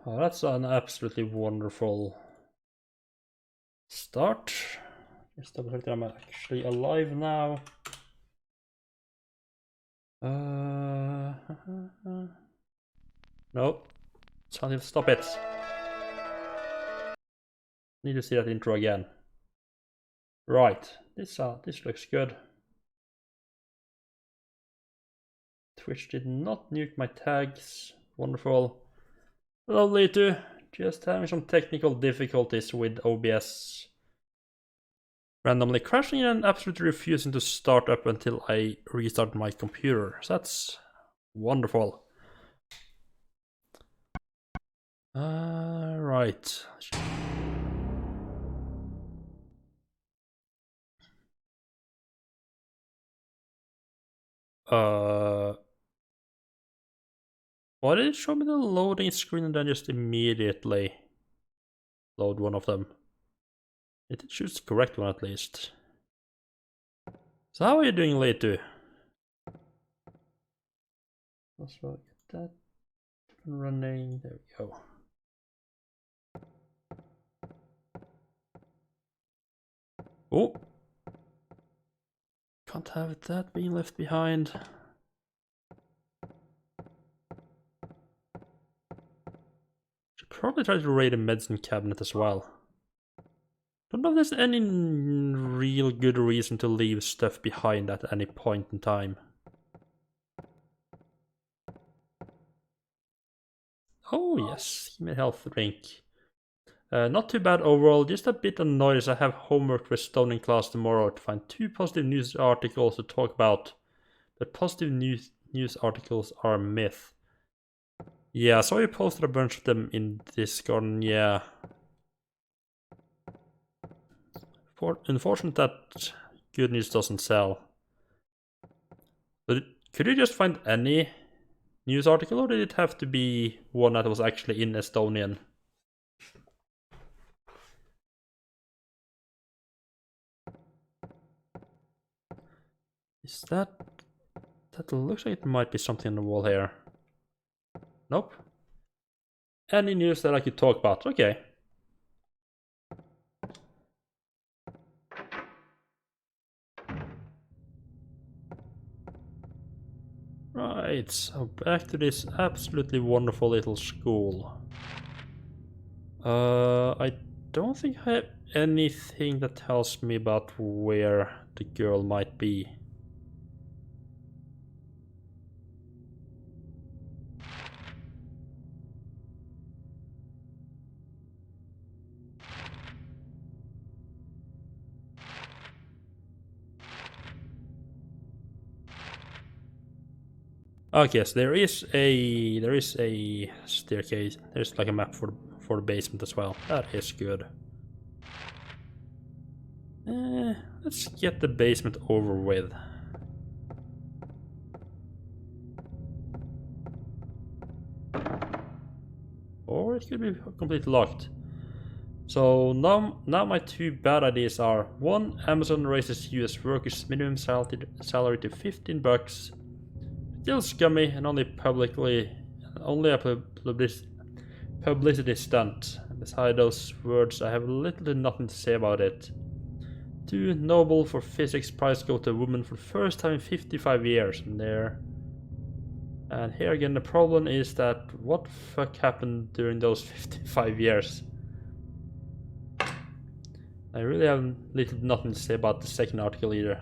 Oh, that's an absolutely wonderful start. Just double check that I'm actually alive now. No. Something, stop it. Need to see that intro again. Right. This looks good. Twitch did not nuke my tags. Wonderful. Lovely too. Just having some technical difficulties with OBS. Randomly crashing and absolutely refusing to start up until I restart my computer. So that's wonderful. Right. Why did it show me the loading screen and then just immediately load one of them? It did choose the correct one at least. So how are you doing, Leitu? Let's get that running. There we go. Oh! Can't have that being left behind. Should probably try to raid a medicine cabinet as well. Don't know if there's any real good reason to leave stuff behind at any point in time. Oh yes, give me a health drink. Not too bad overall, just a bit annoyed as I have homework for Stone in class tomorrow to find 2 positive news articles to talk about. But positive news articles are a myth. Yeah, I saw you posted a bunch of them in Discord, yeah. Unfortunate that good news doesn't sell. But could you just find any news article, or did it have to be one that was actually in Estonian? Is that... That looks like it might be something on the wall here. Nope. Any news that I could talk about? Okay. Right, so back to this absolutely wonderful little school. I don't think I have anything that tells me about where the girl might be. Okay, yes, there is a staircase. There's like a map for the basement as well. That is good. Let's get the basement over with. Or it could be completely locked. So now my 2 bad ideas are: 1, Amazon raises US workers minimum salary to $15. Still scummy and only a publicity stunt. Beside those words, I have little to nothing to say about it. 2, Nobel for Physics prize go to a woman for the first time in 55 years. And here again, the problem is that what the fuck happened during those 55 years? I really have little to nothing to say about the second article either.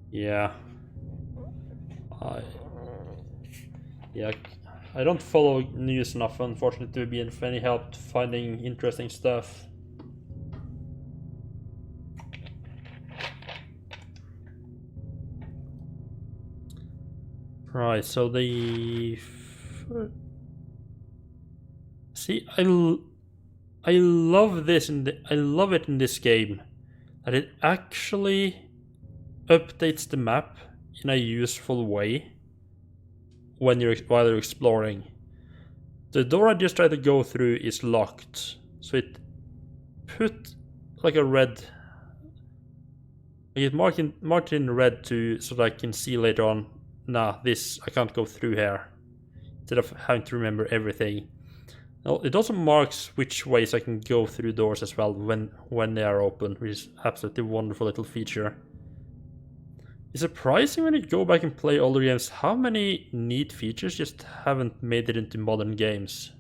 Yeah. I don't follow news enough, unfortunately, to be of any help finding interesting stuff. Right, so see, I love this I love it in this game that it actually updates the map in a useful way while you're exploring. The door I just tried to go through is locked, so it put like a red I get marked in red so that I can see later on, nah, this, I can't go through here. Instead of having to remember everything. Well, it also marks which ways I can go through doors as well when they are open, which is absolutely wonderful little feature. It's surprising when you go back and play older games how many neat features just haven't made it into modern games.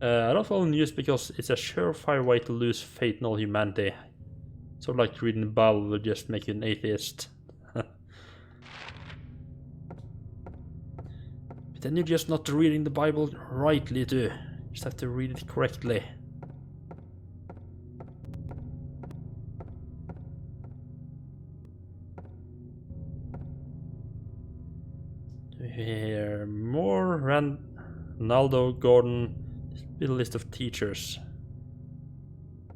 I don't follow news because it's a surefire way to lose faith in all humanity. Sort of like reading the Bible would just make you an atheist. But then you're just not reading the Bible rightly too. You just have to read it correctly. Here, more Ronaldo, Gordon, a list of teachers. To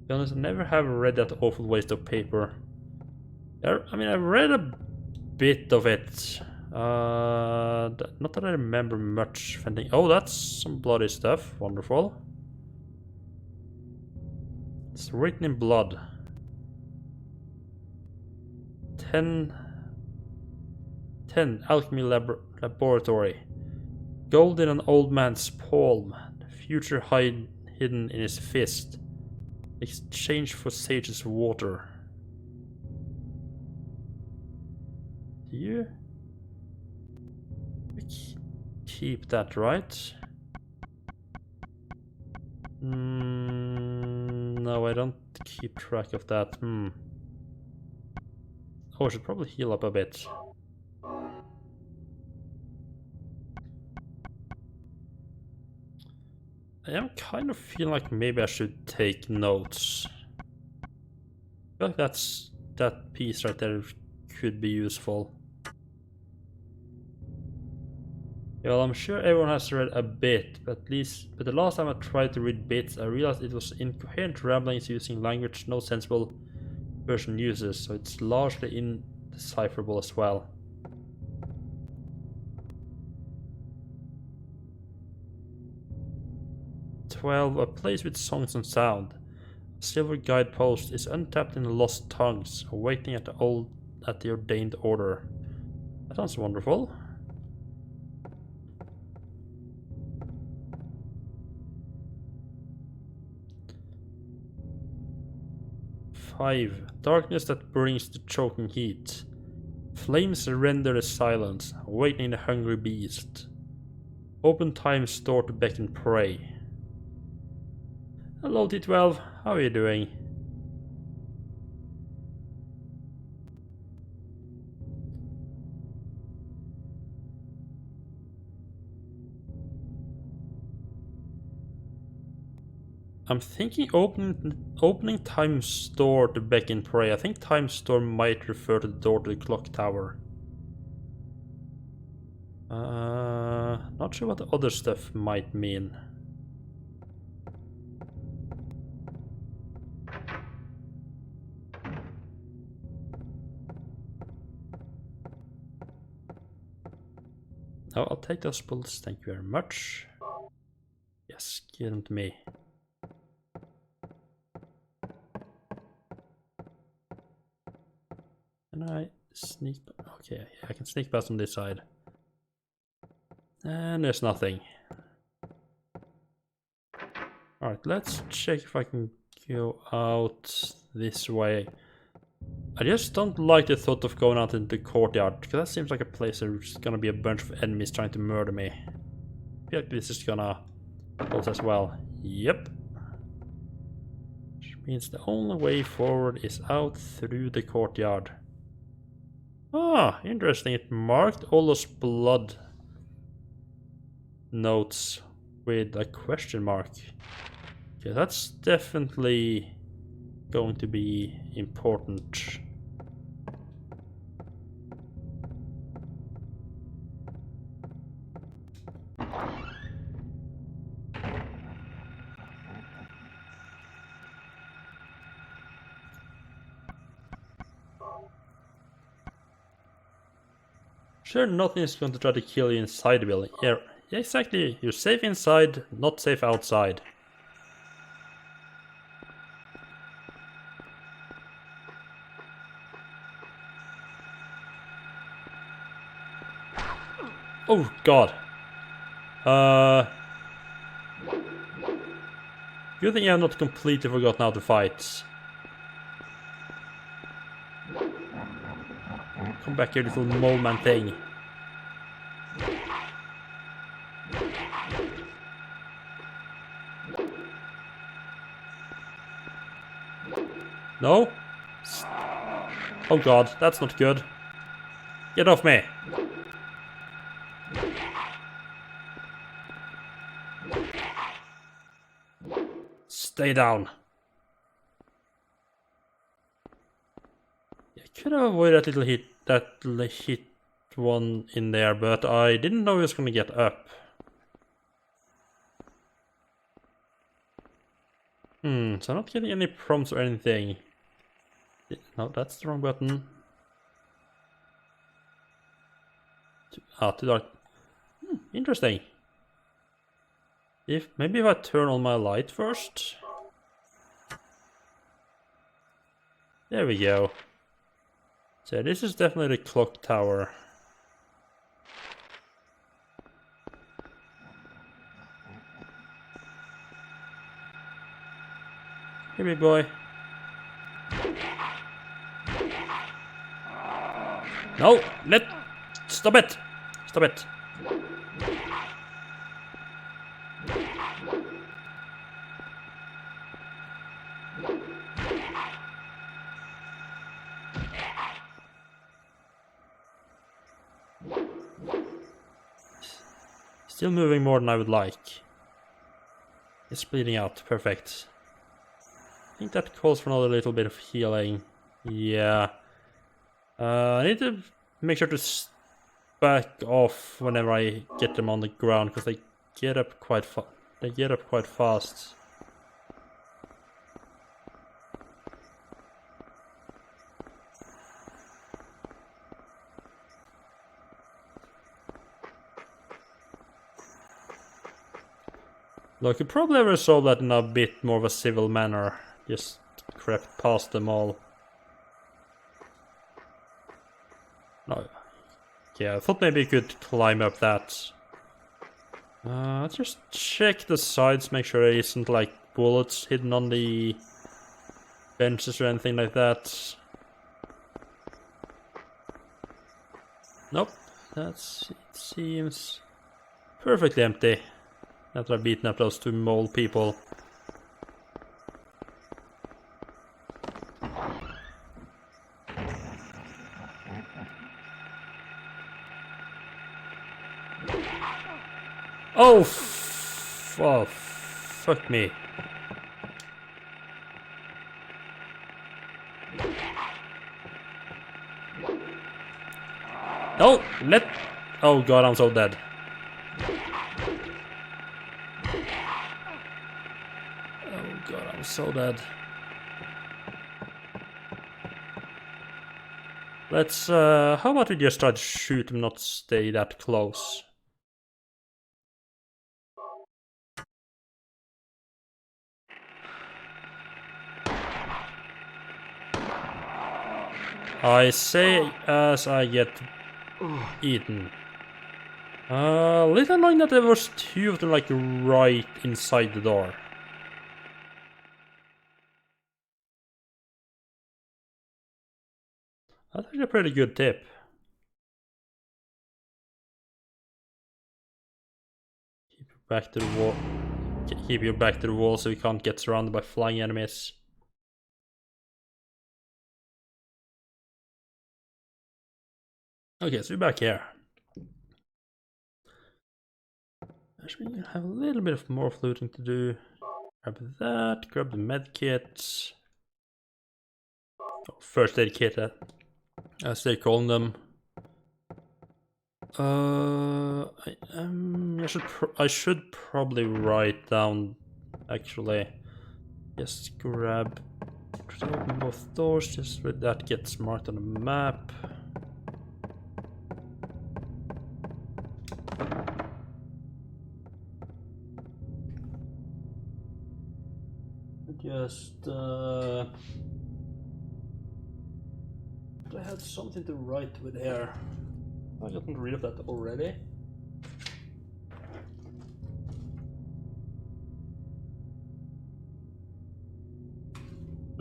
be honest, I never have read that awful waste of paper. I mean, I've read a bit of it. Not that I remember much. Oh, that's some bloody stuff. Wonderful. It's written in blood. 10 Alchemy Laboratory. Gold in an old man's palm. Future hidden in his fist. Exchange for sage's water. Do you keep that, right? No, I don't keep track of that. Oh, I should probably heal up a bit. I am kind of feeling like maybe I should take notes. I feel like that piece right there could be useful. Yeah, well, I'm sure everyone has read a bit, but the last time I tried to read bits, I realized it was incoherent ramblings using language no sensible person uses, so it's largely indecipherable as well. A place with songs and sound. A silver guidepost is untapped in the lost tongues, awaiting at the ordained order. That sounds wonderful. 5. Darkness that brings the choking heat. Flames render the silence, awaiting the hungry beast. Open time's door to beckon prey. Hello T12, how are you doing? I'm thinking opening time's door to beckon prey. I think time's door might refer to the door to the clock tower. Not sure what the other stuff might mean. Oh, I'll take those bullets, thank you very much. Yes, give them to me. Can I sneak? Okay, I can sneak past on this side. And there's nothing. Alright, let's check if I can go out this way. I just don't like the thought of going out into the courtyard, because that seems like a place there's gonna be a bunch of enemies trying to murder me. I feel like this is gonna hold as well. Yep. Which means the only way forward is out through the courtyard. Ah, interesting. It marked all those blood notes with a question mark. Okay, that's definitely going to be important. Sure, nothing is going to try to kill you inside the building. Yeah, exactly. You're safe inside, not safe outside. Oh god. Good thing I have not completely forgotten how to fight. Come back here, little mole man thing. No? Oh god, that's not good. Get off me. Stay down. I could have avoided that little hit one in there, but I didn't know he was gonna get up. So I'm not getting any prompts or anything. No, that's the wrong button. Too dark. Interesting. Maybe if I turn on my light first. There we go. So this is definitely the clock tower. Here we boy. No! Stop it! Stop it! Still moving more than I would like. It's bleeding out. Perfect. I think that calls for another little bit of healing. Yeah. I need to make sure to back off whenever I get them on the ground, because they get up quite fast. Look, you probably have resolved that in a bit more of a civil manner. Just crept past them all. No. Yeah, I thought maybe you could climb up that. Just check the sides, make sure there isn't like bullets hidden on the benches or anything like that. Nope, it seems perfectly empty. After I've beaten up those two mole people. Oh, fuck me. No, oh god, I'm so dead. Oh god, I'm so dead. Let's, how about we just try to shoot him, not stay that close. I say as I get eaten. Little annoying that there was two of them like right inside the door. That's actually a pretty good tip. Keep your back to the wall. Keep your back to the wall so you can't get surrounded by flying enemies. Okay, so we're back here. Actually, we have a little bit of more looting to do. Grab that, grab the med kit. Oh, first aid kit, as they call them. I should probably write down, actually. Just grab, open both doors, just so that gets marked on the map. Just, I had something to write with here. I gotten rid of that already.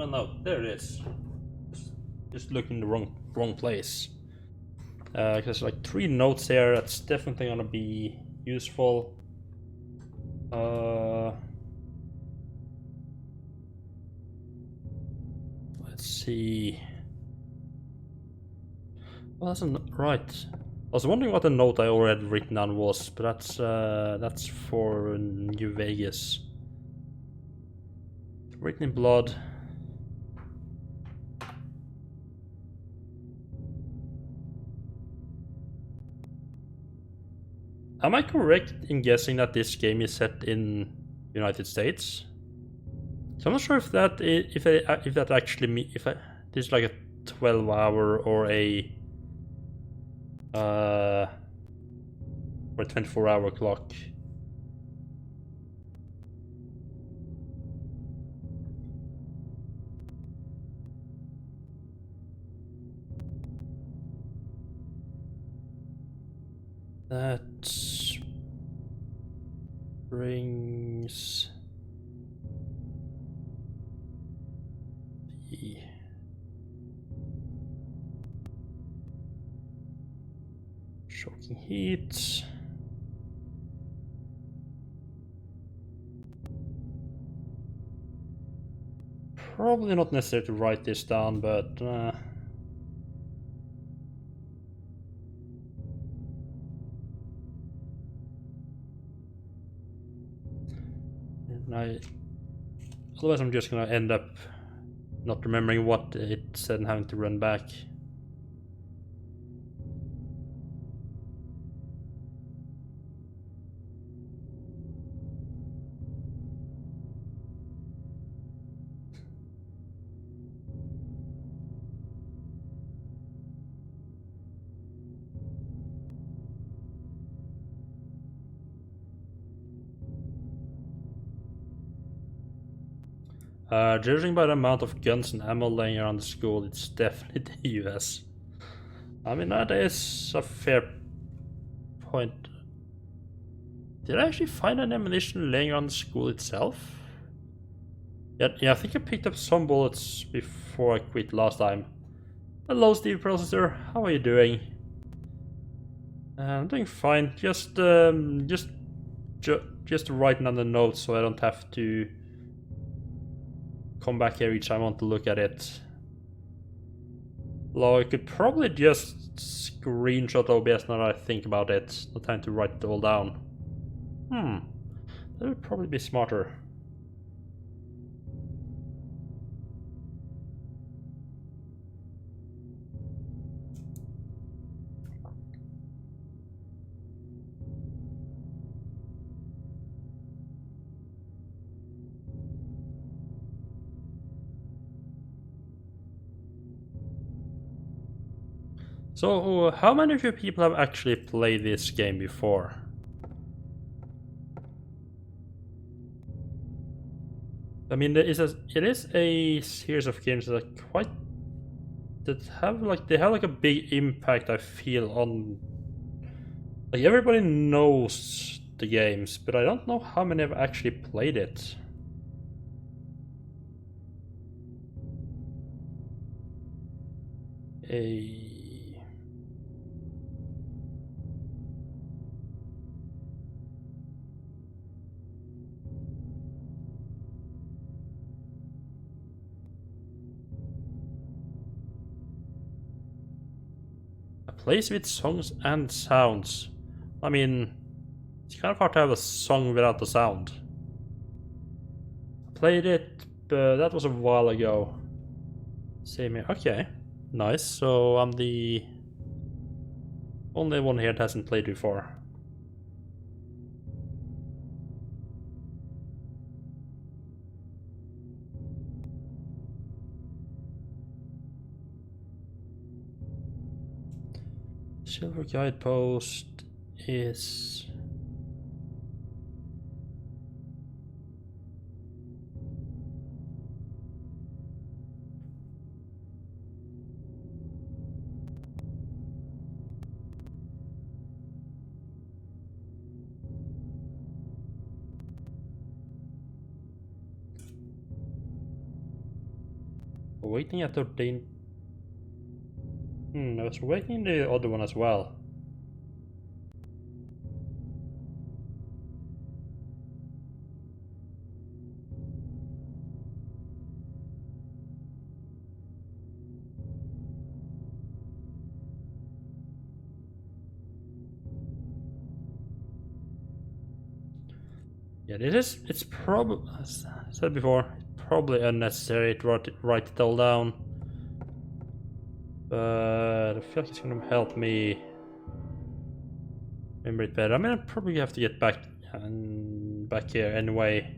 Oh no, there it is. Just looking in the wrong place. There's like 3 notes here. That's definitely gonna be useful. Let's see. Well, that's right. I was wondering what the note I already had written down was, but that's for New Vegas. Written in blood. Am I correct in guessing that this game is set in United States? So I'm not sure if that if that actually if this is like a 12-hour or a 24-hour clock. That brings the shocking heat. Probably not necessary to write this down, but otherwise I'm just gonna end up not remembering what it said and having to run back. Judging by the amount of guns and ammo laying around the school, it's definitely the US. I mean, that is a fair point. Did I actually find an ammunition laying around the school itself? Yeah, I think I picked up some bullets before I quit last time. Hello, Steve Processor. How are you doing? I'm doing fine. Just writing on the notes so I don't have to come back here each time I want to look at it. Although I could probably just screenshot OBS now that I think about it. No time to write it all down. That would probably be smarter. So, how many of you people have actually played this game before? I mean, it is a series of games that are they have like a big impact. I feel on like everybody knows the games, but I don't know how many have actually played it. A place with songs and sounds. I mean, it's kind of hard to have a song without a sound. I played it, but that was a while ago. Same here. Okay, nice. So I'm the only one here that hasn't played before. Silver guidepost is... Waiting at ordained. I was waiting the other one as well. Yeah, it's probably, as I said before, probably unnecessary to write it all down. But I feel like it's gonna help me remember it better. I mean, I probably have to get back here anyway.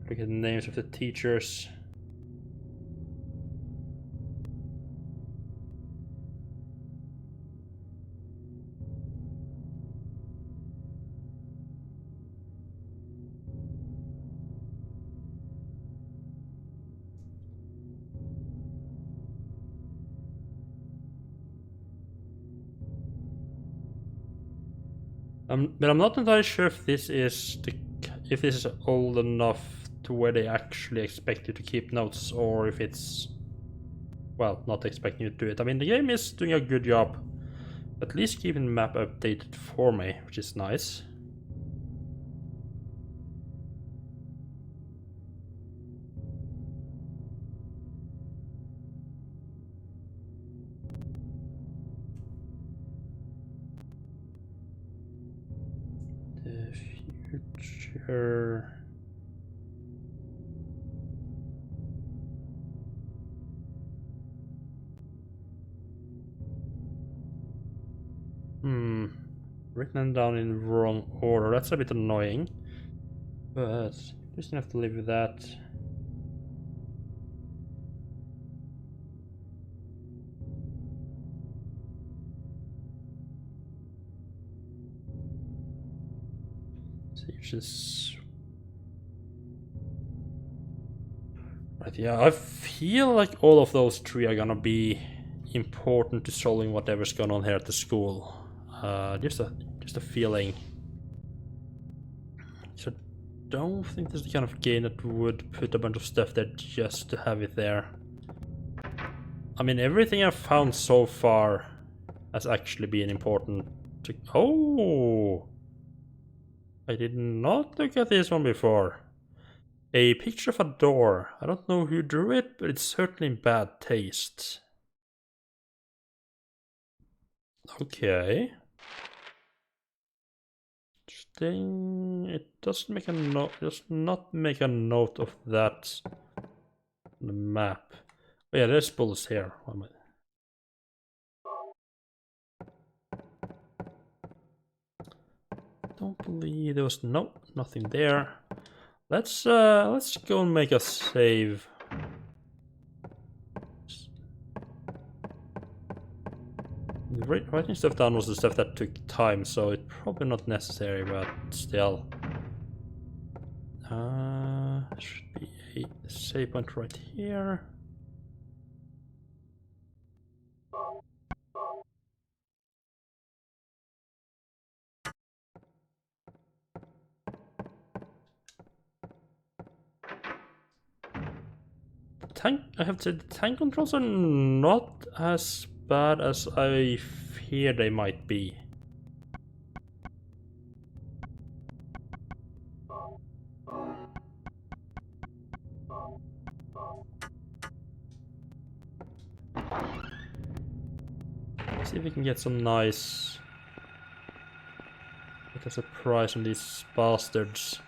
Look at the names of the teachers. But I'm not entirely sure if this is old enough to where they actually expect you to keep notes, or if it's, well, not expecting you to do it. I mean, the game is doing a good job, at least keeping the map updated for me, which is nice. The future. Written down in wrong order. That's a bit annoying. But just have to live with that. So you just... Right, yeah, I feel like all of those three are gonna be important to solving whatever's going on here at the school. Just a feeling. So I don't think this is the kind of game that would put a bunch of stuff there just to have it there. I mean, everything I've found so far has actually been important to... Oh! I did not look at this one before. A picture of a door. I don't know who drew it, but it's certainly in bad taste. Okay. Interesting. It doesn't make a note. Does not make a note of that on the map. Oh yeah, there's bullets here. Don't believe there was nothing there. Let's go and make a save. Writing stuff down was the stuff that took time, so it's probably not necessary, but still. Should be a save point right here. I have to say, the tank controls are not as bad as I fear they might be. See if we can get some nice... Get a surprise from these bastards.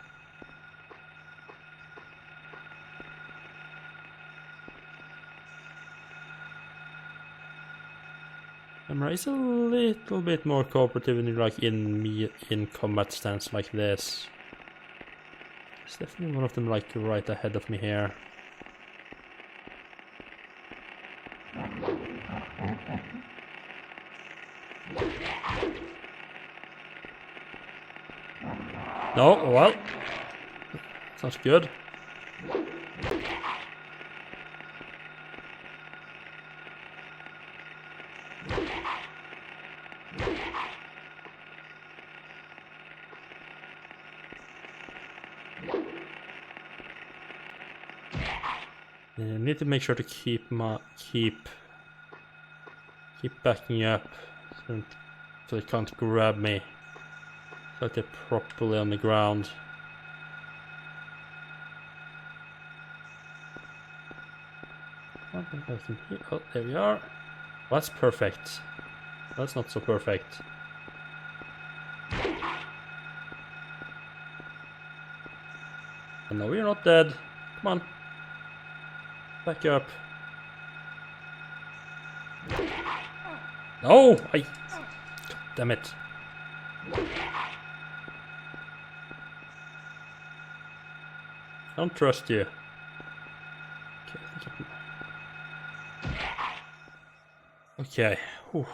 Camera is a little bit more cooperative when you're like in combat stance like this. There's definitely one of them like right ahead of me here. No, well, sounds good. I need to make sure to keep backing up so they can't grab me. So they're properly on the ground. Oh, there we are. That's perfect. That's not so perfect. And no, we're not dead. Come on. Back up. No! God damn it. I don't trust you. Okay. Whew.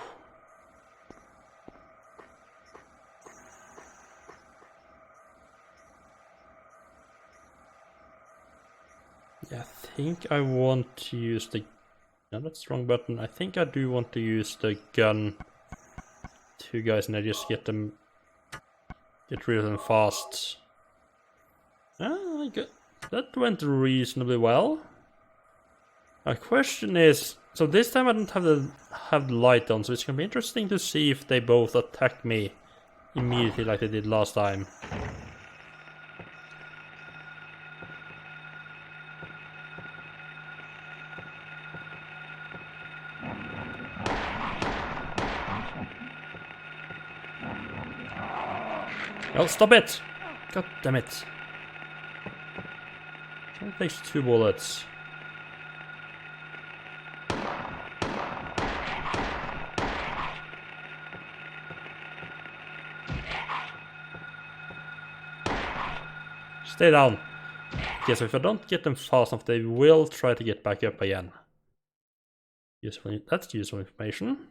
Yeah, I think I want to use the... No, that's the wrong button. I think I do want to use the gun. Two guys and I just get rid of them fast. Ah, that went reasonably well. My question is, so this time I don't have the light on, so it's gonna be interesting to see if they both attack me immediately like they did last time. Oh, stop it! God damn it. It only takes 2 bullets. Stay down. Okay, so if I don't get them fast enough, they will try to get back up again. That's useful information.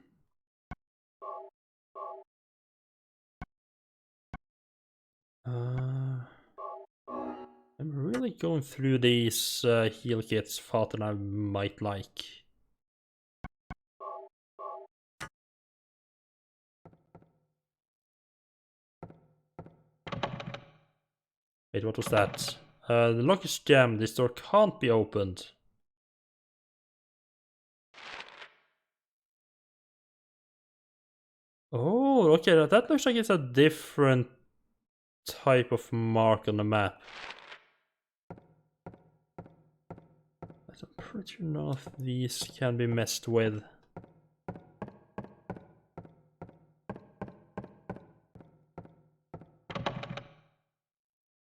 I'm really going through these heal kits faster than I might like. Wait, what was that? The lock is jammed. This door can't be opened. Oh, okay. That looks like it's a different type of mark on the map. I'm pretty sure none of these can be messed with.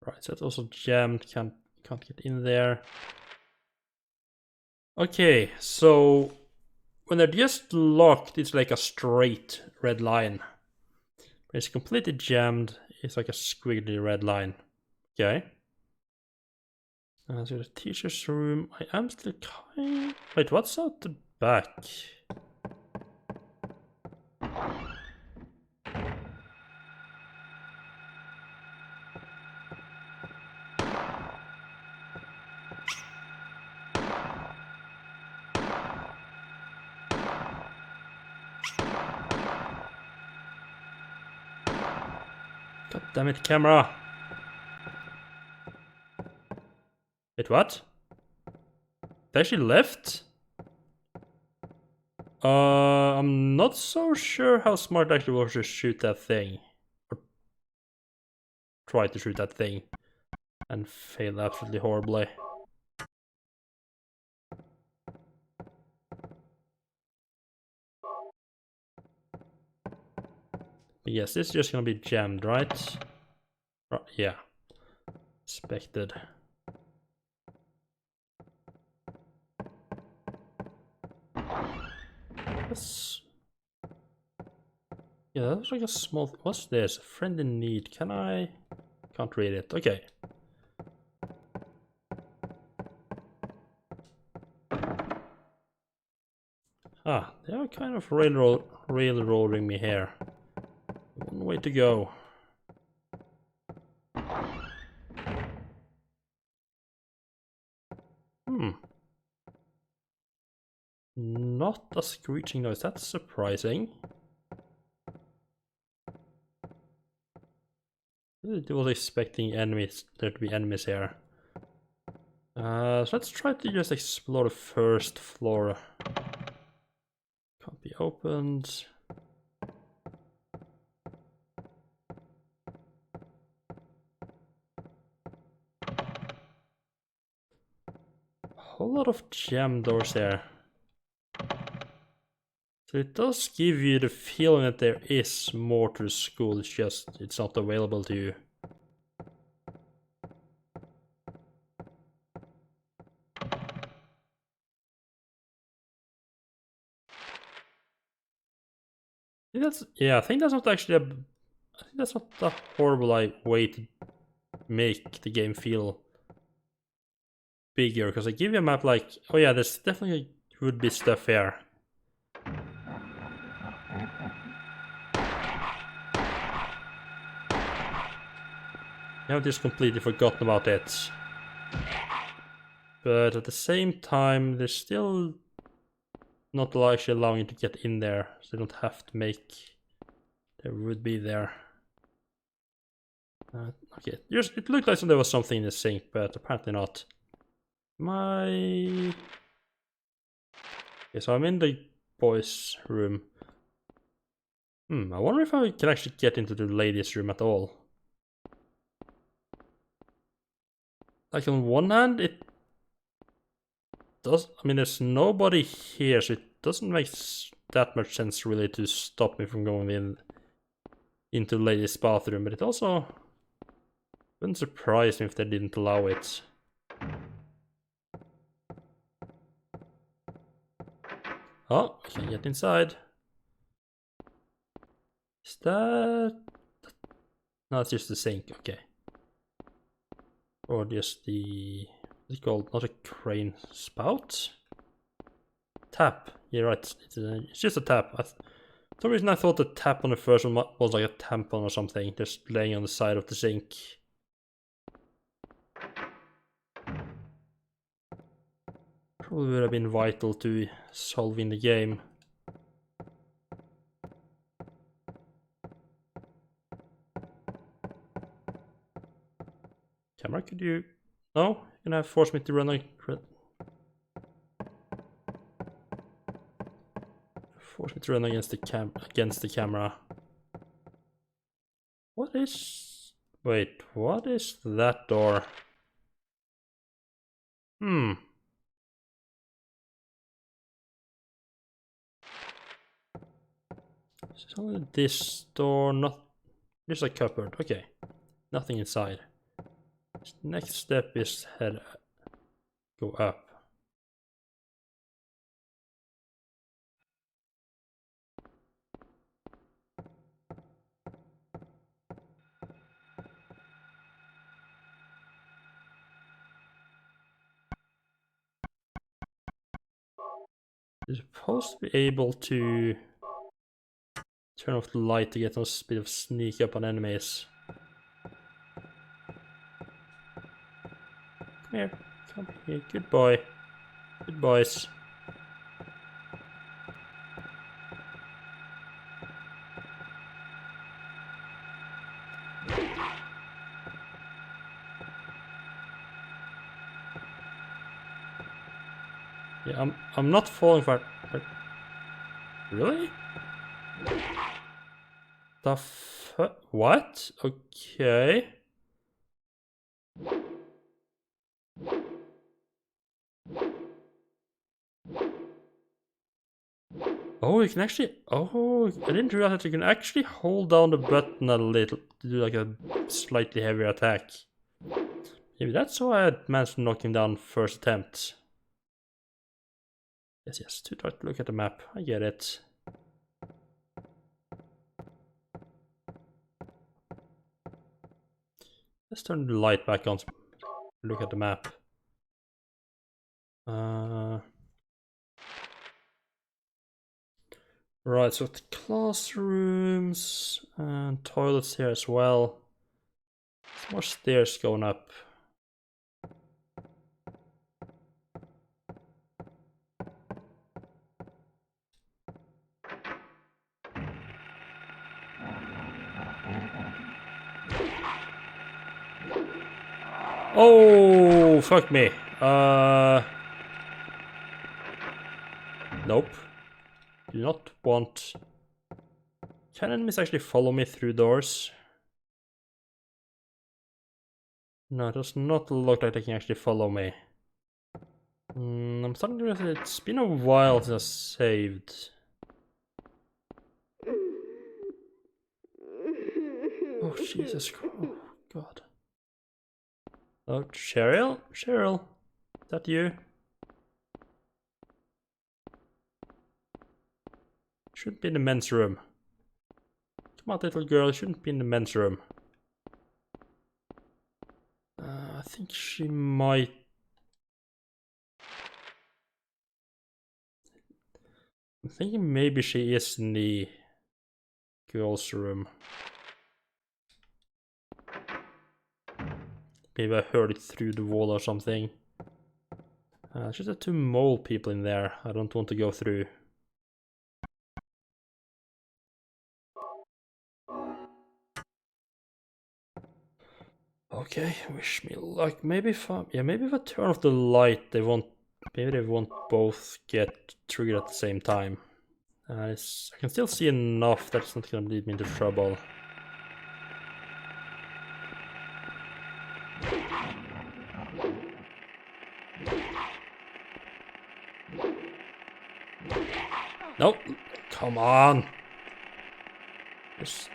Right, so it's also jammed. Can't get in there. Okay, so when they're just locked, it's like a straight red line. When it's completely jammed, it's like a squiggly red line. Okay. So the teacher's room. I am still kind... Wait, what's out the back? God damn it, camera! Wait, what? They actually left? I'm not so sure how smart actually was to shoot that thing. Or try to shoot that thing. And fail absolutely horribly. But yes, this is just gonna be jammed, right? Yeah. Expected. That's... Yeah, that was like a small... What's this? Friend in need. Can I... Can't read it. Okay. Ah, they are kind of railroading me here. One way to go. Not a screeching noise. That's surprising. I was expecting there to be enemies here. So let's try to just explore the first floor. Can't be opened. A whole lot of jam doors there. So it does give you the feeling that there is more to the school, it's not available to you. I think that's not actually I think that's not a horrible way to make the game feel bigger, because I give you a map like, oh yeah, there's definitely would be stuff here. I have just completely forgotten about it. But at the same time, there's still not actually allowing you to get in there, so you don't have to make. There would be there. Okay, it looked like there was something in the sink, but apparently not. Okay, so I'm in the boys' room. I wonder if I can actually get into the ladies' room at all. Like, on one hand, it does. I mean, there's nobody here, so it doesn't make that much sense really to stop me from going into the ladies' bathroom, but it also wouldn't surprise me if they didn't allow it. Oh, I can get inside. Is that... No, it's just the sink, okay. Or just the... What's it called? Not a crane spout? Tap. You're right, it's just a tap. For some reason I thought the tap on the first one was like a tampon or something, just laying on the side of the sink. Probably would have been vital to solving the game. Camera, could you... No? You're gonna force me to run a... Force me to run against the camera. What is... Wait, what is that door? It's only this door, not... There's a cupboard, okay. Nothing inside. Next step is go up. You're supposed to be able to turn off the light to get some bit of sneak up on enemies. Come here, good boy. Good boys. Yeah, I'm not falling for it. Really? The what? Okay. Oh, you can actually... Oh, I didn't realize that you can actually hold down the button a little to do like a slightly heavier attack. Maybe that's why I managed to knock him down first attempt. Yes, too dark to look at the map. I get it. Let's turn the light back on. Look at the map. Right, so the classrooms and toilets here as well. Some more stairs going up. Oh, fuck me. Nope. Do not want... Can enemies actually follow me through doors? No, it does not look like they can actually follow me. I'm starting to realize it's been a while since I saved. Oh, Jesus Christ. Oh, God. Oh, Cheryl? Cheryl? Is that you? Should be in the men's room. Come on, little girl, shouldn't be in the men's room. I think she might... I'm thinking maybe she is in the girls' room. Maybe I heard it through the wall or something. Just the two mole people in there. I don't want to go through. Okay, wish me luck. Maybe if I turn off the light, they won't. Maybe they won't both get triggered at the same time. I can still see enough that's not gonna lead me into trouble. Nope. Come on. It's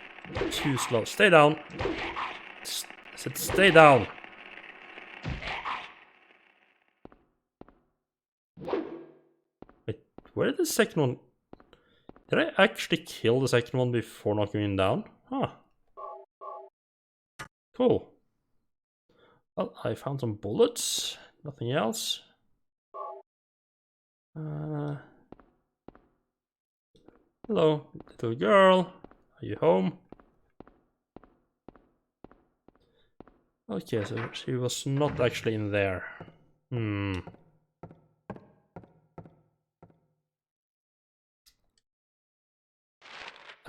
too slow. Stay down. I said stay down. Wait, where did the second one... Did I actually kill the second one before knocking him down? Huh. Cool. Well, I found some bullets. Nothing else. Hello, little girl. Are you home? Okay, so she was not actually in there. I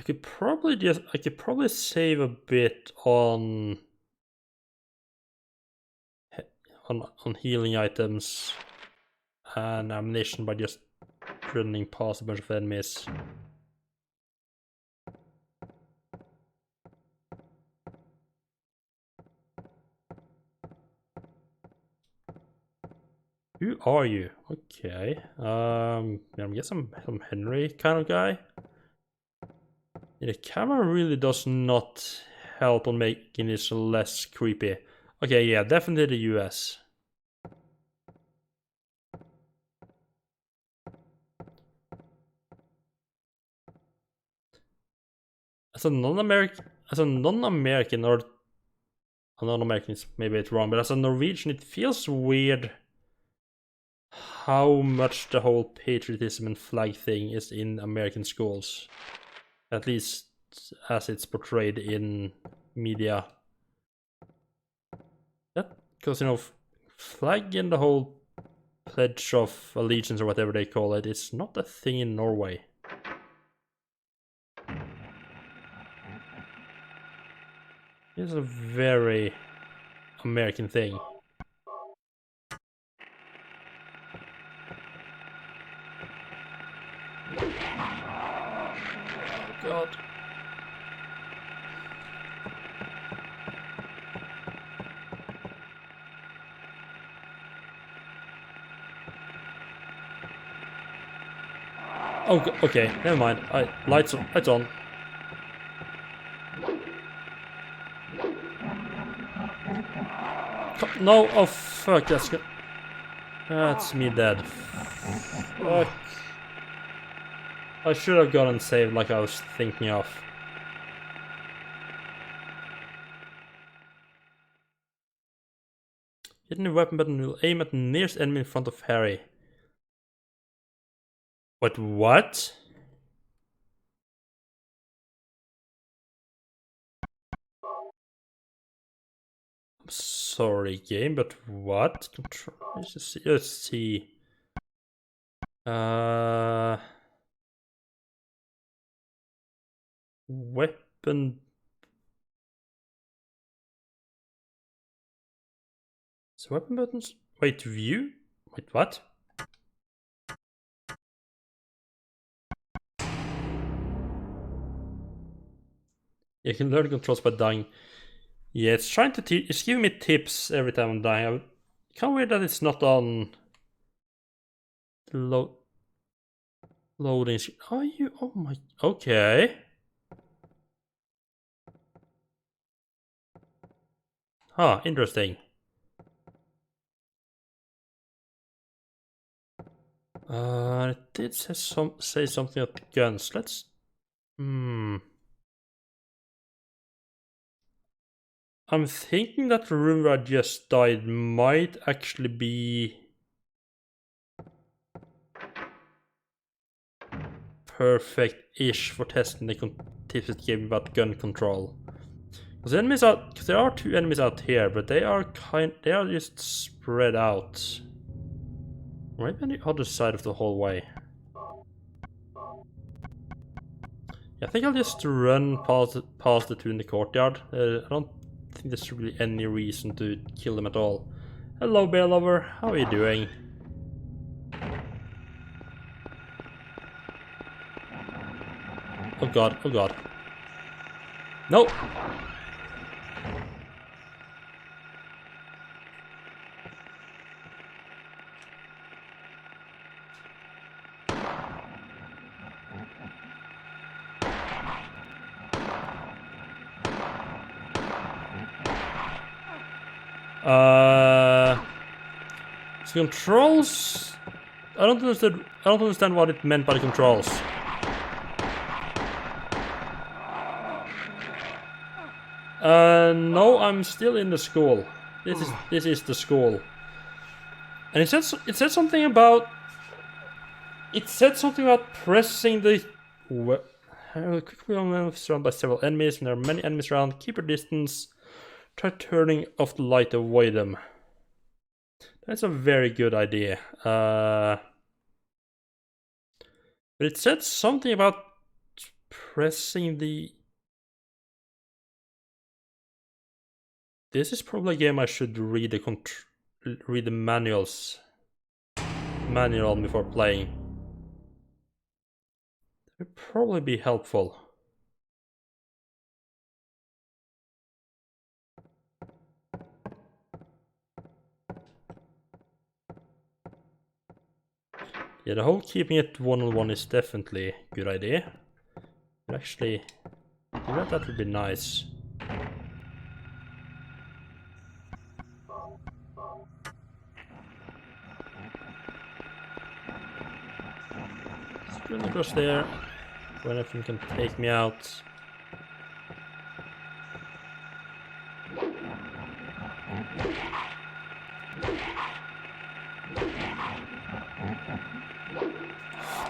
could probably save a bit on healing items and ammunition by just running past a bunch of enemies. Who are you? Okay. I guess I'm some Henry kind of guy. Yeah, the camera really does not help on making this less creepy. Okay, yeah, definitely the US. As a non-American, or non-American, maybe it's wrong, but as a Norwegian, it feels weird how much the whole patriotism and flag thing is in American schools. At least as it's portrayed in media. That, because, you know, flag and the whole Pledge of Allegiance or whatever they call it is not a thing in Norway. It's a very American thing. Oh God. Oh, okay, never mind. Lights on. No, oh fuck, that's me dead. Fuck. I should have gotten saved like I was thinking of. Hitting the weapon button will aim at the nearest enemy in front of Harry. But what? I'm sorry, game, but what? Let's see. Weapon. So weapon buttons Wait, view? Wait, what? You can learn controls by dying. Yeah, it's trying to it's giving me tips every time I'm dying. Kind of weird that it's not on the loading. Are you? Oh my. Okay. Huh, interesting. It did say something about the guns. Let's. I'm thinking that the room where I just died might actually be perfect-ish for testing the tips it gave me about gun control. Because there are two enemies out here, but they are just spread out. Maybe on the other side of the hallway. Yeah, I think I'll just run past the two in the courtyard. I don't think there's really any reason to kill them at all. Hello, bear lover. How are you doing? Oh god, oh god. No! Controls? I don't understand what it meant by the controls. No, I'm still in the school. This is the school. And it said something about pressing the quickly surrounded by several enemies, and there are many enemies around. Keep your distance. Try turning off the light to avoid them. That's a very good idea. But it said something about pressing the... This is probably a game I should read the manual before playing. That would probably be helpful. Yeah, the whole keeping it one-on-one is definitely a good idea. But actually, that would be nice. Sprint across there, when anything can take me out.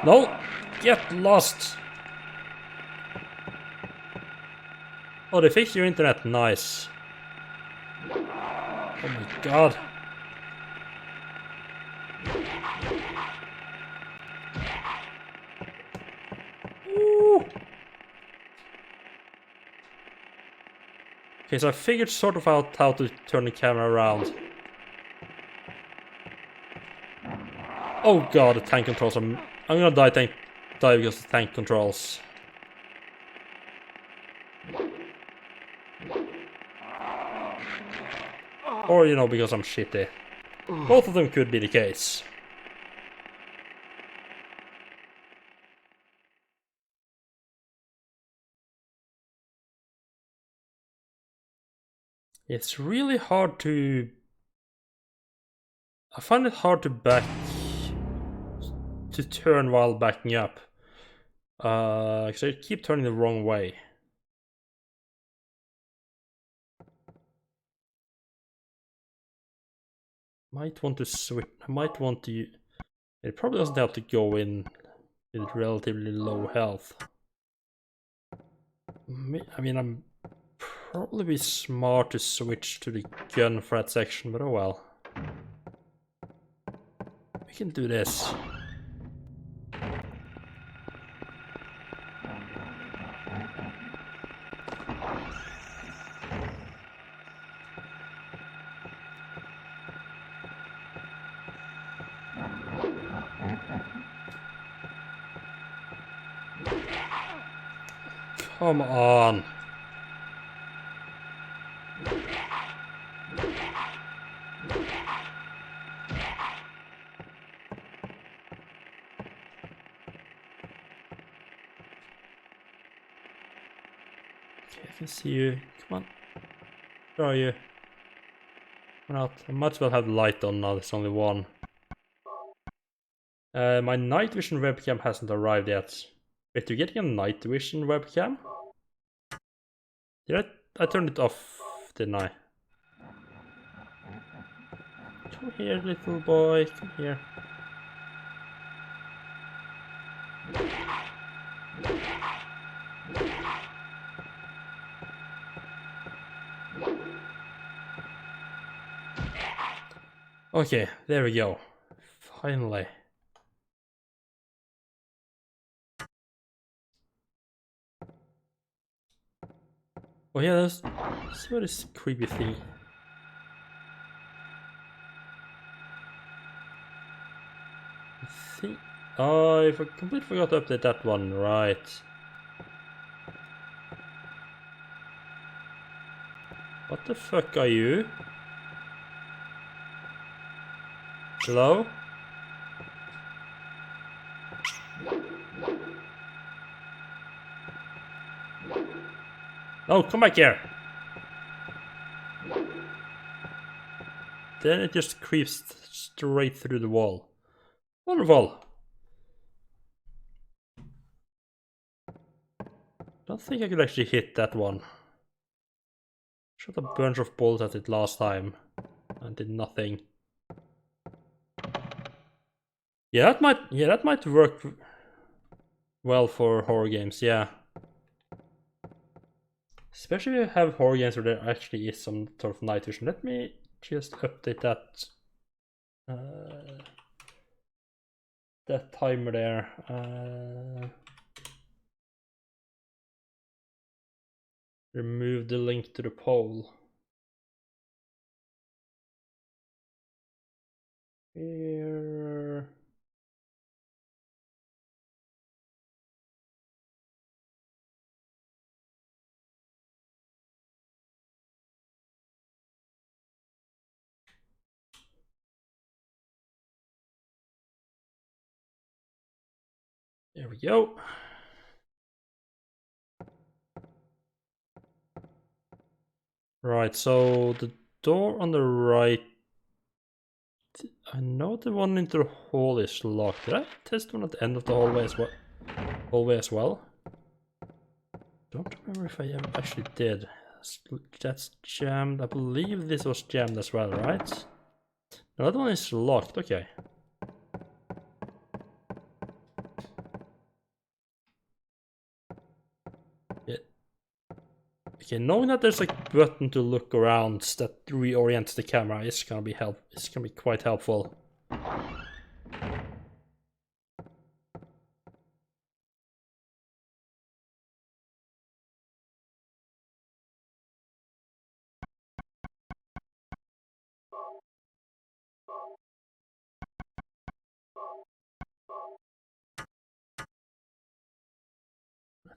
No! Get lost! Oh, they fixed your internet. Nice. Oh my god. Ooh. Okay, so I figured sort of out how to turn the camera around. Oh god, the tank controls are... I'm gonna die because of the tank controls. Or, you know, because I'm shitty. Both of them could be the case. It's really hard to... I find it hard to turn while backing up. Because I keep turning the wrong way. Might want to switch. I might want to... It probably doesn't help to go in with relatively low health. I mean, I'm probably be smart to switch to the gun for that section, but oh well. We can do this. Come on. Okay, I can see you. Come on. Where are you? Come out. I might as well have the light on now. There's only one. My night vision webcam hasn't arrived yet. Wait, you're getting a night vision webcam? Did I turned it off, didn't I? Come here, little boy. Come here. Okay, there we go. Finally. Oh yeah, let's see what this creepy thing. Oh, I completely forgot to update that one, right. What the fuck are you? Hello? Oh, come back here! Then it just creeps straight through the wall. Wonderful! Don't think I could actually hit that one. Shot a bunch of bullets at it last time and did nothing. Yeah, that might work well for horror games, yeah. Especially if you have horror games where there actually is some sort of night vision. Let me just update that timer there. Remove the link to the poll. Here. There we go. Right, so the door on the right, I know the one into the hall is locked. Did I test one at the end of the hallway as well? Don't remember if I actually did. That's jammed. I believe this was jammed as well, right? No, that one is locked. Okay. Yeah. Okay, knowing that there's a button to look around that reorients the camera is gonna be It's gonna be quite helpful.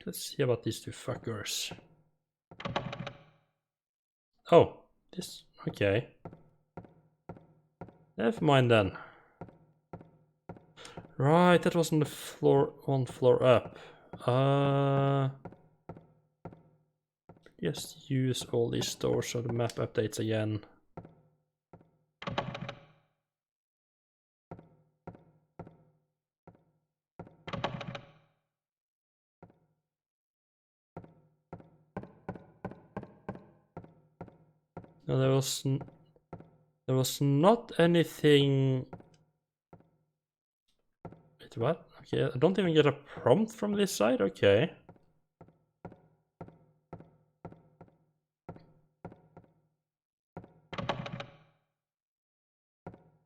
Let's see about these two fuckers. Oh, this. Okay. Never mind then. Right, that was on the floor, one floor up. Just use all these doors so the map updates again. No, there was not anything. Wait, what? Okay, I don't even get a prompt from this side. Okay.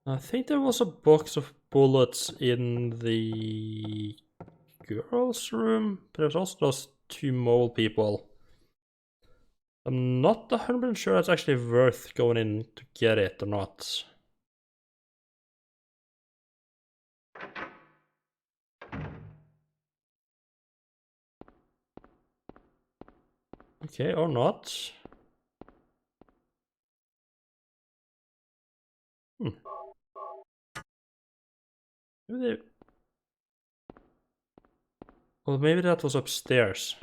I think there was a box of bullets in the girls' room, but there's also those two mole people. I'm not 100% sure it's actually worth going in to get it or not. Okay, or not. Maybe well, maybe that was upstairs.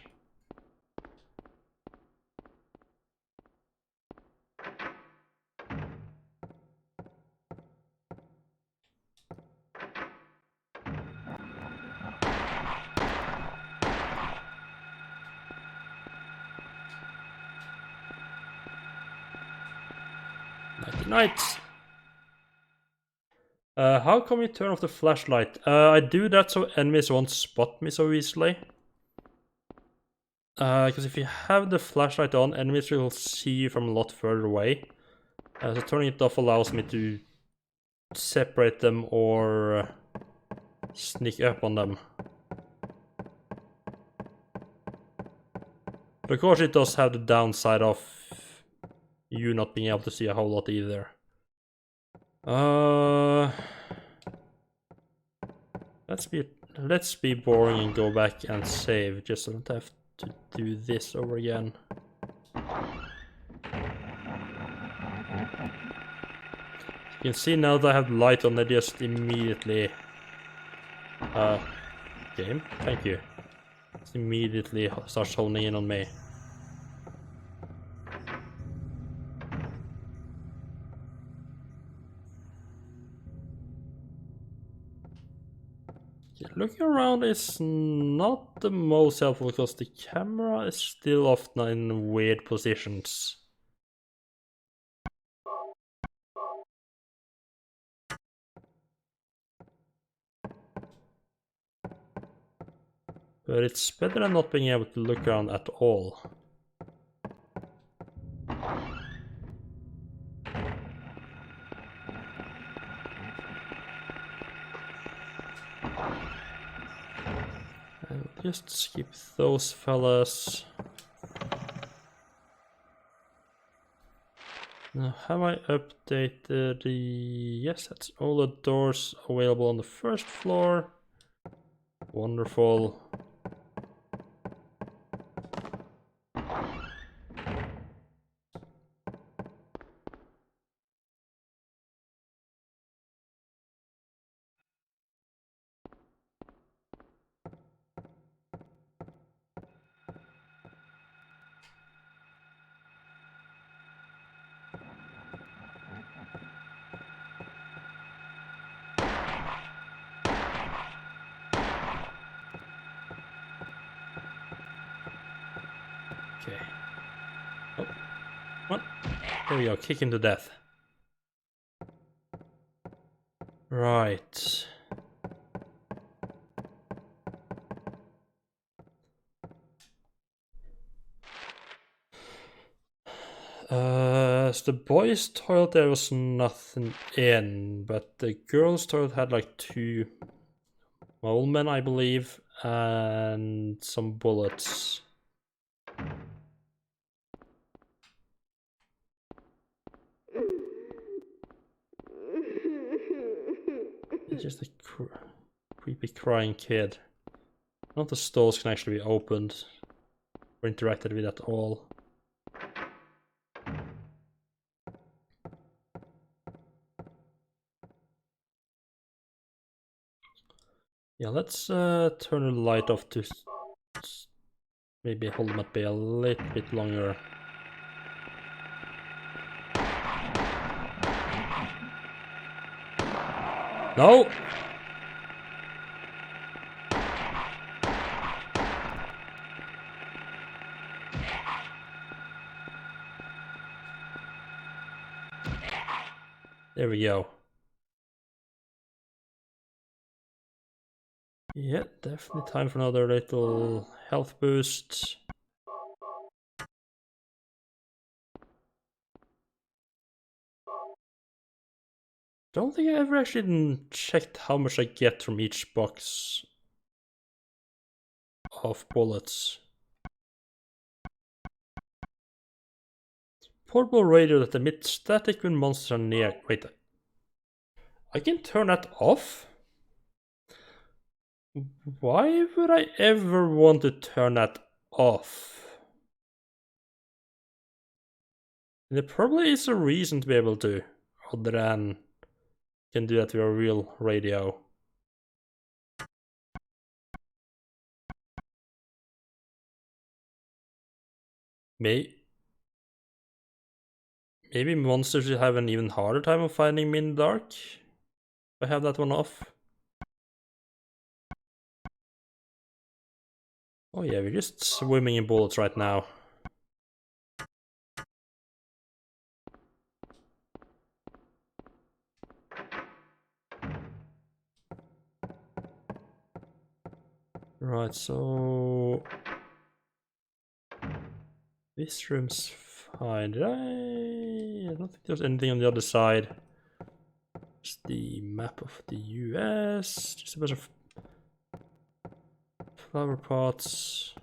Night. How come you turn off the flashlight? I do that so enemies won't spot me so easily. Because if you have the flashlight on, enemies will see you from a lot further away. So turning it off allows me to separate them or sneak up on them. But of course it does have the downside of you not being able to see a whole lot either. Let's be boring and go back and save, just so I don't have to do this over again. You can see now that I have light on, they just immediately game, thank you. Just immediately starts honing in on me. Looking around is not the most helpful because the camera is still often in weird positions. But it's better than not being able to look around at all. I'll just skip those fellas. Now, have I updated the... Yes, that's all the doors available on the first floor. Wonderful. Okay. Oh, what? There we go, kick him to death. Right. So the boys' toilet there was nothing in, but the girls' toilet had like 2 mole men, I believe, and some bullets. It's just a creepy crying kid. None of the stalls can actually be opened or interacted with at all. Yeah, let's turn the light off to maybe hold them at bay a little bit longer. No! There we go. Yeah, definitely time for another little health boost. Don't think I ever actually checked how much I get from each box of bullets. Portable radio that emits static when monsters are near. Wait, I can turn that off? Why would I ever want to turn that off? There probably is a reason to be able to, other than you can do that with a real radio. Maybe monsters will have an even harder time of finding me in the dark. If I have that one off. Oh yeah, we're just swimming in bullets right now. Right, so this room's fine. I don't think there's anything on the other side. Just the map of the US. Just a bunch of flower pots.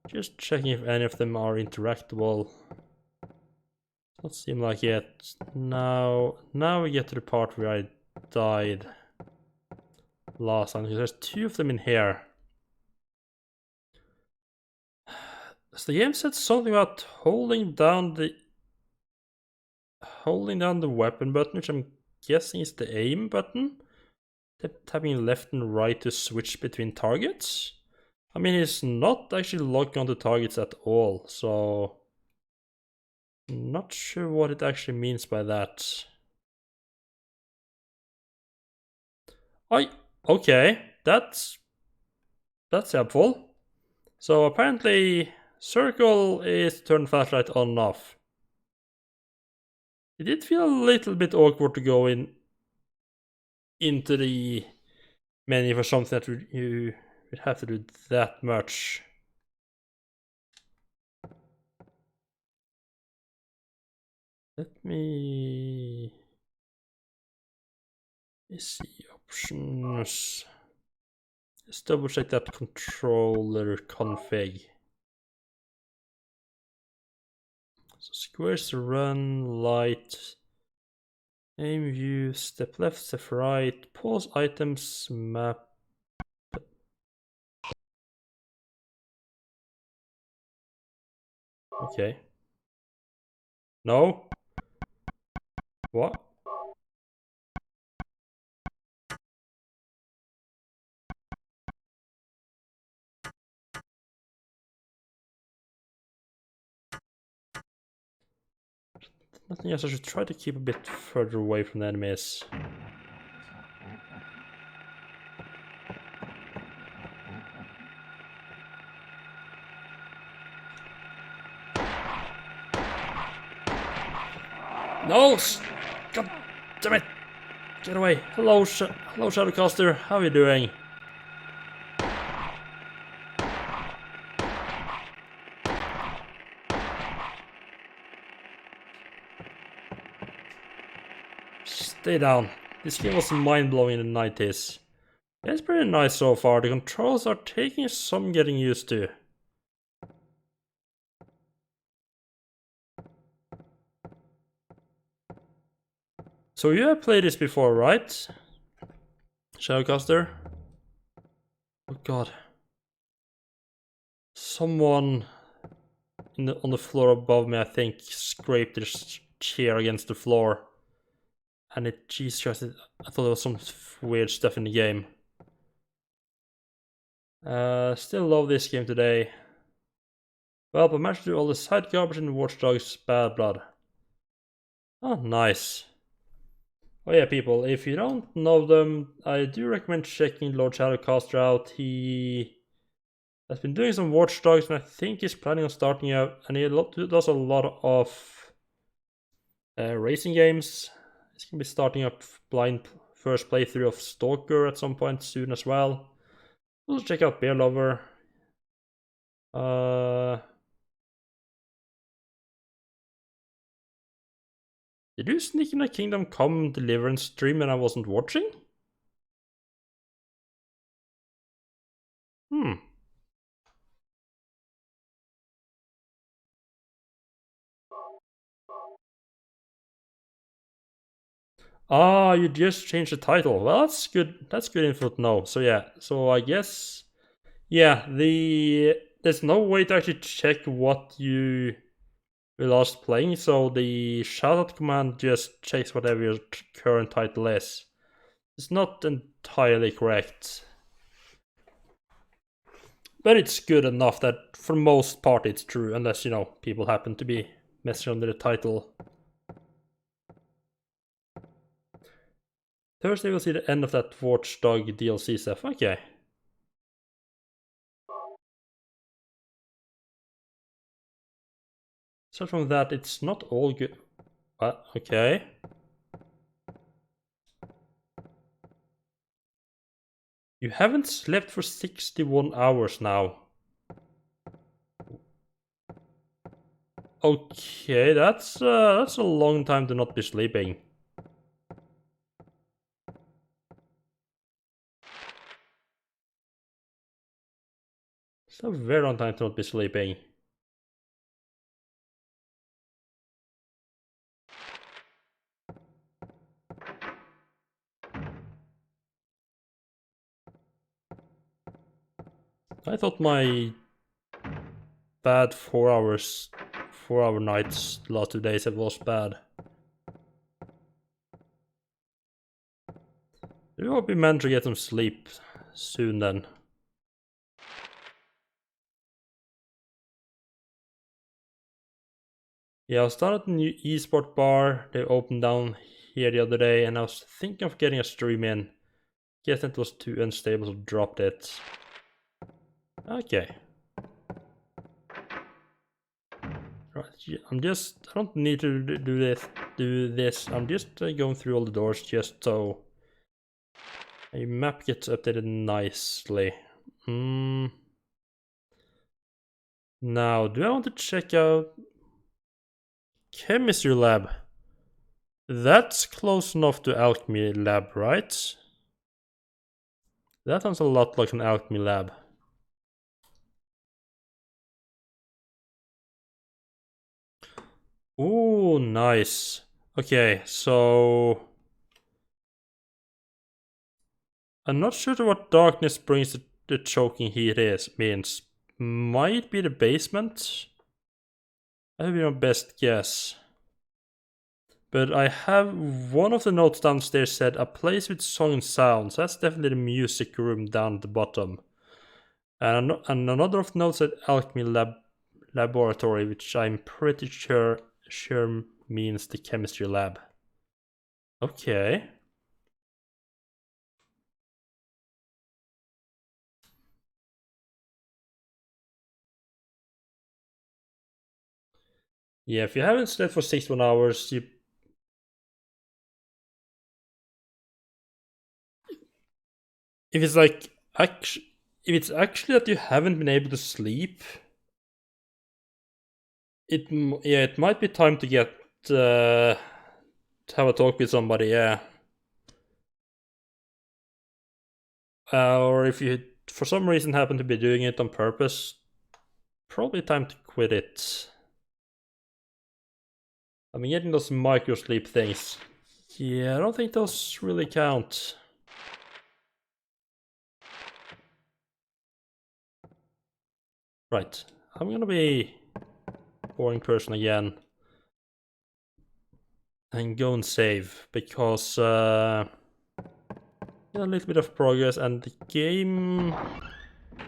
Just checking if any of them are interactable. Doesn't seem like yet. Now we get to the part where I died last time, because there's two of them in here. So the game said something about holding down the weapon button, which I'm guessing is the aim button. Tapping left and right to switch between targets. I mean, it's not actually locking onto targets at all, so not sure what it actually means by that. Okay, that's helpful. So apparently, circle is turn flashlight on and off. It did feel a little bit awkward to go into the menu for something that you would have to do that much. Let me see options. Let's double check that controller config. So squares to run, light, aim, view, step left, step right, pause items, map. Okay. No? What? Nothing else. I should try to keep a bit further away from the enemies. No! God damn it! Get away! Hello, Shadowcaster. How are you doing? Stay down. This game was mind-blowing in the 90s. It's pretty nice so far. The controls are taking some getting used to. So you have played this before, right? Shadowcaster? Oh god. Someone on the floor above me, I think, scraped their chair against the floor. And Jesus Christ, I thought there was some weird stuff in the game. Still love this game today. Well, but managed to do all the side garbage in Watch Dogs Bad Blood. Oh, nice. Oh yeah, people, if you don't know them, I do recommend checking Lord Shadowcaster out. He has been doing some Watch Dogs, and I think he's planning on starting out, and he does a lot of racing games. He's going to be starting up blind first playthrough of Stalker at some point soon as well. Also check out Bear Lover. Did you sneak in a Kingdom Come Deliverance stream and I wasn't watching? Ah, you just changed the title. Well, that's good. That's good info to know. So yeah, so I guess Yeah, there's no way to actually check what you were last playing, so the shoutout command just checks whatever your current title is. It's not entirely correct, but it's good enough that for most part it's true, unless, you know, people happen to be messing under the title. Thursday we'll see the end of that Watch Dog DLC stuff. Okay. So from that, it's not all good. Okay. You haven't slept for 61 hours now. Okay, that's a long time to not be sleeping. It's a very long time to not be sleeping. I thought my bad 4-hour nights the last 2 days was bad. We hope we manage to get some sleep soon then. Yeah, I started a new esport bar. They opened down here the other day, and I was thinking of getting a stream in. Guess it was too unstable, so dropped it. Okay. Right, I don't need to do this. I'm just going through all the doors just so a map gets updated nicely. Now, do I want to check out Chemistry Lab? That's close enough to Alchemy Lab, right? That sounds a lot like an Alchemy Lab. Ooh, nice. Okay, so I'm not sure what darkness brings the choking heat means. Might be the basement. That would be my best guess. But I have one of the notes downstairs said a place with song and sounds. That's definitely the music room down at the bottom. And another of the notes said alchemy laboratory, which I'm pretty sure means the chemistry lab. Okay. Yeah, if you haven't slept for 61 hours, if it's like if it's actually that you haven't been able to sleep, it might be time to get to have a talk with somebody. Yeah. Or if you for some reason happen to be doing it on purpose, probably time to quit it. I mean, getting those micro sleep things. Yeah, I don't think those really count. Right, I'm gonna be boring person again and go and save because a little bit of progress and the game.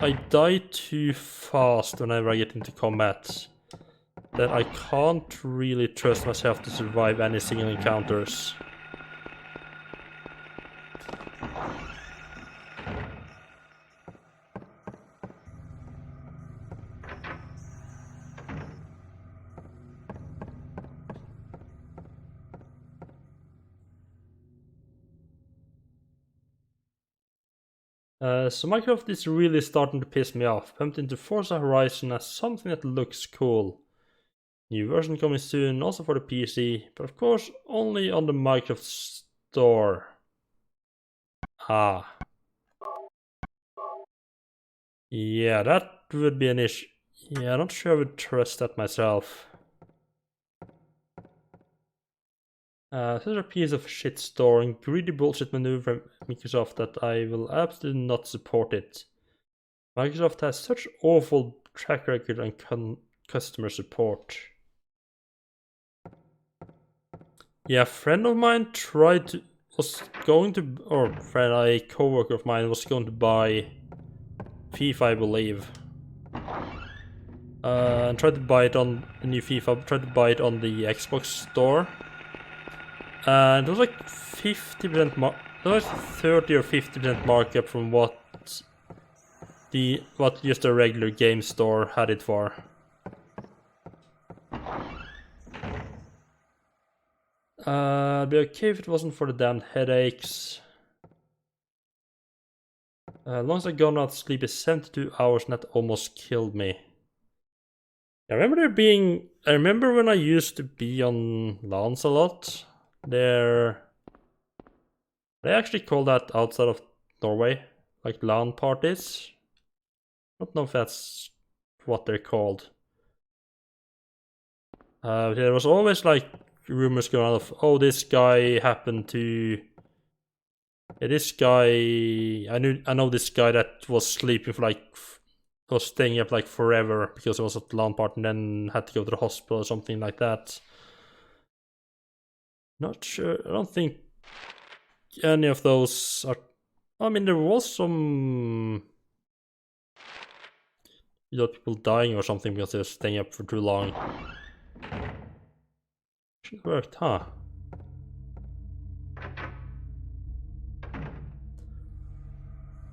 I die too fast whenever I get into combat that I can't really trust myself to survive any single encounters. So Minecraft is really starting to piss me off. Pumped into Forza Horizon as something that looks cool. New version coming soon, also for the PC, but of course only on the Minecraft store. Ah. Yeah, that would be an issue. Yeah, I'm not sure I would trust that myself. This is a piece of shit store and greedy bullshit maneuver from Microsoft that I will absolutely not support it. Microsoft has such awful track record on customer support. Yeah, a friend of mine a coworker of mine was going to buy FIFA, I believe. And tried to buy it on the new FIFA, tried to buy it on the Xbox store. And it was like 50%, it was 30 or 50% markup from what just a regular game store had it for. I'd be okay if it wasn't for the damn headaches. As long as I got not sleep is 72 hours and that almost killed me. I remember when I used to be on LANs a lot. They actually call that outside of Norway, like LAN parties. I don't know if that's what they're called. There was always like rumors going out of, oh, this guy happened to. Yeah, this guy. I know this guy that was sleeping for was staying up like forever because he was at the LAN party and then had to go to the hospital or something like that. Not sure. I don't think any of those are. I mean, there was some people dying or something because they were staying up for too long. Should have worked, huh?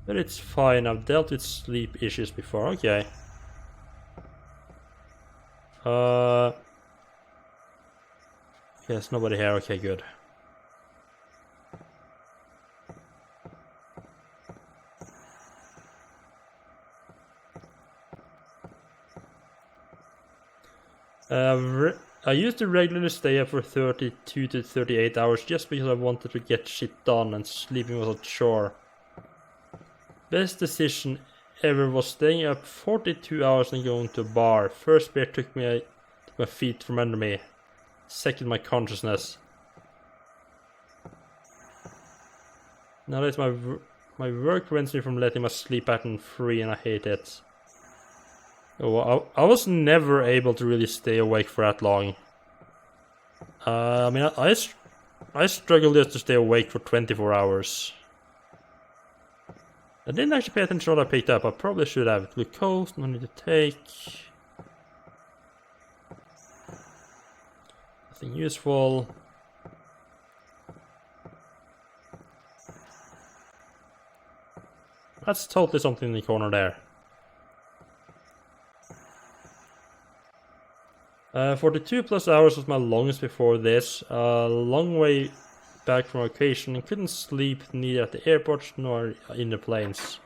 But it's fine. I've dealt with sleep issues before. Okay. Yes, nobody here. Okay, good. I used to regularly stay up for 32 to 38 hours just because I wanted to get shit done and sleeping was a chore. Best decision ever was staying up 42 hours and going to a bar. First beer took my feet from under me. Second, my consciousness. Nowadays my work prevents me from letting my sleep pattern free and I hate it. Oh, I was never able to really stay awake for that long. I mean, I struggled just to stay awake for 24 hours. I didn't actually pay attention to what I picked up. I probably should have. Glucose, no need to take. Nothing useful. That's totally something in the corner there. 42 plus hours was my longest before this. Long way back from vacation and couldn't sleep neither at the airport nor in the planes.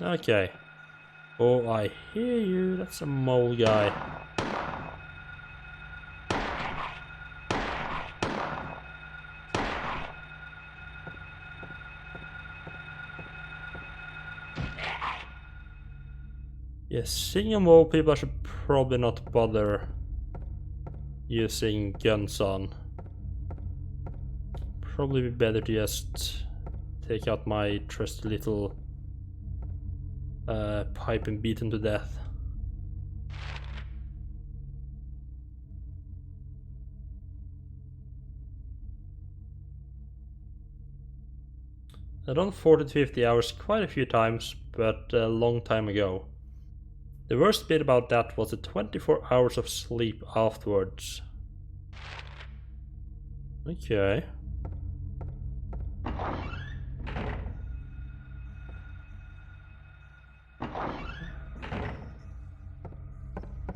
Okay. Oh, I hear you. That's a mole guy. Yes, seeing a mole people I should probably not bother using guns on. Probably be better to just take out my trusty little pipe and beat him to death. I've done 40 to 50 hours quite a few times, but a long time ago. The worst bit about that was the 24 hours of sleep afterwards. Okay.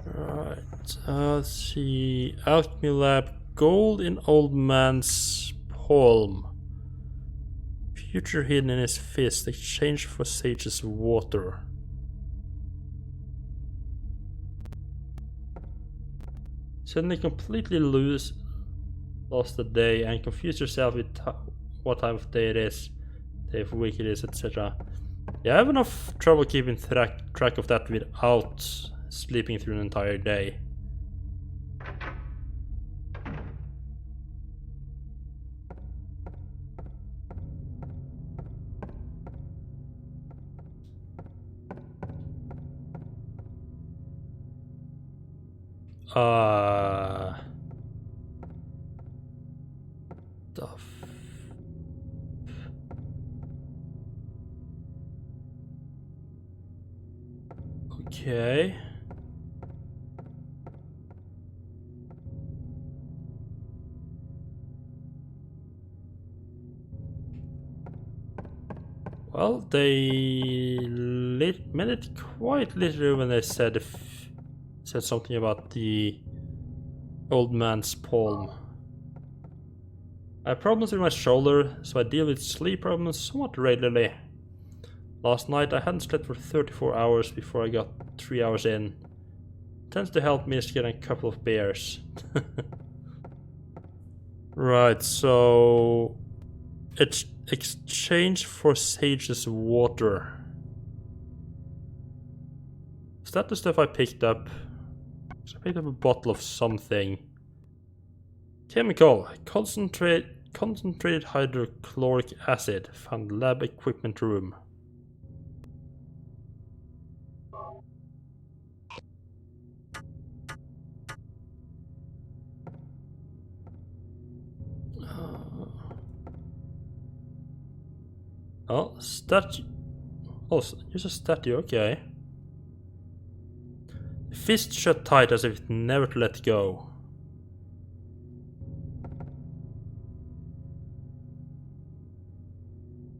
Right, let's see. Alchemy Lab, gold in old man's palm. Future hidden in his fist, exchange for sage's water. Suddenly completely lost the day and confuse yourself with what time of day it is, day of week it is, etc. Yeah, I have enough trouble keeping track of that without sleeping through an entire day. Stuff. Okay. Well, they made it quite literal when they said something about the old man's palm. I have problems with my shoulder, so I deal with sleep problems somewhat regularly. Last night I hadn't slept for 34 hours before I got 3 hours in. Tends to help me is getting a couple of beers. Right, so it's exchange for Sage's water. Is that the stuff I picked up? So I picked up a bottle of something. Chemical, concentrated hydrochloric acid, found lab equipment room. Oh, statue. Oh, use a statue, okay. Fist shut tight as if never to let go.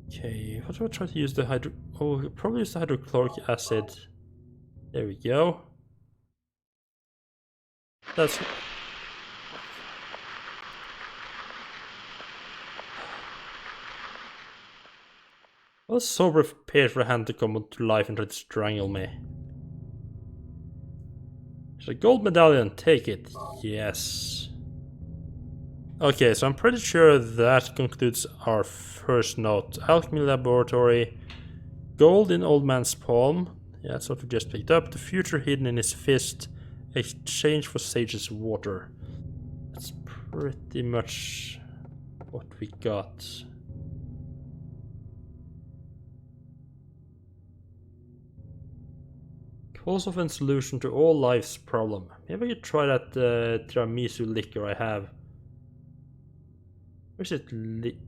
Okay, what do I try to use the hydro... Oh, probably use the hydrochloric acid. There we go. That's... I was so prepared for a hand to come to life and try to strangle me. There's a gold medallion, take it. Yes. Okay, so I'm pretty sure that concludes our first note. Alchemy laboratory. Gold in old man's palm. Yeah, that's what we just picked up. The future hidden in his fist. Exchange for Sage's water. That's pretty much what we got. Kosovan solution to all life's problem. Maybe I could try that tiramisu liquor I have. Where's it? Liquor.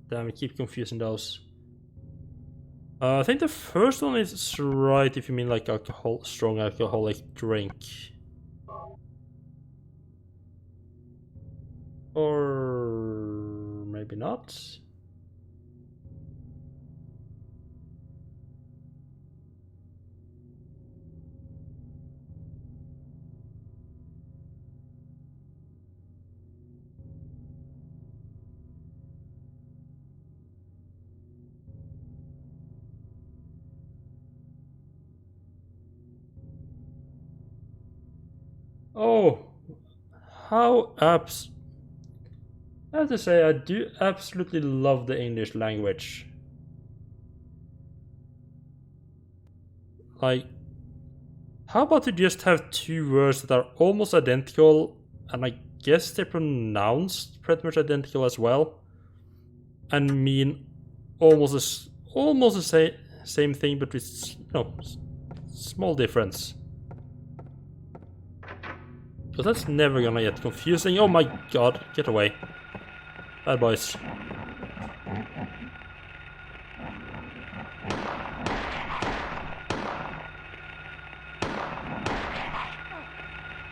Damn, I keep confusing those. I think the first one is right if you mean like alcohol, strong alcoholic drink. Or maybe not. Oh, how abs... I have to say, I do absolutely love the English language. Like, how about you just have two words that are almost identical, and I guess they're pronounced pretty much identical as well, and mean almost the same thing, but with small difference. Because that's never gonna get confusing. Oh my god, get away. Bad boys.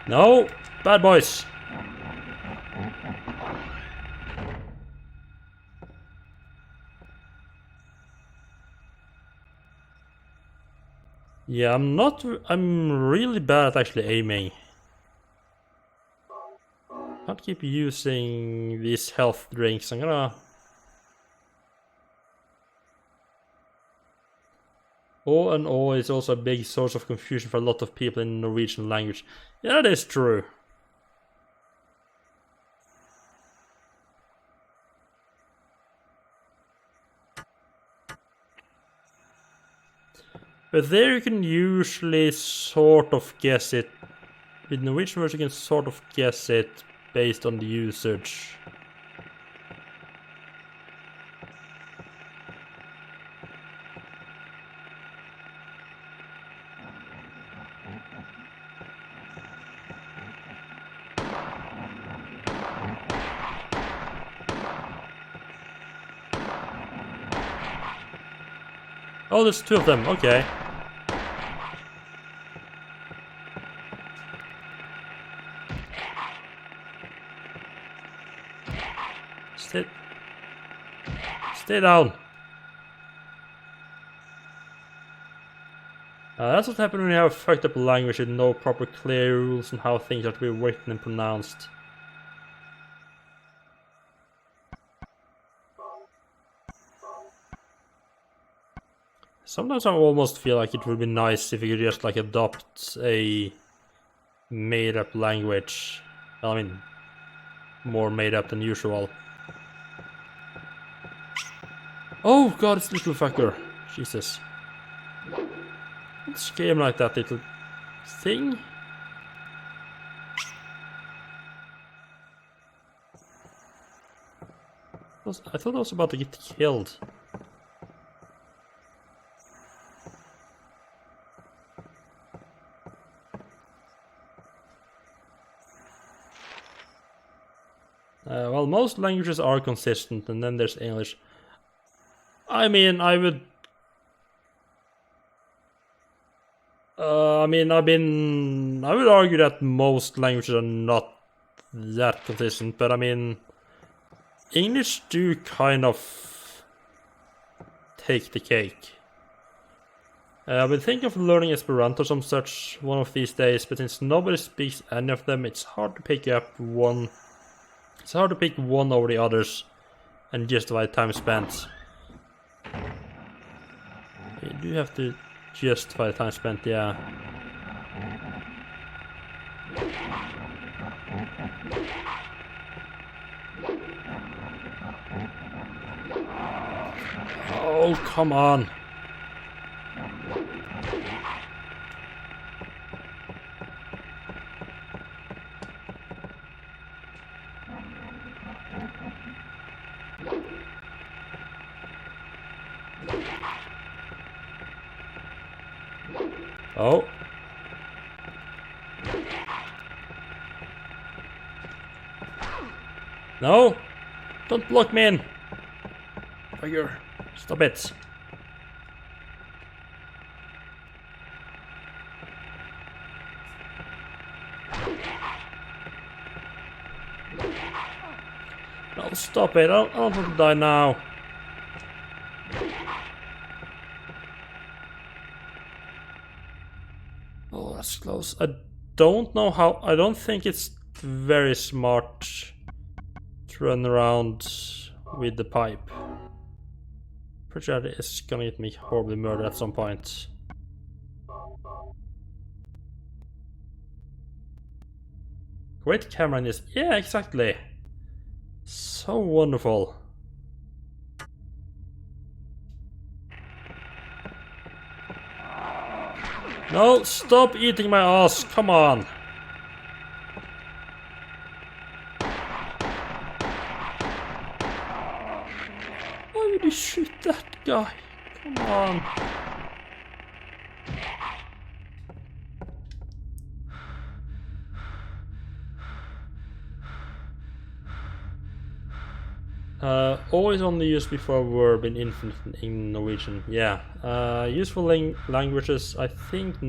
No! Bad boys! Yeah, I'm really bad at actually aiming. Can't keep using these health drinks. I'm gonna... O and O is also a big source of confusion for a lot of people in the Norwegian language. Yeah, that is true. But there you can usually sort of guess it. With Norwegian words you can sort of guess it based on the usage. Oh, there's two of them, okay. Stay down. That's what happens when you have a fucked up language with no proper clear rules on how things are to be written and pronounced. Sometimes I almost feel like it would be nice if you could just like adopt a made up language. I mean, more made up than usual. Oh god, it's little fucker. Jesus. Don't scare him like that, little thing. I thought I was about to get killed. Well, most languages are consistent, and then there's English. I mean, I would... I would argue that most languages are not that consistent, but I mean... English do kind of take the cake. I've been thinking of learning Esperanto or some such one of these days, but since nobody speaks any of them, it's hard to pick up one. It's hard to pick one over the others and justify time spent. You do have to justify the time spent, yeah. Oh, come on. Oh. No! Don't block me in! Figure. Stop it. No, stop it. I don't want to die now. Oh, that's close. I don't know how... I don't think it's very smart to run around with the pipe. Pretty sure it's gonna get me horribly murdered at some point. Great camera in this. Yeah, exactly. So wonderful. No, stop eating my ass. Come on. Why would you shoot that guy? Come on. Always only used before a verb in infinitive in Norwegian. Yeah. Useful languages, I think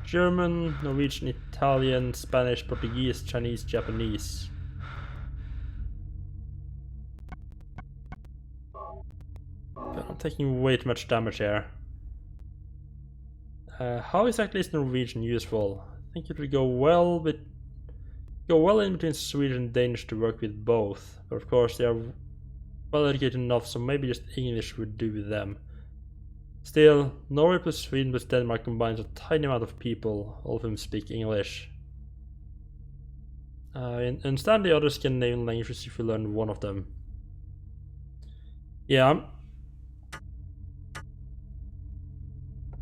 German, Norwegian, Italian, Spanish, Portuguese, Chinese, Japanese. God, I'm taking way too much damage here. How exactly is Norwegian useful? I think it would go well in between Swedish and Danish to work with both, but of course they are well educated enough, so maybe just English would do with them. Still, Norway plus Sweden plus Denmark combines a tiny amount of people, all of whom speak English. Understand the other Scandinavian languages if you learn one of them. Yeah,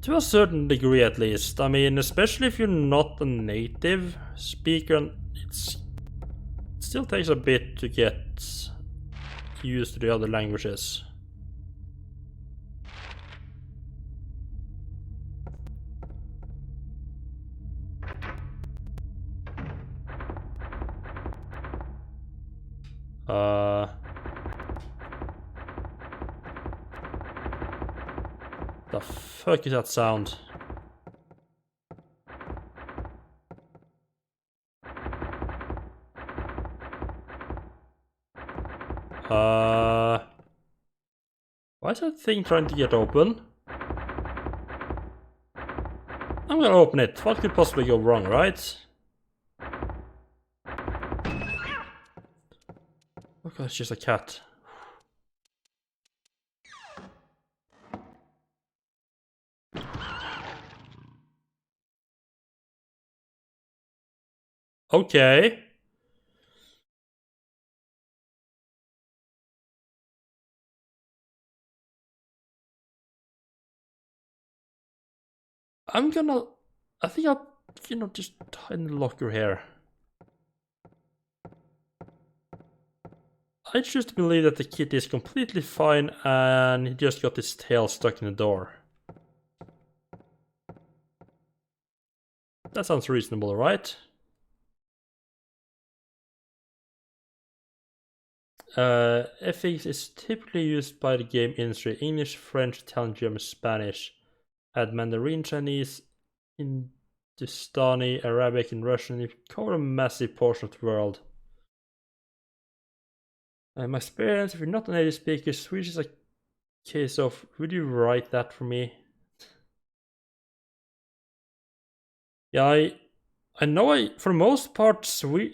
to a certain degree at least. I mean, especially if you're not a native speaker, it still takes a bit to get used to the other languages. The fuck is that sound? Why is that thing trying to get open? I'm gonna open it. What could possibly go wrong, right? Okay, it's just a cat. Okay. I think I'll, just hide in the locker here. I choose to believe that the kid is completely fine and he just got his tail stuck in the door. That sounds reasonable, right? FX is typically used by the game industry: English, French, Italian, German, Spanish. Add Mandarin, Chinese, Hindustani, Arabic, and Russian. You cover a massive portion of the world. My experience, if you're not a native speaker, Swedish is a case of, would you write that for me? Yeah, I know for the most part,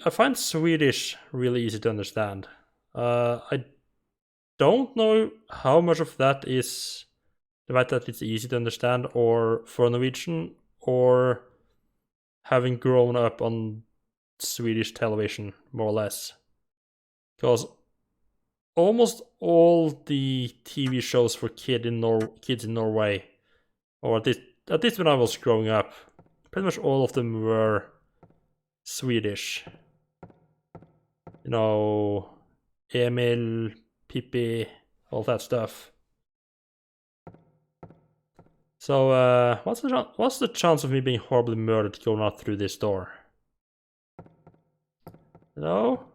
I find Swedish really easy to understand. I don't know how much of that is the fact that it's easy to understand, or for Norwegian, or having grown up on Swedish television, more or less. Because almost all the TV shows for kids in Norway, or at least when I was growing up, pretty much all of them were Swedish. You know, Emil, Pippi, all that stuff. So, what's the chance of me being horribly murdered going out through this door? No?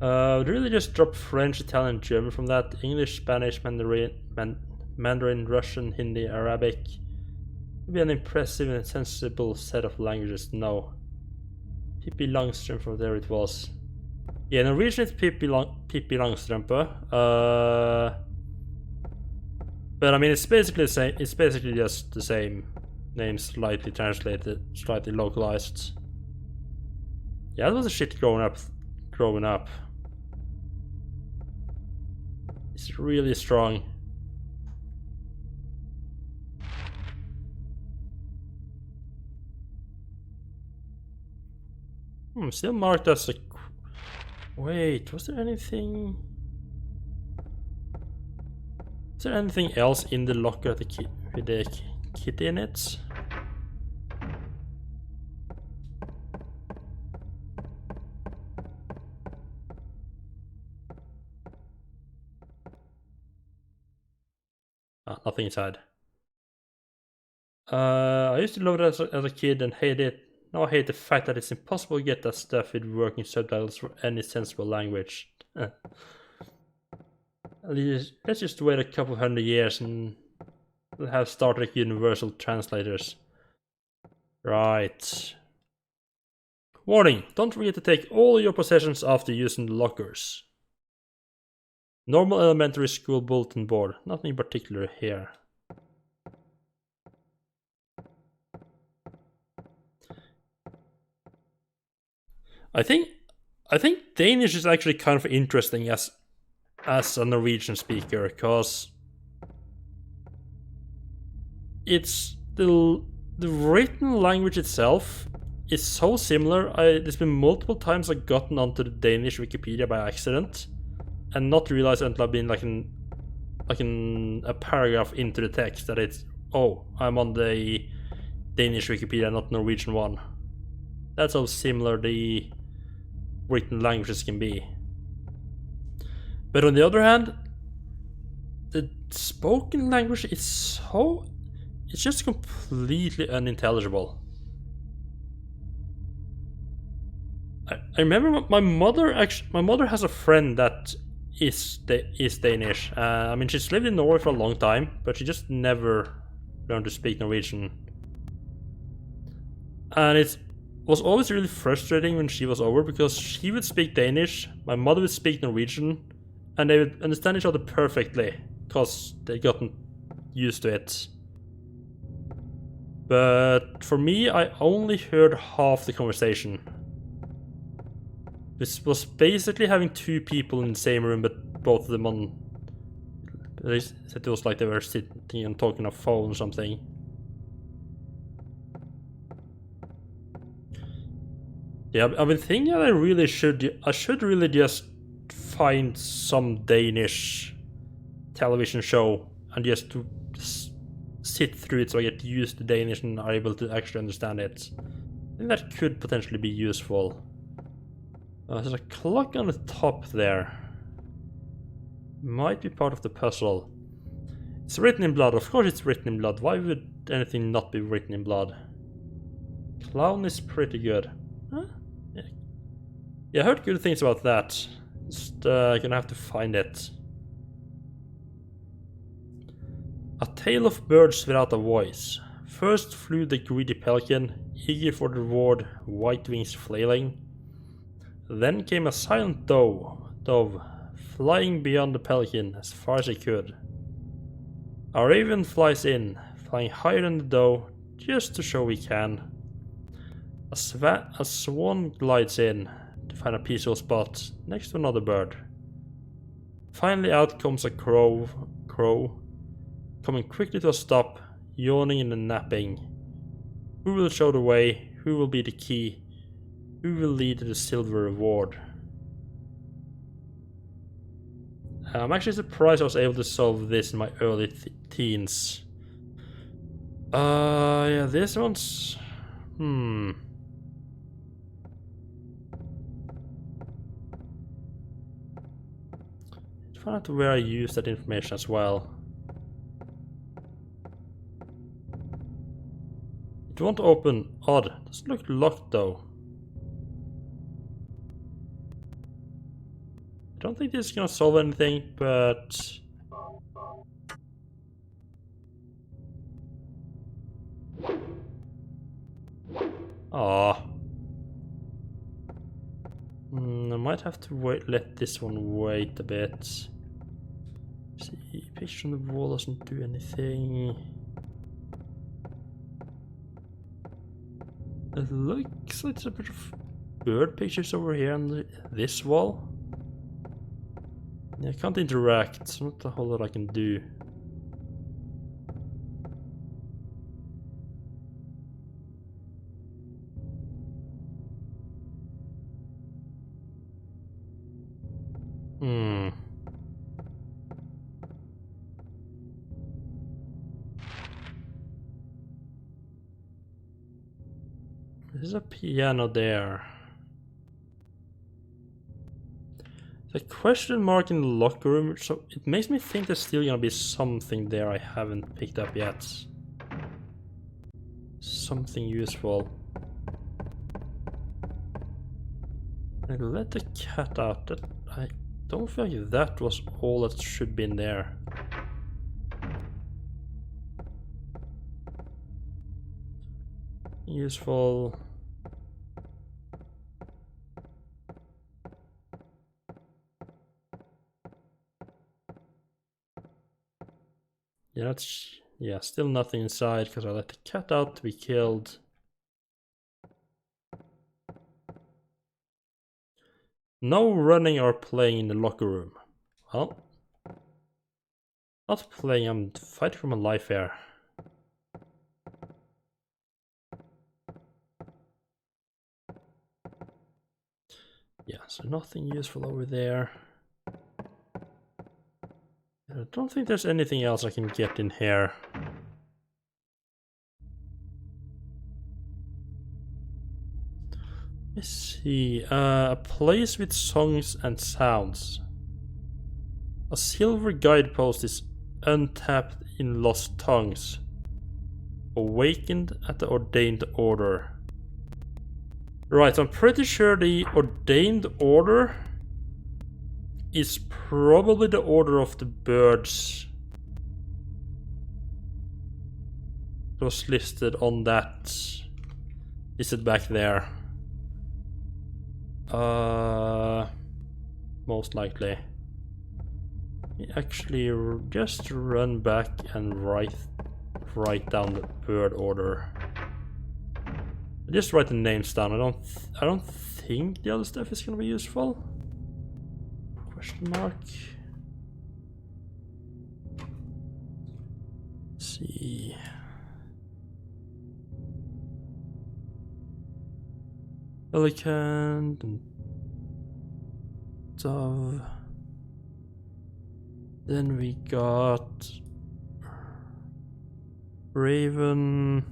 Really just drop French, Italian, German from that. English, Spanish, Mandarin, Russian, Hindi, Arabic. Would be an impressive and sensible set of languages. No. Pippi Langstrømpe, from there it was. Yeah, Norwegian is Pippi Langstrømpe. But I mean, it's basically the same. It's basically just the same name, slightly translated, slightly localized. Yeah, that was a shit growing up. It's really strong. Still marked as a... Wait, was there anything... Is there anything else in the locker with the kit in it? Nothing inside. I used to love it as a kid and hate it. Now I hate the fact that it's impossible to get that stuff with working subtitles for any sensible language. Let's just wait a couple of 100 years and we'll have Star Trek Universal translators. Right. Warning, don't forget to take all your possessions after using the lockers. Normal elementary school bulletin board, nothing particular here. I think Danish is actually kind of interesting as a Norwegian speaker, because it's the written language itself is so similar. There's been multiple times I've gotten onto the Danish Wikipedia by accident and not realized until I've been like a paragraph into the text that it's, oh, I'm on the Danish Wikipedia, not Norwegian one. That's how similar the written languages can be. But on the other hand, the spoken language is so it's just completely unintelligible. I remember my mother has a friend that is Danish. I mean, she's lived in Norway for a long time, but she just never learned to speak Norwegian. And it was always really frustrating when she was over, because she would speak Danish, my mother would speak Norwegian, and they would understand each other perfectly, because they'd gotten used to it. But for me, I only heard half the conversation. This was basically having two people in the same room, but both of them on... It was like they were sitting and talking on a phone or something. Yeah, I've been thinking I should really just find some Danish television show and just to sit through it so I get used to Danish and are able to actually understand it. I think that could potentially be useful. There's a clock on the top there. Might be part of the puzzle. It's written in blood. Of course it's written in blood. Why would anything not be written in blood? Clown is pretty good. Huh? Yeah, I heard good things about that. Just gonna have to find it. A tale of birds without a voice. First flew the greedy pelican, eager for the reward, white wings flailing. Then came a silent dove, flying beyond the pelican as far as he could. A raven flies in, flying higher than the dove, just to show he can. A swan glides in to find a peaceful spot next to another bird. Finally out comes a crow, coming quickly to a stop, yawning and napping. Who will show the way? Who will be the key? Who will lead to the silver reward? I'm actually surprised I was able to solve this in my early teens. Yeah, this one's... Find out where I use that information as well. It won't open. Odd. Doesn't look locked though. I don't think this is gonna solve anything, but... Aww. I might have to let this one wait a bit. See, picture on the wall doesn't do anything. It looks like there's a bit of bird pictures over here on this wall. Yeah, I can't interact, it's not a whole lot I can do. There's a piano there. The question mark in the locker room, so it makes me think there's still gonna be something there I haven't picked up yet. Something useful. I let the cat out. That I don't feel like that was all that should be in there. Useful. Yeah, that's... yeah, still nothing inside because I let the cat out to be killed. No running or playing in the locker room. Well, not playing, I'm fighting for my life here. Yeah, so nothing useful over there. I don't think there's anything else I can get in here. Let's see. A place with songs and sounds. A silver guidepost is untapped in Lost Tongues. Awakened at the ordained order. Right, so I'm pretty sure the ordained order is probably the order of the birds. It was listed on that. Listed back there. Most likely. Actually, just run back and write down the bird order. Just write the names down. I don't think the other stuff is gonna be useful. Question mark. Let's see. Pelican and dove. Then we got raven.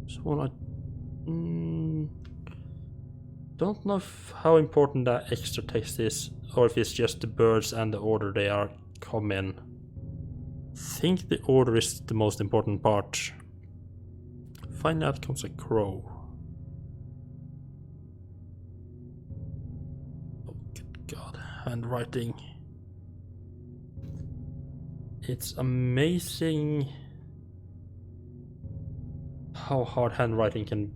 So I don't know how important that extra text is, or if it's just the birds and the order they are come in. I think the order is the most important part. Finally out comes a crow. Oh good god, handwriting. It's amazing how hard handwriting can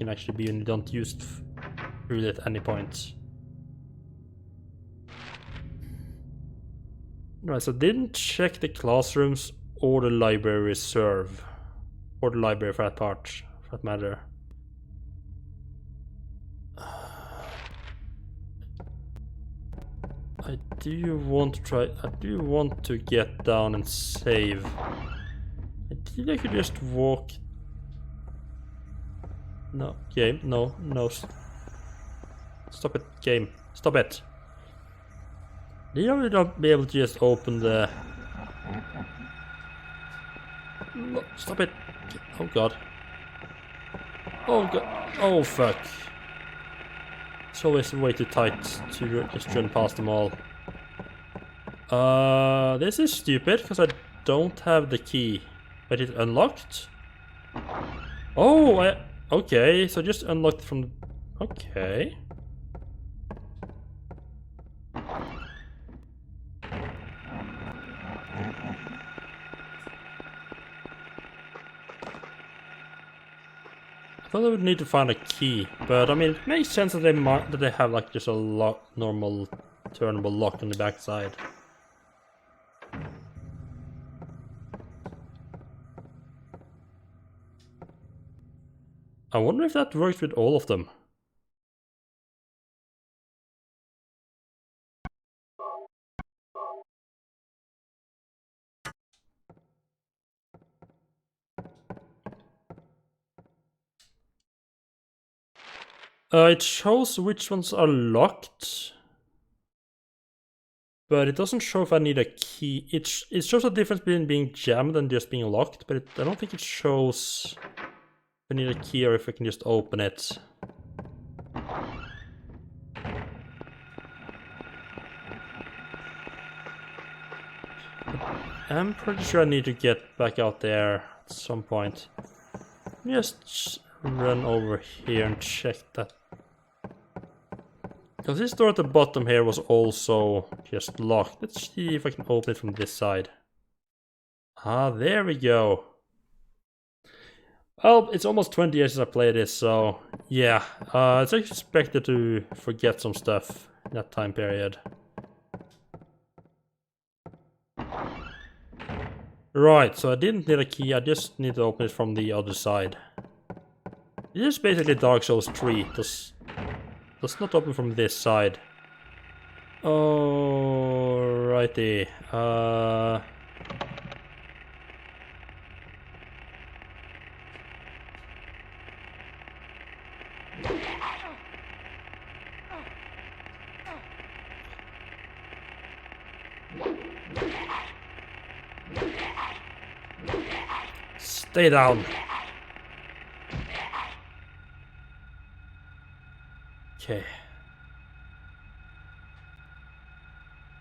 actually be when you don't use it really at any point. Right, so didn't check the classrooms or the library reserve. Or the library for that part, for that matter. I do want to get down and save. I think I could just walk. No, game, no. Stop it, game. Stop it. Did I not be able to just open the... No, stop it. Oh god. Oh god. Oh fuck. It's always way too tight to just run past them all. This is stupid because I don't have the key. But it's unlocked? Oh, okay, so just unlocked from... Okay. I thought I would need to find a key, but I mean, it makes sense that they have like just a normal turnable lock on the backside. I wonder if that works with all of them. It shows which ones are locked, but it doesn't show if I need a key. It shows a difference between being jammed and just being locked, but I don't think it shows if I need a key or if I can just open it. I'm pretty sure I need to get back out there at some point. Just run over here and check that. Because this door at the bottom here was also just locked. Let's see if I can open it from this side. Ah, there we go. Well, it's almost 20 years since I played this, so yeah. It's expected to forget some stuff in that time period. Right, so I didn't need a key, I just need to open it from the other side. This is basically Dark Souls 3. Does not open from this side. Alrighty. Stay down. Okay.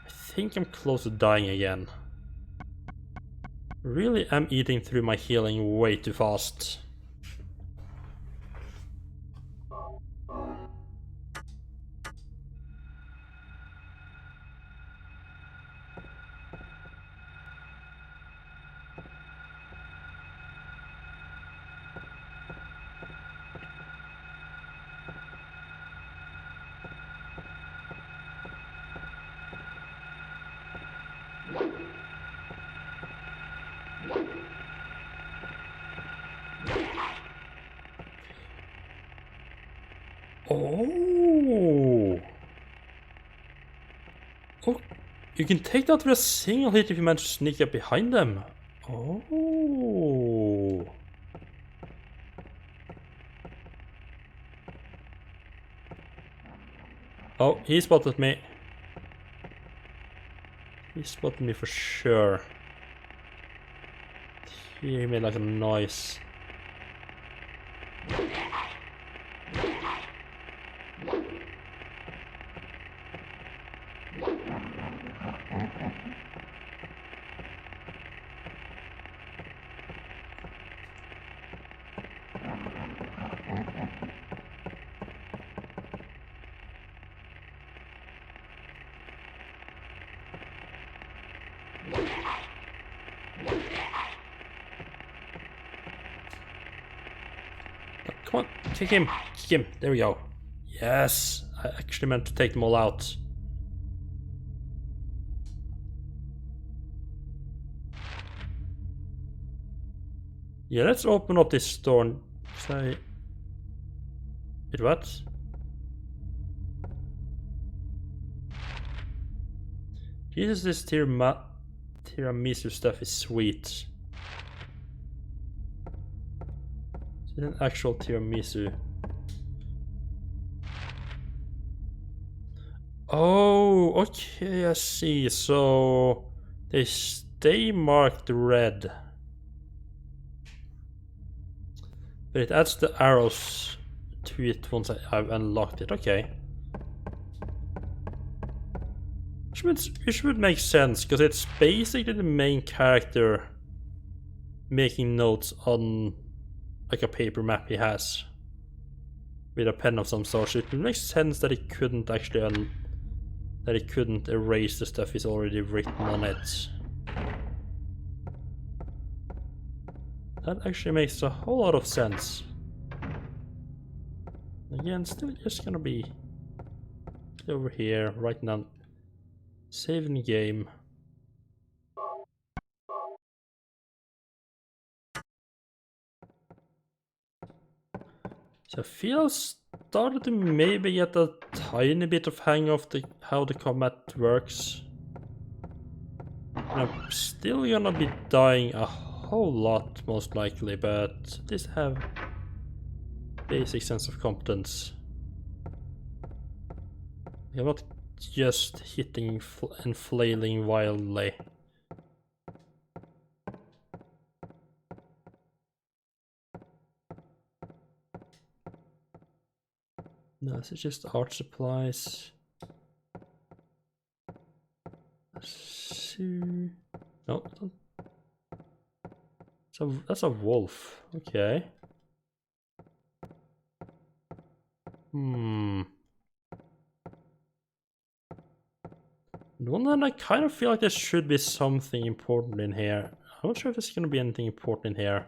I think I'm close to dying again. Really am eating through my healing way too fast. Oh! Oh, you can take that with a single hit if you manage to sneak up behind them. Oh! Oh, he spotted me. He spotted me for sure. He made like a noise. Come on, kick him, kick him. There we go. Yes, I actually meant to take them all out. Yeah, let's open up this door and say... Wait, what? Jesus, this tiramisu stuff is sweet. It's an actual tiramisu. Oh, okay, I see. So they stay marked red. But it adds the arrows to it once I've unlocked it. Okay. Which would make sense, because it's basically the main character making notes on like a paper map he has with a pen of some sort. So it makes sense that he couldn't actually that he couldn't erase the stuff he's already written on it. That actually makes a whole lot of sense. Again, still just gonna be over here right now. Saving the game. So I feel I've started to maybe get a tiny bit of hang of how the combat works. And I'm still gonna be dying a whole lot most likely, but at least have basic sense of competence. I'm not just hitting and flailing wildly. No, this is just art supplies. No, so that's a wolf. Okay. No, then I kind of feel like there should be something important in here. I'm not sure if there's gonna be anything important in here.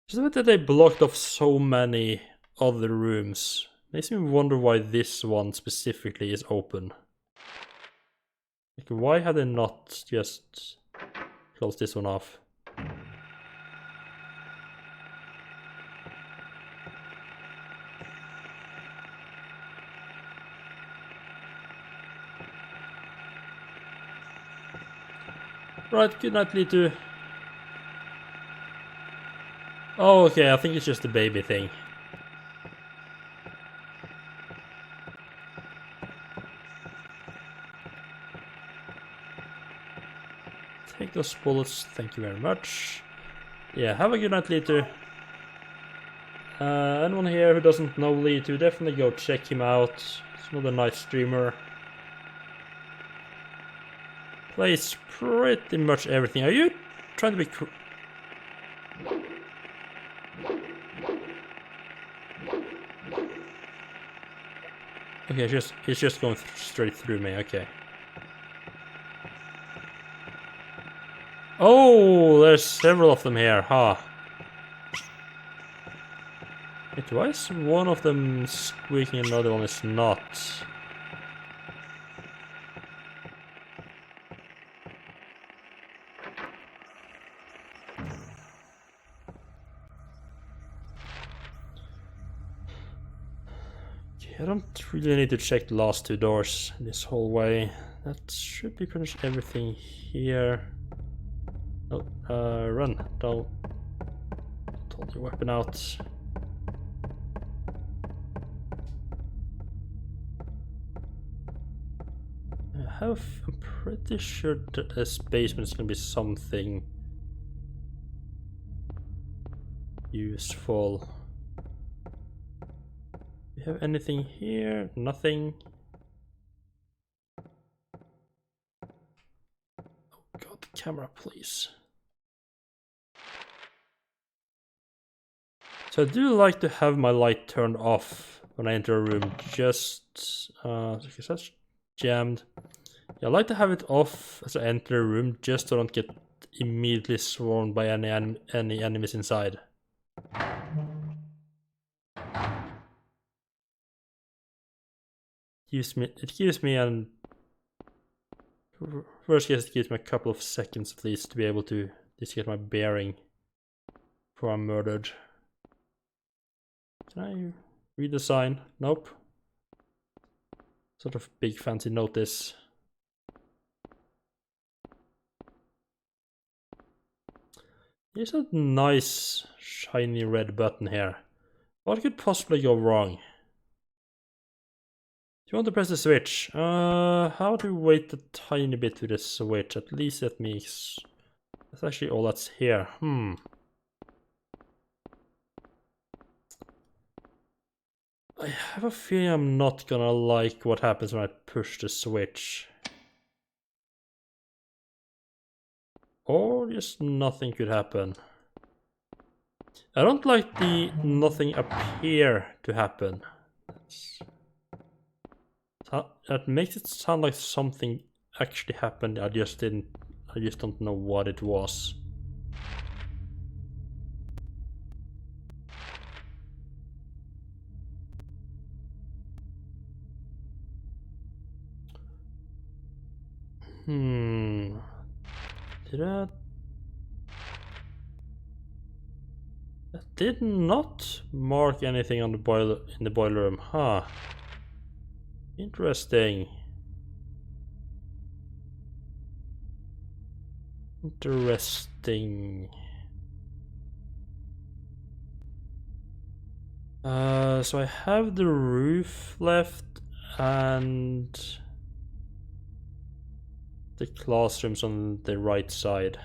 Just the fact that they blocked off so many other rooms makes me wonder why this one specifically is open. Like, why have they not just closed this one off? Right, good night, Litu. Oh, okay, I think it's just a baby thing. Take those bullets, thank you very much. Yeah, have a good night, Litu. Anyone here who doesn't know Litu, definitely go check him out. He's another nice streamer. place pretty much everything. Are you trying to be okay, it's just going straight through me, okay. Oh, there's several of them here, huh? Wait, why is one of them squeaking and another one is not? I don't really need to check the last two doors in this hallway. That should be pretty much everything here. No, run. Don't hold your weapon out. I'm pretty sure that this basement is gonna be something useful. Do you have anything here? Nothing. Oh god, the camera, please. So I do like to have my light turned off when I enter a room, just because that's jammed. Yeah, I like to have it off as I enter a room, just so I don't get immediately swarmed by any enemies inside. It gives me an worst case, it gives me a couple of seconds at least to be able to just get my bearing before I'm murdered. Can I read the sign? Nope. Sort of big fancy notice. There's a nice shiny red button here. What could possibly go wrong? Do you want to press the switch? How to wait a tiny bit with the switch? At least that makes... That's actually all that's here. I have a feeling I'm not gonna like what happens when I push the switch. Or just nothing could happen. I don't like the nothing appear to happen. That makes it sound like something actually happened. I just don't know what it was. That did not mark anything on the boiler in the boiler room, huh? Interesting. Interesting. So I have the roof left and the classrooms on the right side.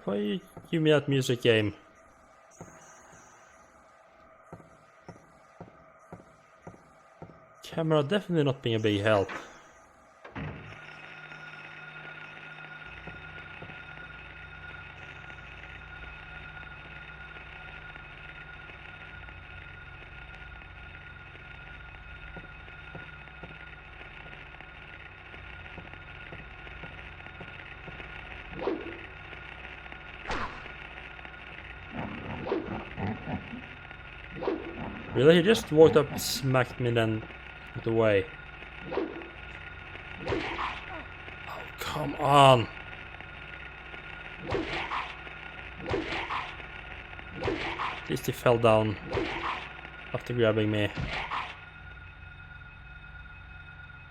Why you give me that music game? Camera definitely not being a big help. Really? He just walked up, smacked me, then went away. Oh, come on! At least he fell down after grabbing me.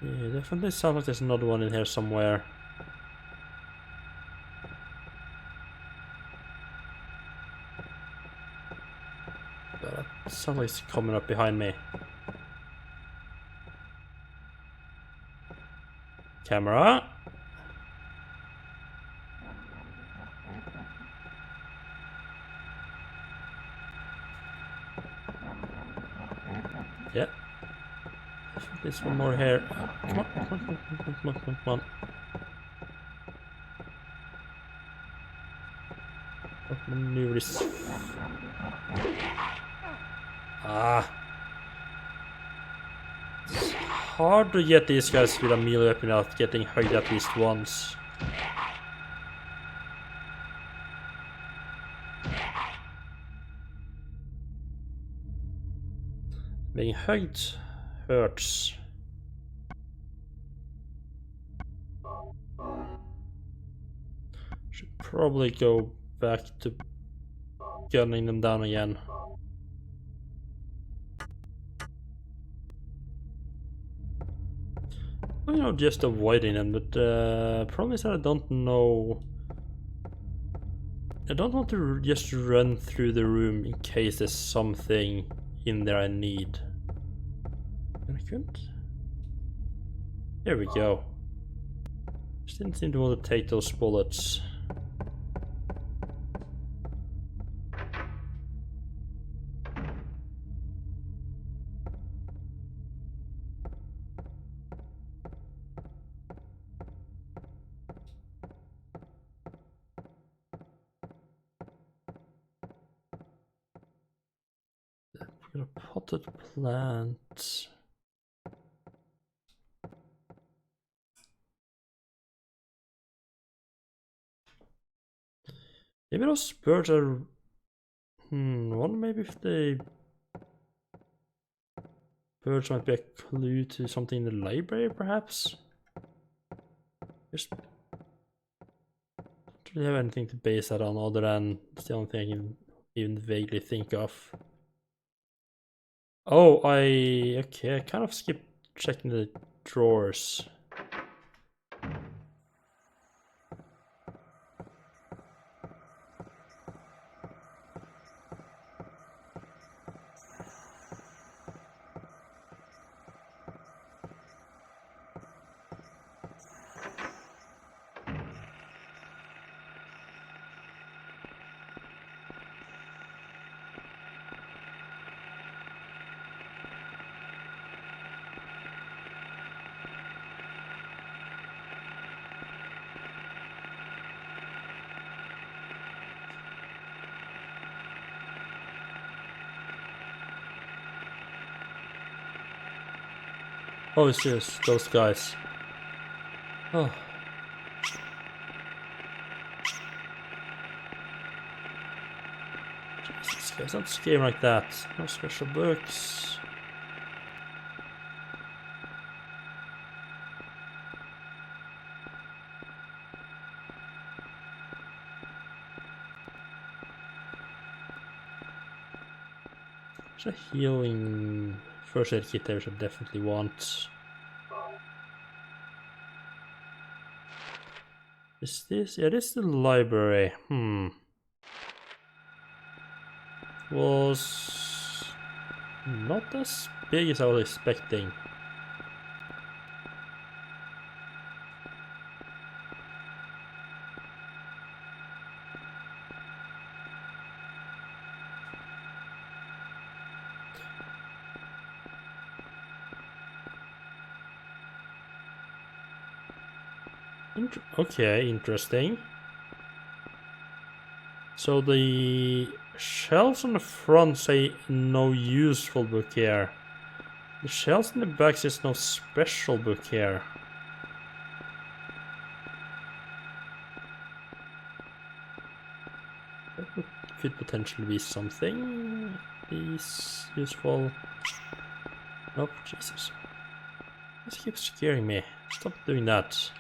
Yeah, definitely sounds like there's another one in here somewhere. But something's coming up behind me. Camera. Yeah. I think there's one more here. Come on, come on, come on, come on, come on. What maneuver is... Ah. It's hard to get these guys with a melee weapon without getting hugged at least once. Being hugged hurts. Should probably go back to gunning them down again. Well, you know, just avoiding them, but problem is that I don't know. I don't want to just run through the room in case there's something in there I need. And I couldn't. There we go. Just didn't seem to want to take those bullets. We got a potted plant. Maybe those birds are... wonder maybe if the birds might be a clue to something in the library, perhaps? Just don't really have anything to base that on other than it's the only thing I can even vaguely think of. Oh, okay, I kind of skipped checking the drawers. Oh, it's just those guys. Oh. Jesus, guys, don't scare me like that. No special books. There's a healing first aid kit there, which I definitely want. Is this? Yeah, this is the library. Was not as big as I was expecting. Okay, interesting. So the shelves on the front say no useful book here. The shelves in the back says no special book here. That could potentially be something. These useful. Nope, Jesus. This keeps scaring me. Stop doing that.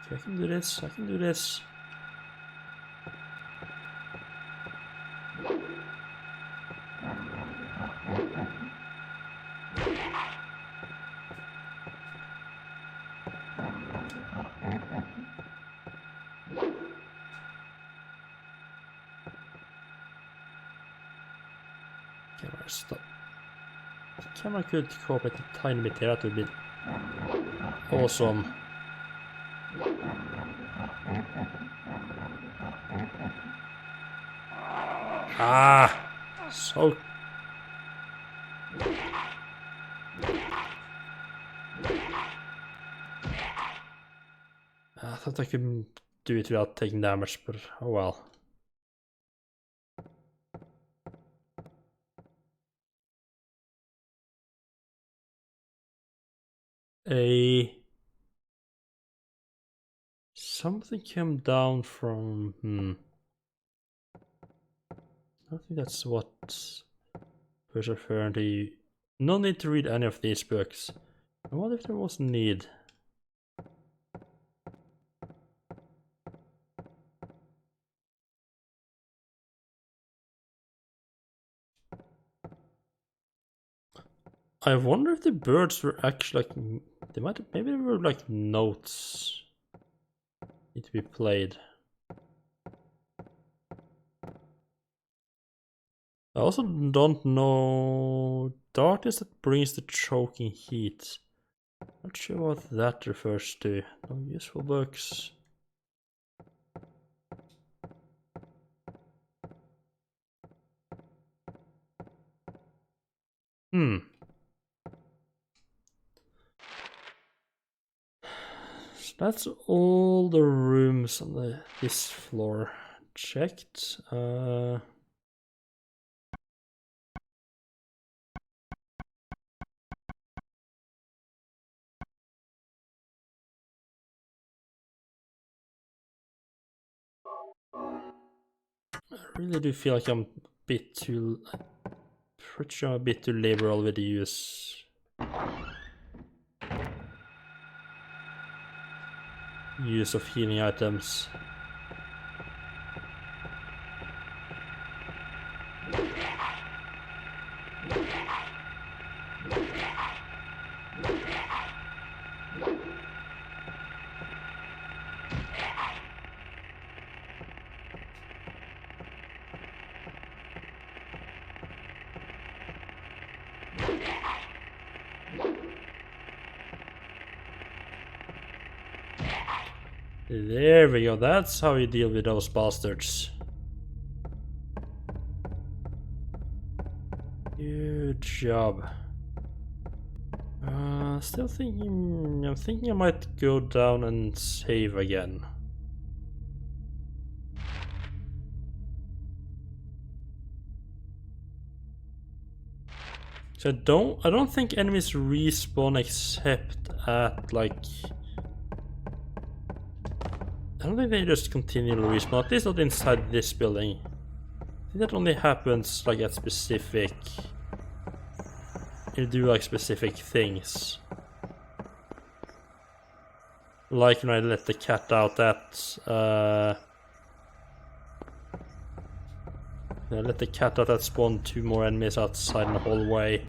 Okay, I can do this, I can do this. Camera stop. The camera could cooperate a tiny bit here, that would be awesome. Ah! So... I thought I could do it without taking damage, but oh well. Something came down from... I think that's what was referring to. No need to read any of these books. I wonder if there was a need. I wonder if the birds were actually like... maybe they were like notes. Need to be played. I also don't know... Darkness that brings the choking heat. Not sure what that refers to. No useful books. So that's all the rooms on this floor checked. I really do feel like I'm a bit too... pretty sure I'm a bit too liberal with the use of healing items. There we go, that's how you deal with those bastards. Good job. Still thinking... I'm thinking I might go down and save again. So I don't think enemies respawn except at like... I don't think they just continually respawn, at least not inside this building. I think that only happens like at specific... you do like specific things. Like when I let the cat out that... I let the cat out that spawned 2 more enemies outside in the hallway.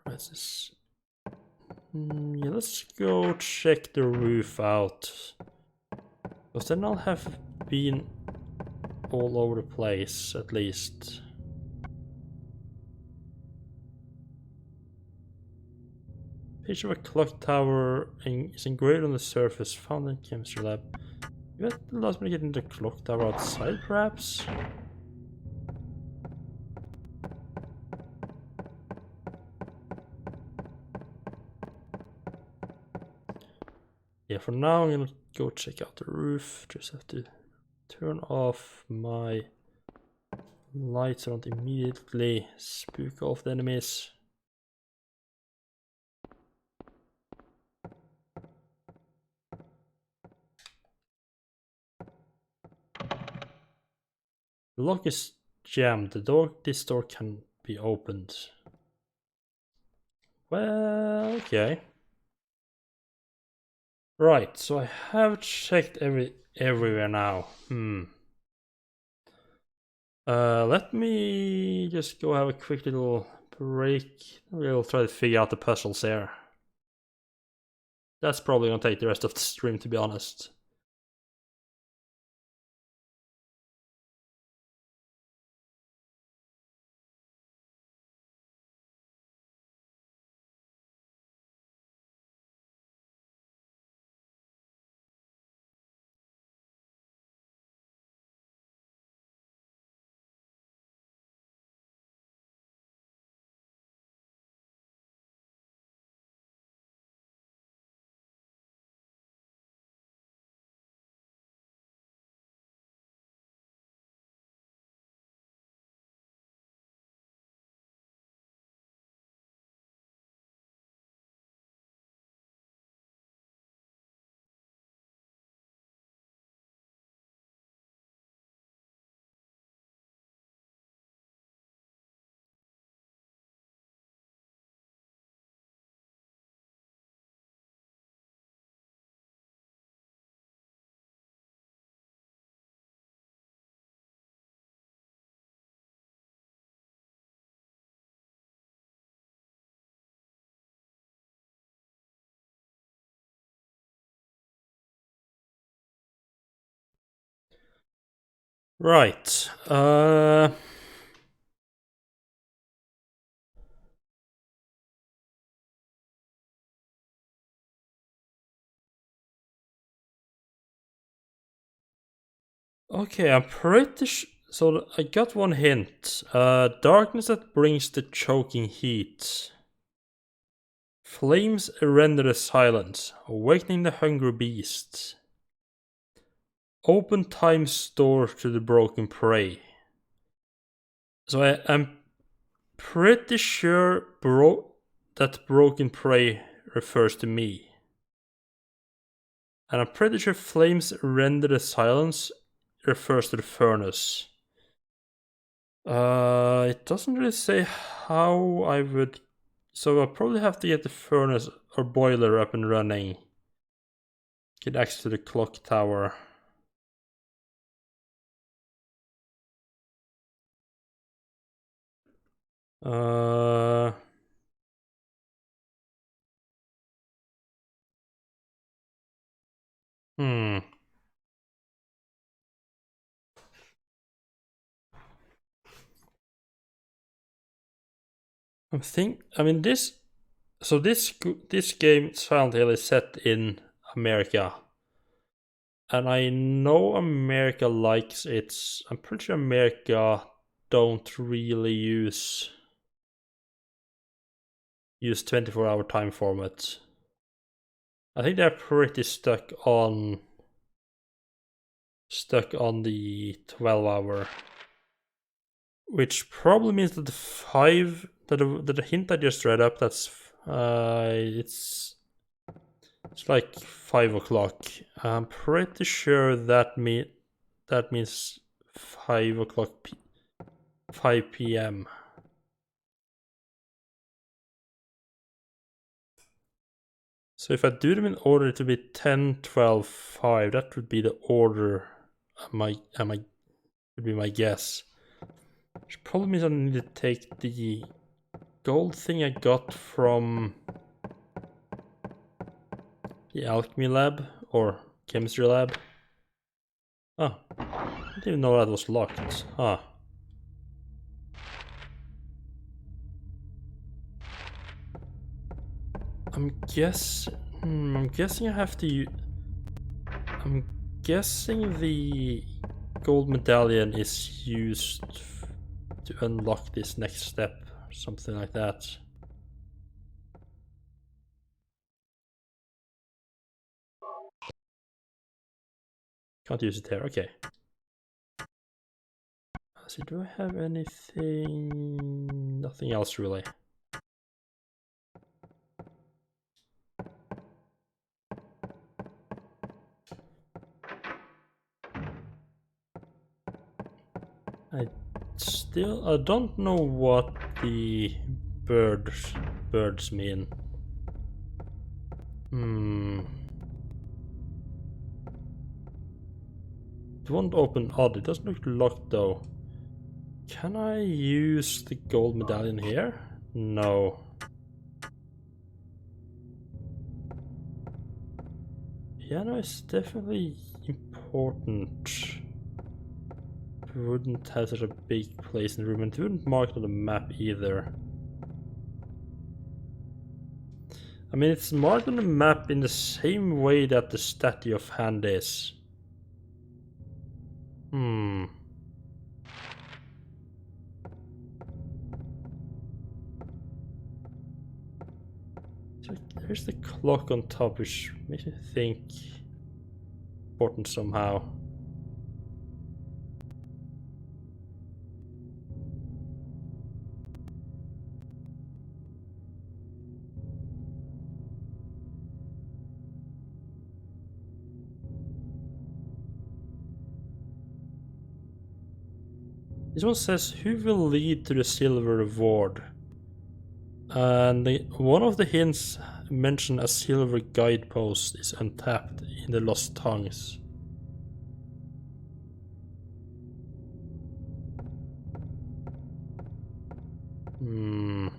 What's this? Yeah, let's go check the roof out. Because then I'll have been all over the place, at least. Picture of a clock tower is engraved on the surface, found in chemistry lab. You bet allows me to get into the clock tower outside, perhaps? Yeah, for now I'm gonna go check out the roof. Just have to turn off my lights. I don't immediately spook off the enemies. The lock is jammed. This door can be opened. Well, okay. Right, so I have checked everywhere now. Let me just go have a quick little break. We'll try to figure out the puzzles here. That's probably gonna take the rest of the stream, to be honest. Right. Okay, I'm pretty so I got one hint. Darkness that brings the choking heat. Flames render the silence, awakening the hungry beast. Open time's door to the broken prey. So I'm pretty sure that broken prey refers to me. And I'm pretty sure flames render the silence refers to the furnace. It doesn't really say how I would... So I'll probably have to get the furnace or boiler up and running. Get access to the clock tower. I mean this. So this game Silent Hill is set in America, and I know America likes its. I'm pretty sure America don't really use 24-hour time formats. I think they're pretty stuck on the 12-hour, which probably means that the hint I just read up, that's it's like 5 o'clock. I'm pretty sure that means 5 o'clock 5 p.m. So if I do them in order to be 10, 12, 5, that would be the order. Would be my guess. Which probably means I need to take the gold thing I got from the alchemy lab or chemistry lab. Oh, I didn't even know that was locked. Ah. I'm guessing I have to. I'm guessing the gold medallion is used to unlock this next step, or something like that. Can't use it here, okay. Let's see, do I have anything? Nothing else really. I don't know what the birds mean. It won't open odd. It doesn't look locked though. Can I use the gold medallion here? No. Piano is definitely important. It wouldn't have such a big place in the room, and it wouldn't mark it on the map either. I mean, it's marked on the map in the same way that the statue of hand is. So there's the clock on top, which makes me think important somehow. This one says, who will lead to the silver reward? And one of the hints mention a silver guidepost is untapped in the Lost Tongues. I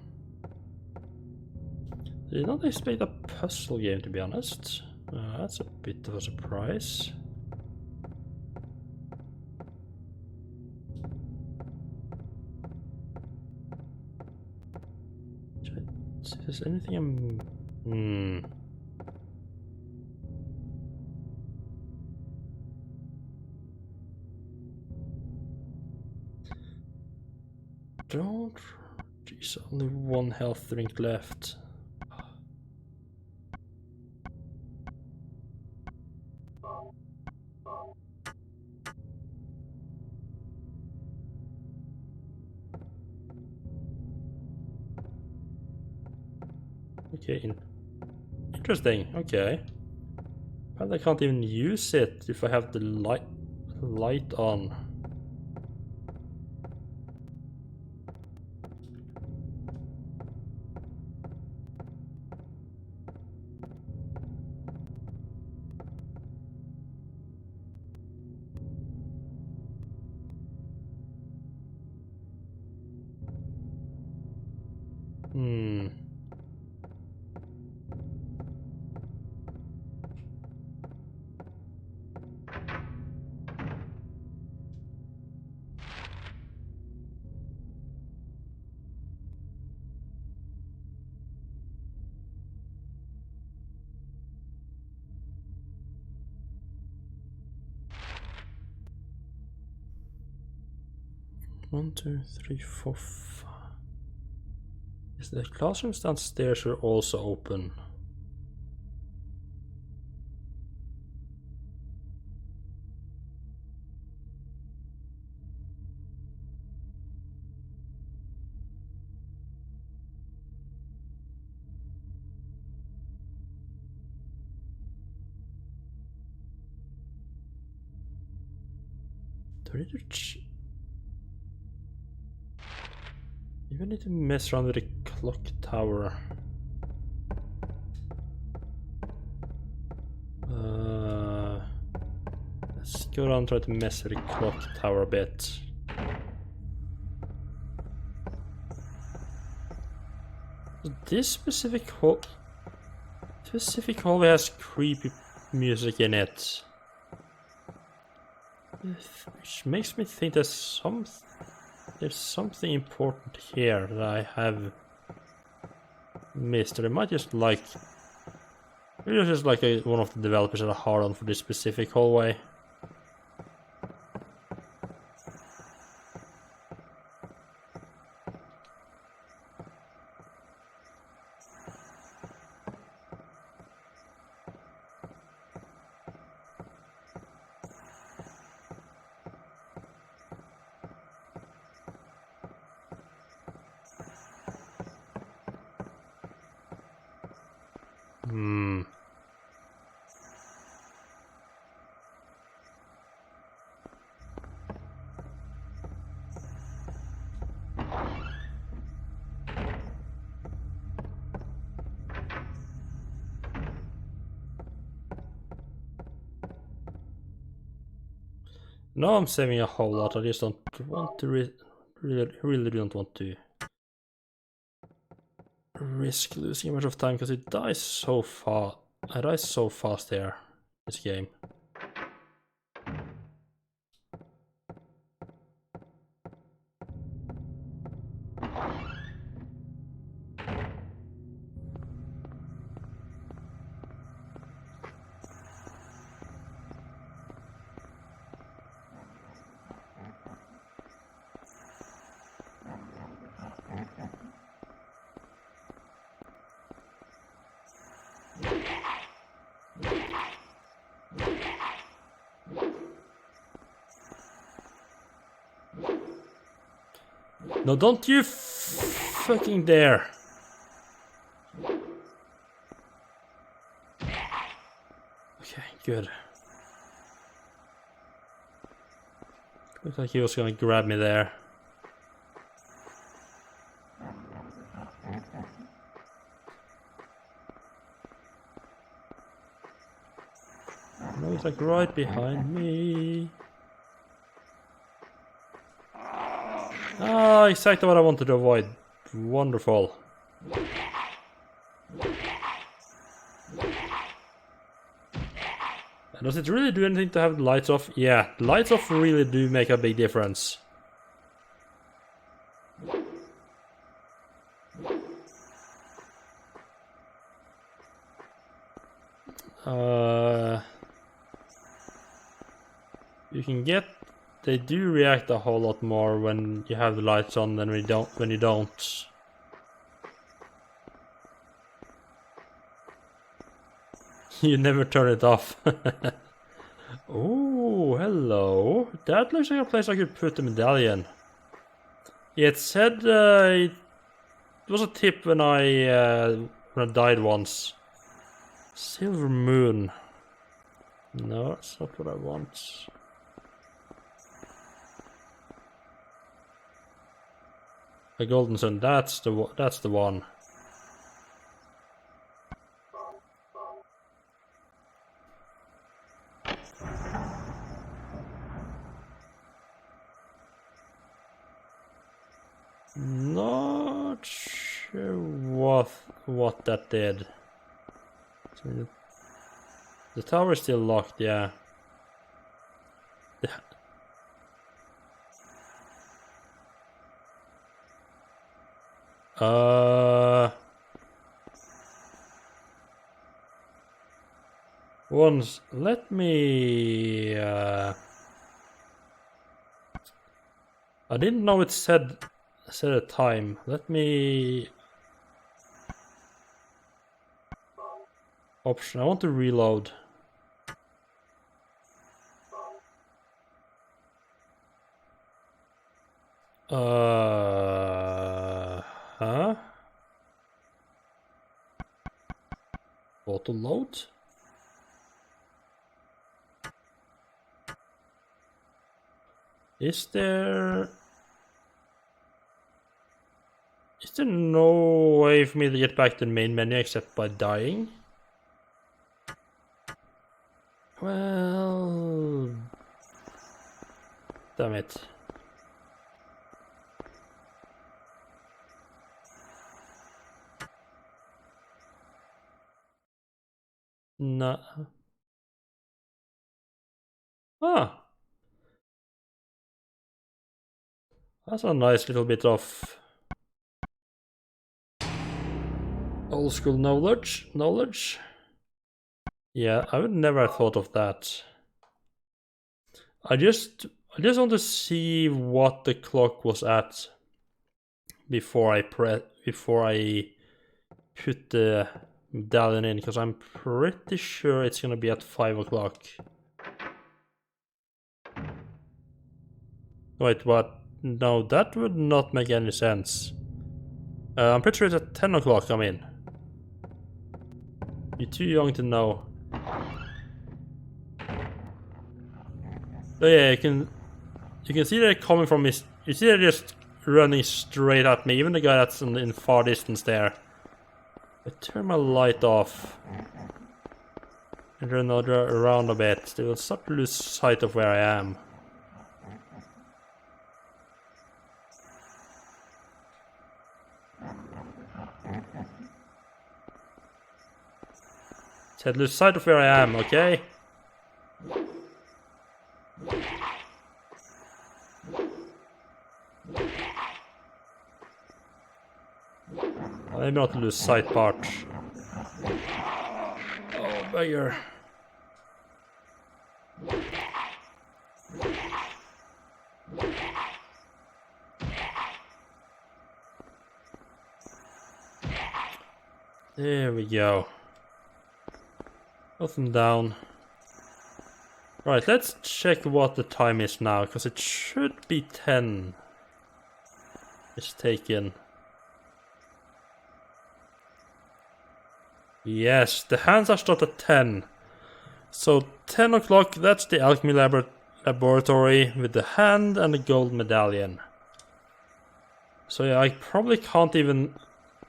did not expect a puzzle game, to be honest. That's a bit of a surprise. See if there's anything Don't... Jeez, only one health drink left. Okay, interesting, okay. But I can't even use it if I have the light on. One, two, three, four, five. Is the classrooms downstairs are also open? Do I need to maybe I need to mess around with the clock tower. Let's go around and try to mess with the clock tower a bit. This specific hallway has creepy music in it, which makes me think there's something important here that I have missed, or I might just like... Maybe it's just like one of the developers had a hard on for this specific hallway. Now I'm saving a whole lot. I just don't want to really don't want to risk losing much of time because it dies so fast. I die so fast there. This game. No, don't you fucking dare! Okay, good. Looks like he was gonna grab me there. No, he's like right behind me. Ah, exactly what I wanted to avoid. Wonderful. And does it really do anything to have the lights off? Yeah, the lights off really do make a big difference. You can get... They do react a whole lot more when you have the lights on than when you don't. You never turn it off. Oh, hello. That looks like a place I could put the medallion. It said it was a tip when I died once. Silver Moon. No, that's not what I want. The Golden Sun. That's the one. Not sure what that did. The tower is still locked, yeah. Once, let me... I didn't know it said a time. Let me... Option, I want to reload. Huh? Auto load? Is there no way for me to get back to the main menu except by dying? Well... Damn it. No. Ah. That's a nice little bit of old school knowledge. Yeah, I would never have thought of that. I just want to see what the clock was at before I put the medallion in, because I'm pretty sure it's gonna be at 5 o'clock. Wait, what? No, that would not make any sense. I'm pretty sure it's at 10 o'clock I'm in. You're too young to know. Oh yeah, you can see they're coming from this. You see they're just running straight at me. Even the guy that's in far distance there. I turn my light off and run around a bit. They will start to lose sight of where I am. Said lose sight of where I am, okay? Maybe not lose sight part. Oh, bugger. There we go. Got them down. Right, let's check what the time is now, because it should be 10. It's taken. Yes, the hands are started at 10. So 10 o'clock, that's the alchemy laboratory with the hand and the gold medallion. So yeah, I probably can't even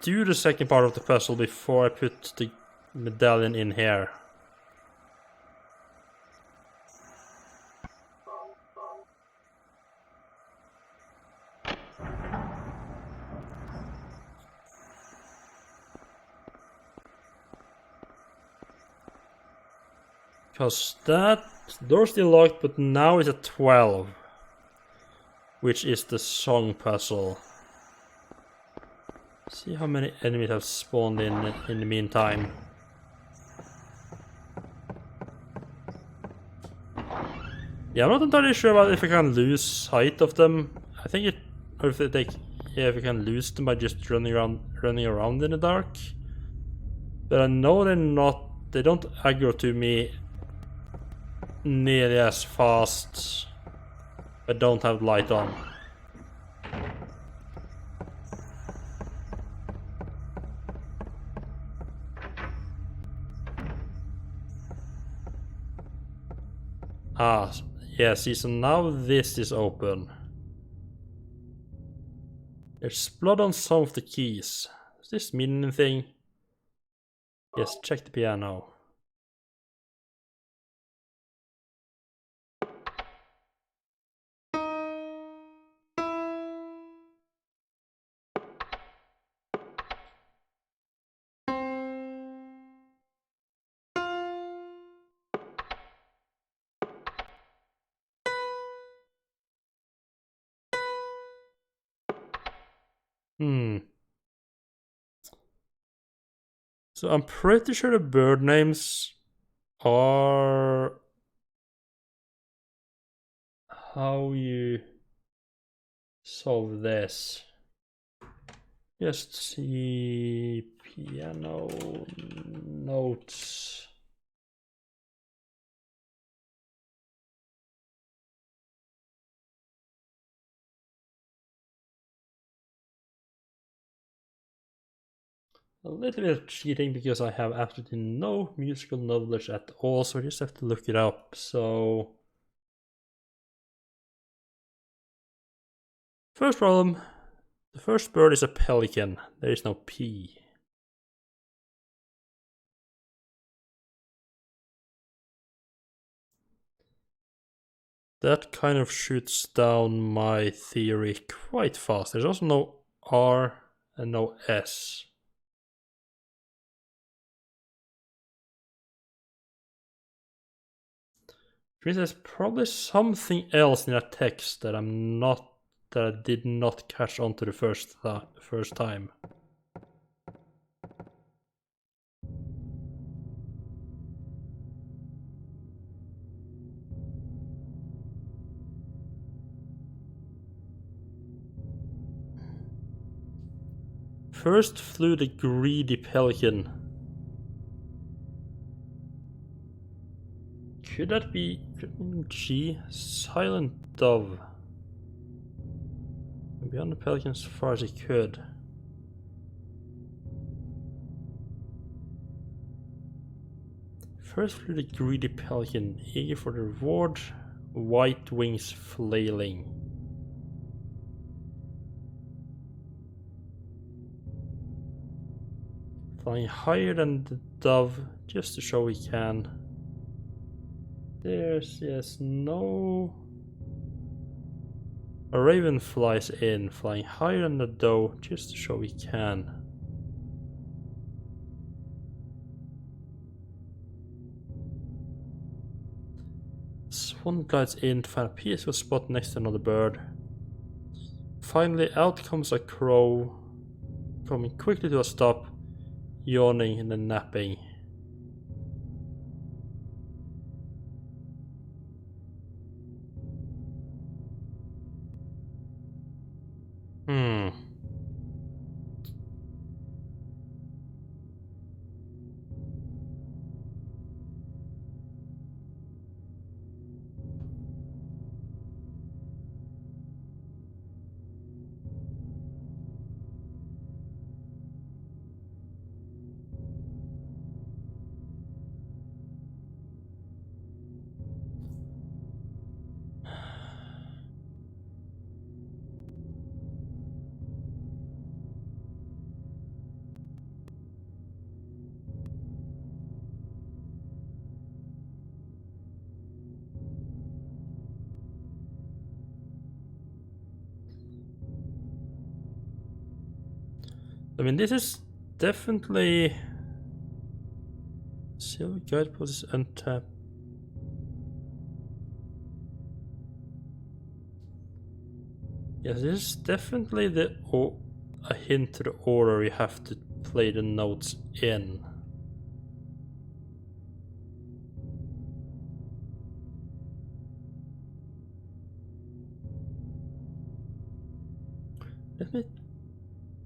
do the second part of the puzzle before I put the medallion in here. Because that door's still locked, but now it's at 12. Which is the song puzzle. See how many enemies have spawned in the meantime. Yeah, I'm not entirely sure about if I can lose sight of them. I think it, or if they, yeah, if I can lose them by just running around in the dark. But I know they don't aggro to me nearly as fast. I don't have light on. Ah, yeah, see, so now this is open. There's blood on some of the keys. Does this mean anything? Yes, check the piano. So I'm pretty sure the bird names are how you solve this. Just see piano notes. A little bit of cheating because I have absolutely no musical knowledge at all, so I just have to look it up. So first problem, the first bird is a pelican. There is no P. That kind of shoots down my theory quite fast. There's also no R and no S. There's probably something else in that text that I did not catch on to the first time. First flew the greedy pelican. Could that be G? Silent dove. Beyond the pelican as far as he could. First flew the greedy pelican, eager for the reward, white wings flailing. Flying higher than the dove, just to show he can. There's, yes, no... A raven flies in, flying higher than the dove, just to show he can. Swan glides in to find a peaceful spot next to another bird. Finally, out comes a crow, coming quickly to a stop, yawning and then napping. I mean, this is definitely... Silver guide post is untapped. Yes, this is definitely a hint to the order you have to play the notes in.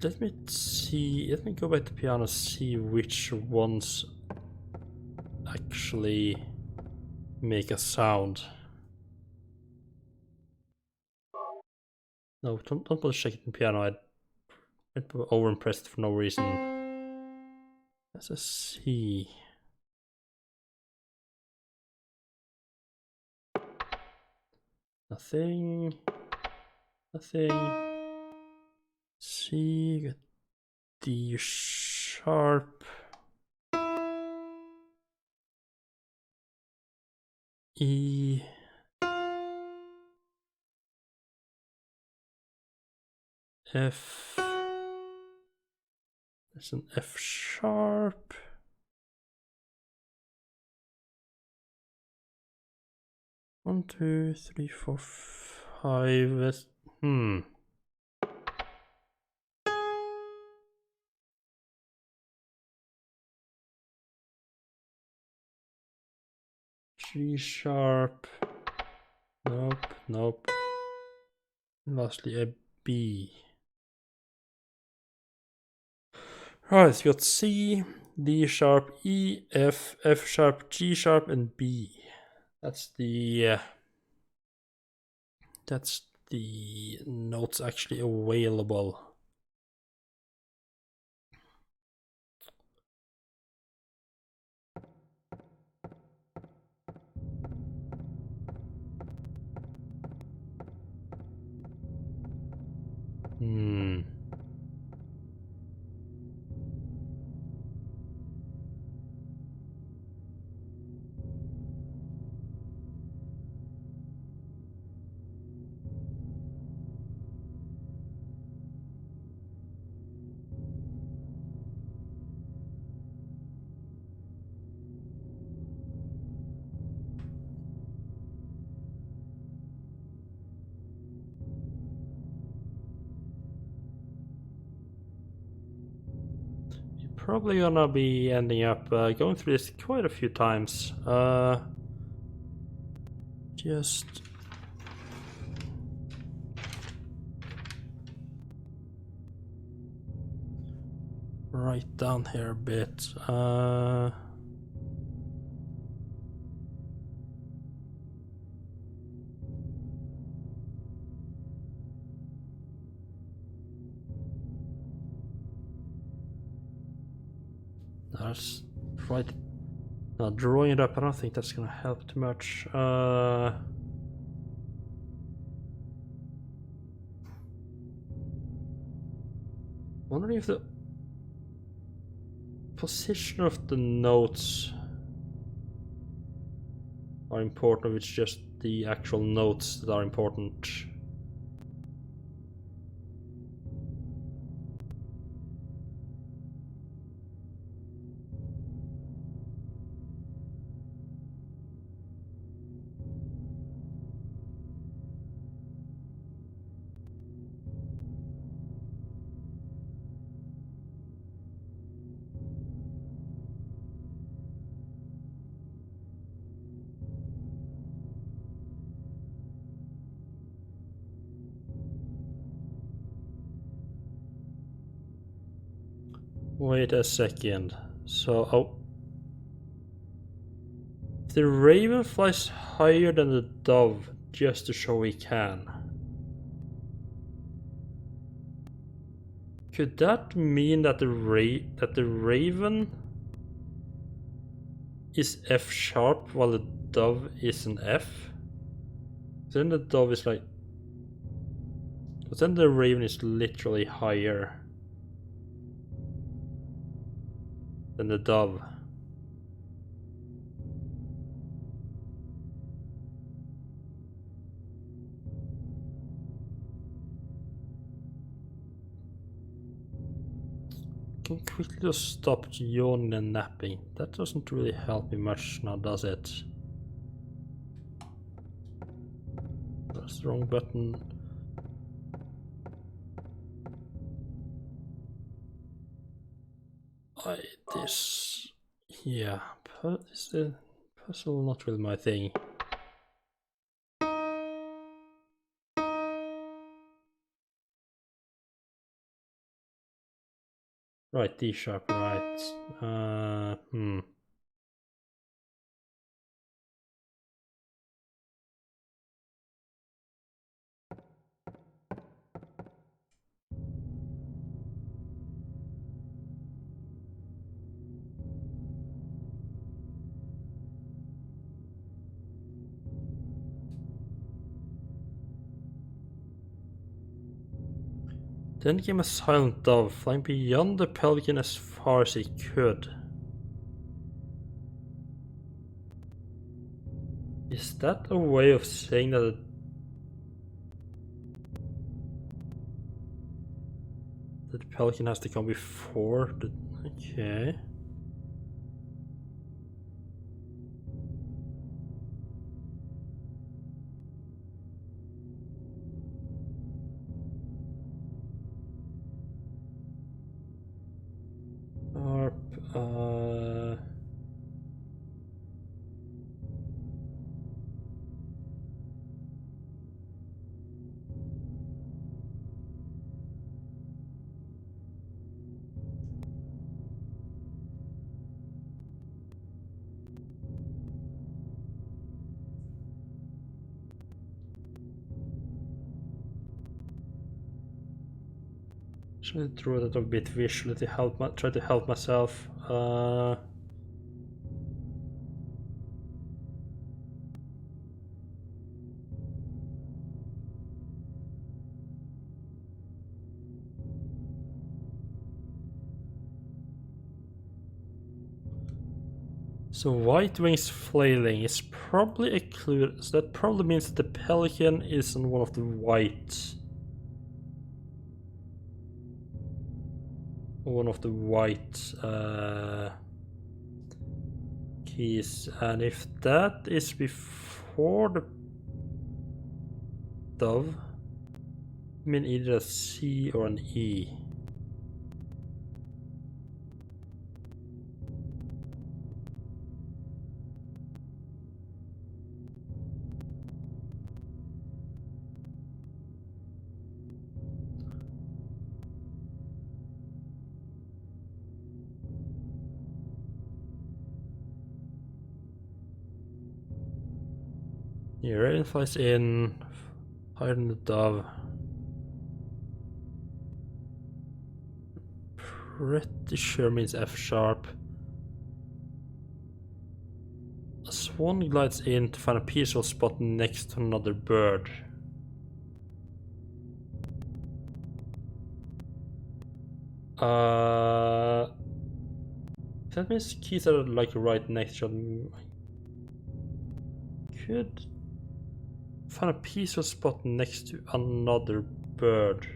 Let me see. Let me go back to piano, see which ones actually make a sound. No, don't bother checking the piano. I'm over impressed for no reason. Let's just see. Nothing. Nothing. C, D sharp, E, F, there's an F sharp, one, two, three, four, five, G sharp, nope, and lastly a B. Alright, so you got C, D sharp, E, F, F sharp, G sharp, and B. That's the notes actually available. Probably gonna be ending up going through this quite a few times. Just write down here a bit. That's right. Now drawing it up, I don't think that's gonna help too much. Wondering if the position of the notes are important, or it's just the actual notes that are important. Wait a second. So, if the raven flies higher than the dove just to show he can, could that mean that the raven is F sharp while the dove is an F? Then the dove is like, but then the raven is literally higher than the dove. Can quickly just stop yawning and napping. That doesn't really help me much now, does it? That's the wrong button. This... yeah, is the puzzle not really my thing. Right, D sharp, right. Then came a silent dove, flying beyond the pelican as far as he could. Is that a way of saying that the pelican has to come before the... okay. Should I draw that a bit visually to help try to help myself? So white wings flailing is probably a clue. So that probably means that the pelican is on one of the white. One of the white keys, and if that is before the dove, I mean either a C or an E. The raven flies in, higher than the dove. Pretty sure means F sharp. swan glides in to find a peaceful spot next to another bird. That means keys are like right next to them. Could find a peaceful spot next to another bird.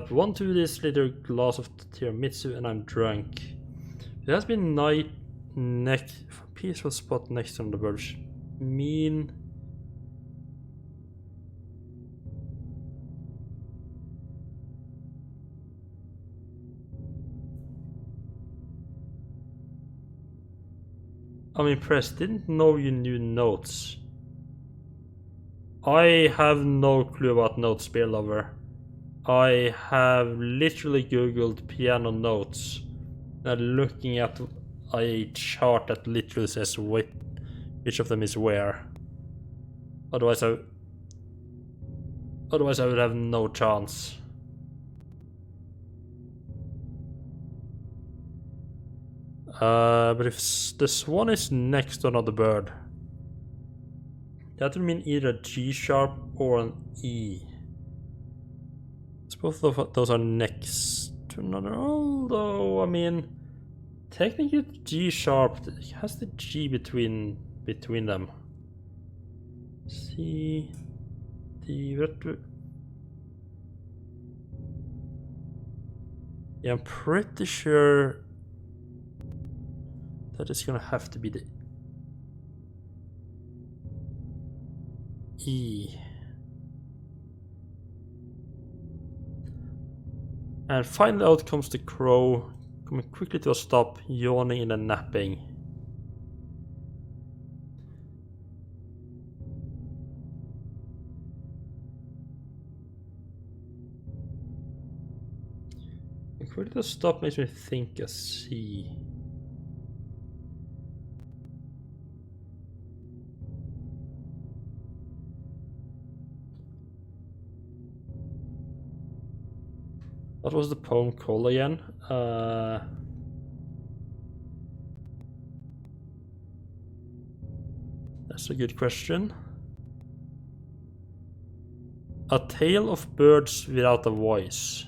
One to this little glass of tiramisu and I'm drunk. It has been night peaceful spot next to the bird. Mean. I'm impressed. Didn't know you knew notes. I have no clue about notes, Beer Lover. I have literally googled piano notes and looking at a chart that literally says which of them is where. Otherwise I would have no chance. But if the swan is next to another bird, that would mean either a G sharp or an E. So both of those are next to another, although, I mean, technically G sharp has the G between them. C, D, yeah, I'm pretty sure that is gonna have to be the E. And finally out comes the crow, coming quickly to a stop, yawning and napping. Quickly to stop makes me think a C. What was the poem called again? That's a good question. A Tale of Birds Without a Voice.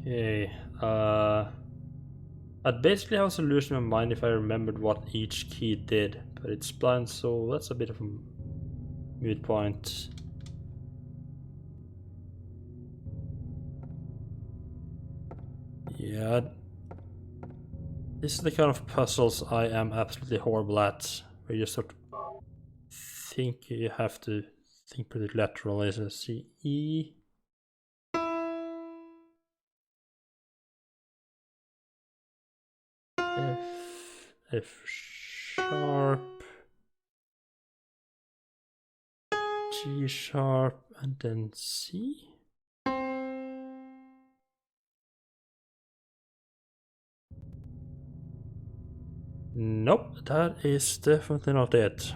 Okay, I'd basically have a solution in my mind if I remembered what each key did, but it's blind, so that's a bit of a moot point. Yeah, this is the kind of puzzles I am absolutely horrible at, where you sort of think you have to think pretty laterally. So C, E. F sharp, G sharp, and then C. Nope, that is definitely not it.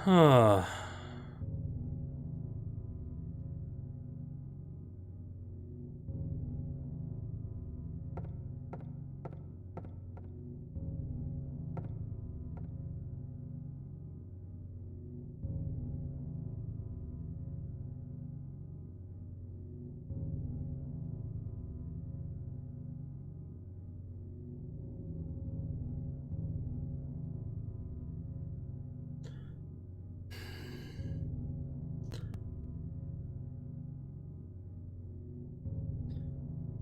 Huh.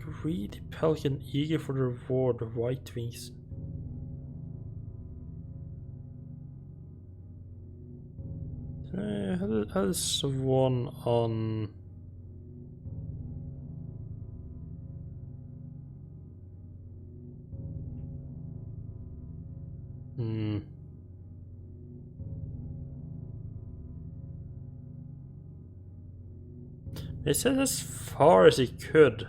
Greedy pelican eager for the reward of white wings. How does one on... It said as far as he could.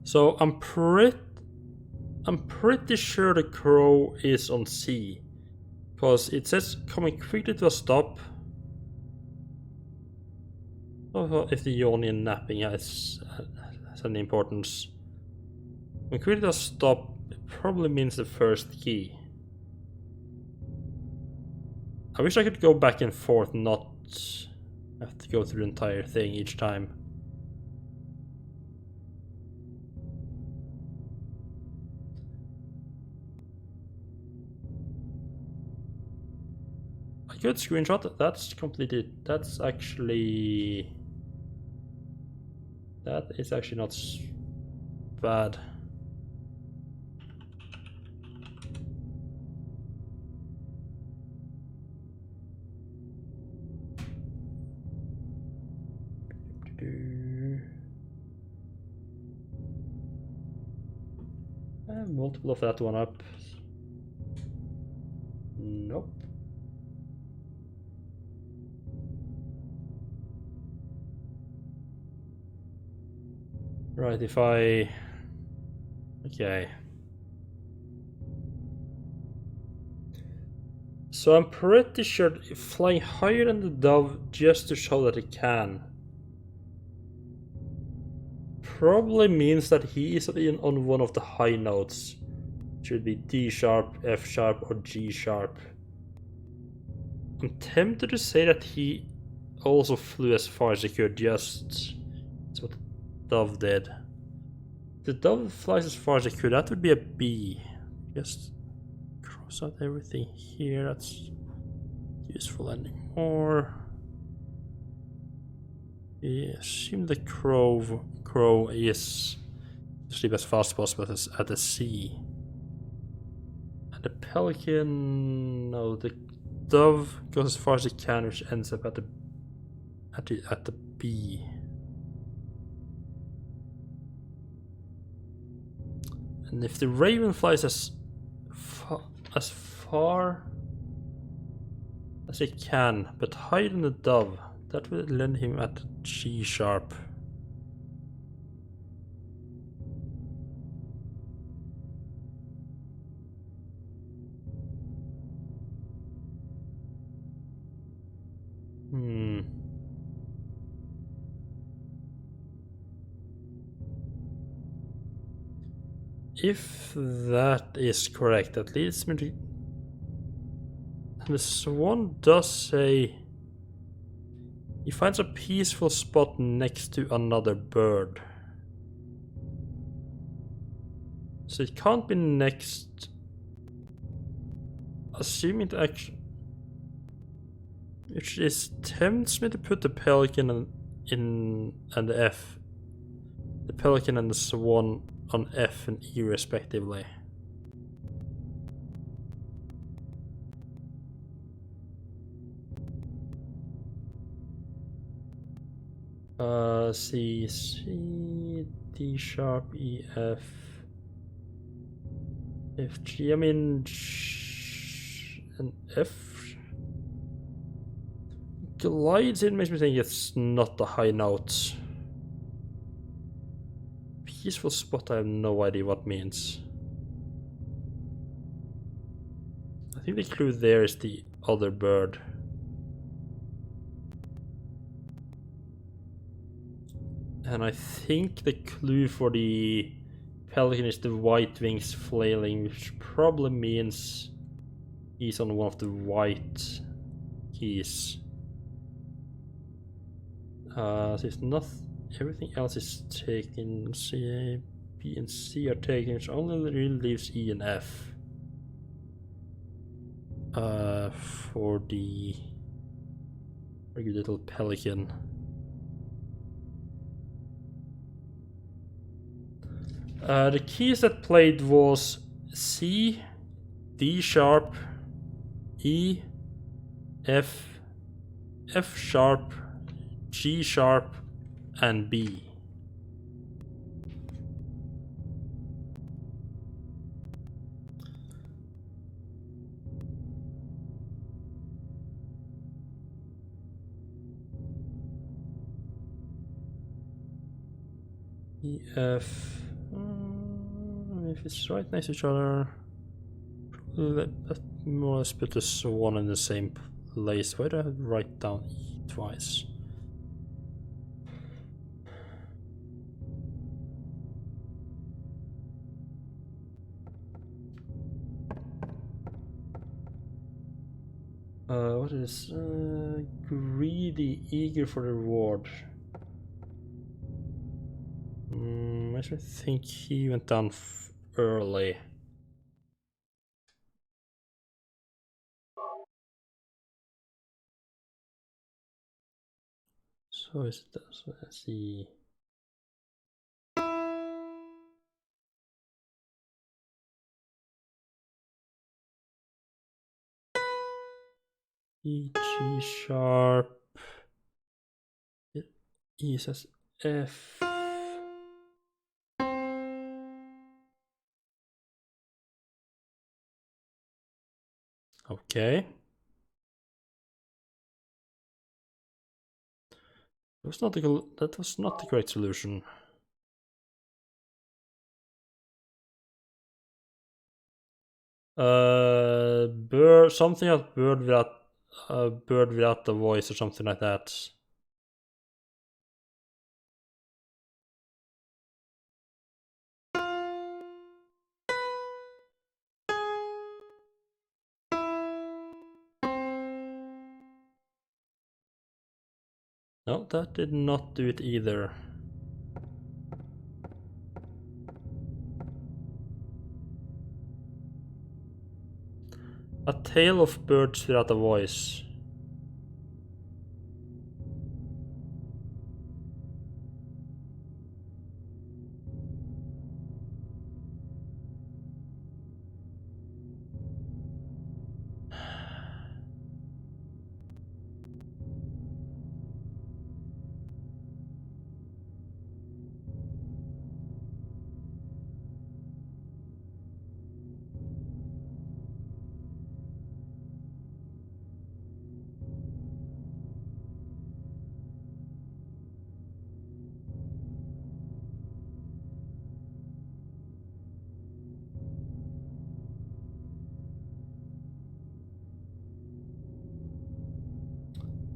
So I'm pretty sure the crow is on C, because it says coming quickly to a stop. If the yawning and napping has an importance. When quickly to a stop, it probably means the first key. I wish I could go back and forth, not have to go through the entire thing each time. A good screenshot. That's completed. That's actually... That is actually not bad. Multiple of that one up. Nope. Right, if I... Okay. So I'm pretty sure flying higher than the dove just to show that it can probably means that he is on one of the high notes. Should be D sharp, F sharp, or G sharp. I'm tempted to say that he also flew as far as he could, just that's what the dove did. The dove flies as far as it could, that would be a B. Just cross out everything here, that's useful anymore. Yeah, assume the crow is to sleep as fast as possible at the sea. And the pelican, no, the dove goes as far as it can, which ends up at the B. And if the raven flies as far as it can, but higher than the dove, that will land him at G sharp. If that is correct, that leads me to... And the swan does say he finds a peaceful spot next to another bird. So it can't be next... Assuming the action... Which is tempts me to put the pelican in and the F. The pelican and the swan on F and E respectively. C, D sharp, E, F, F, G. I mean, an F glides in, makes me think it's not the high notes. Peaceful spot, I have no idea what means. I think the clue there is the other bird. And I think the clue for the pelican is the white wings flailing, which probably means he's on one of the white keys. Since not everything else is taken, C, B, and C are taken, which only really leaves E and F. For the very good little pelican. The keys that played was C, D sharp, E, F, F sharp, G sharp, and B. E, F. If it's right next to each other, let more or less put this one in the same place. Why do I write down E twice? What is greedy, eager for the reward? I actually think he went down early. So is it? So let's see. E, G sharp. E says F. Okay. That was not a great solution. Bird, something else, bird without the voice or something like that. No, that did not do it either. A tale of birds without a voice.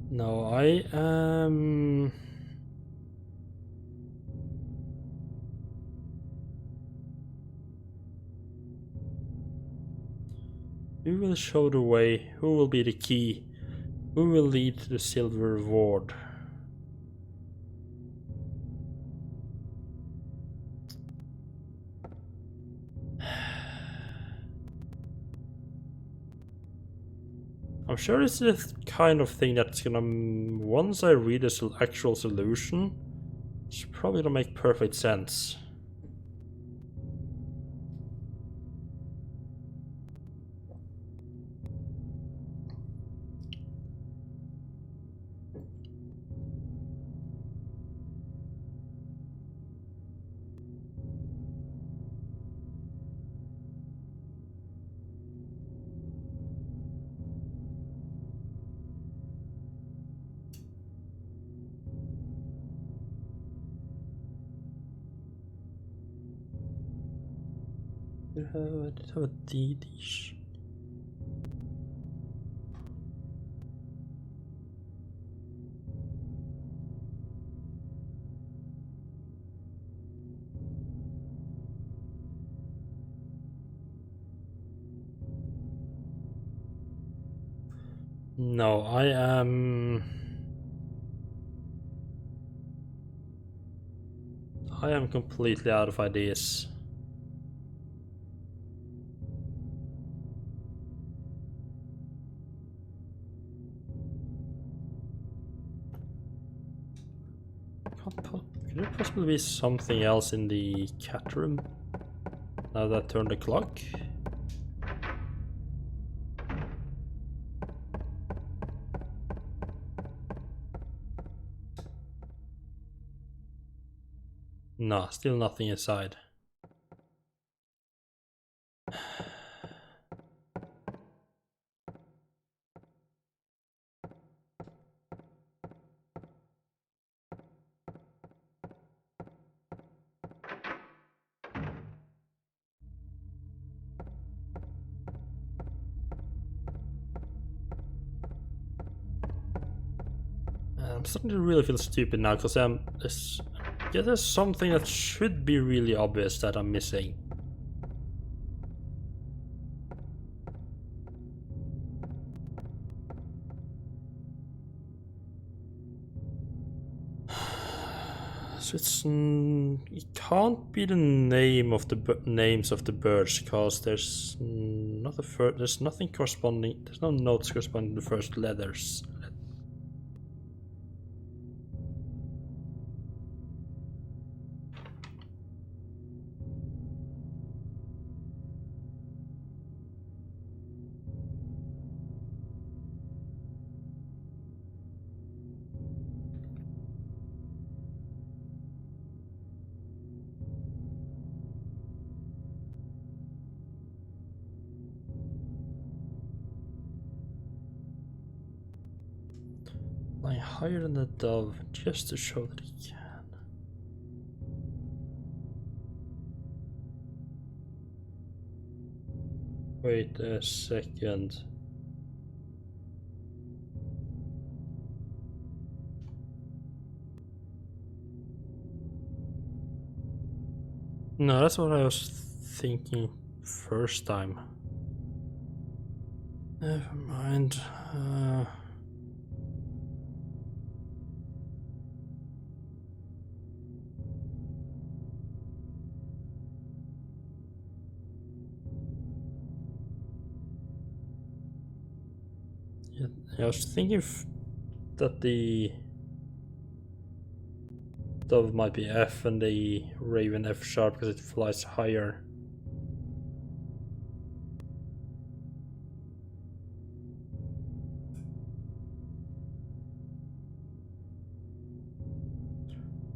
No, I am. Who will show the way? Who will be the key? Who will lead to the silver reward? I'm sure this is the kind of thing that's gonna, once I read the actual solution, it's probably gonna make perfect sense. I did have a D-dish. No, I am. I am completely out of ideas. Could there possibly be something else in the cat room? Now that I turned the clock? Nah, still nothing inside. I'm starting to really feel stupid now because there's something that should be really obvious that I'm missing. So it can't be the name of the names of the birds because there's nothing corresponding. There's no notes corresponding to the first letters. Flying higher than the dove just to show that he can. Wait a second. No, that's what I was thinking first time. Never mind. Yeah, I was thinking that the dove might be F and the raven F sharp because it flies higher.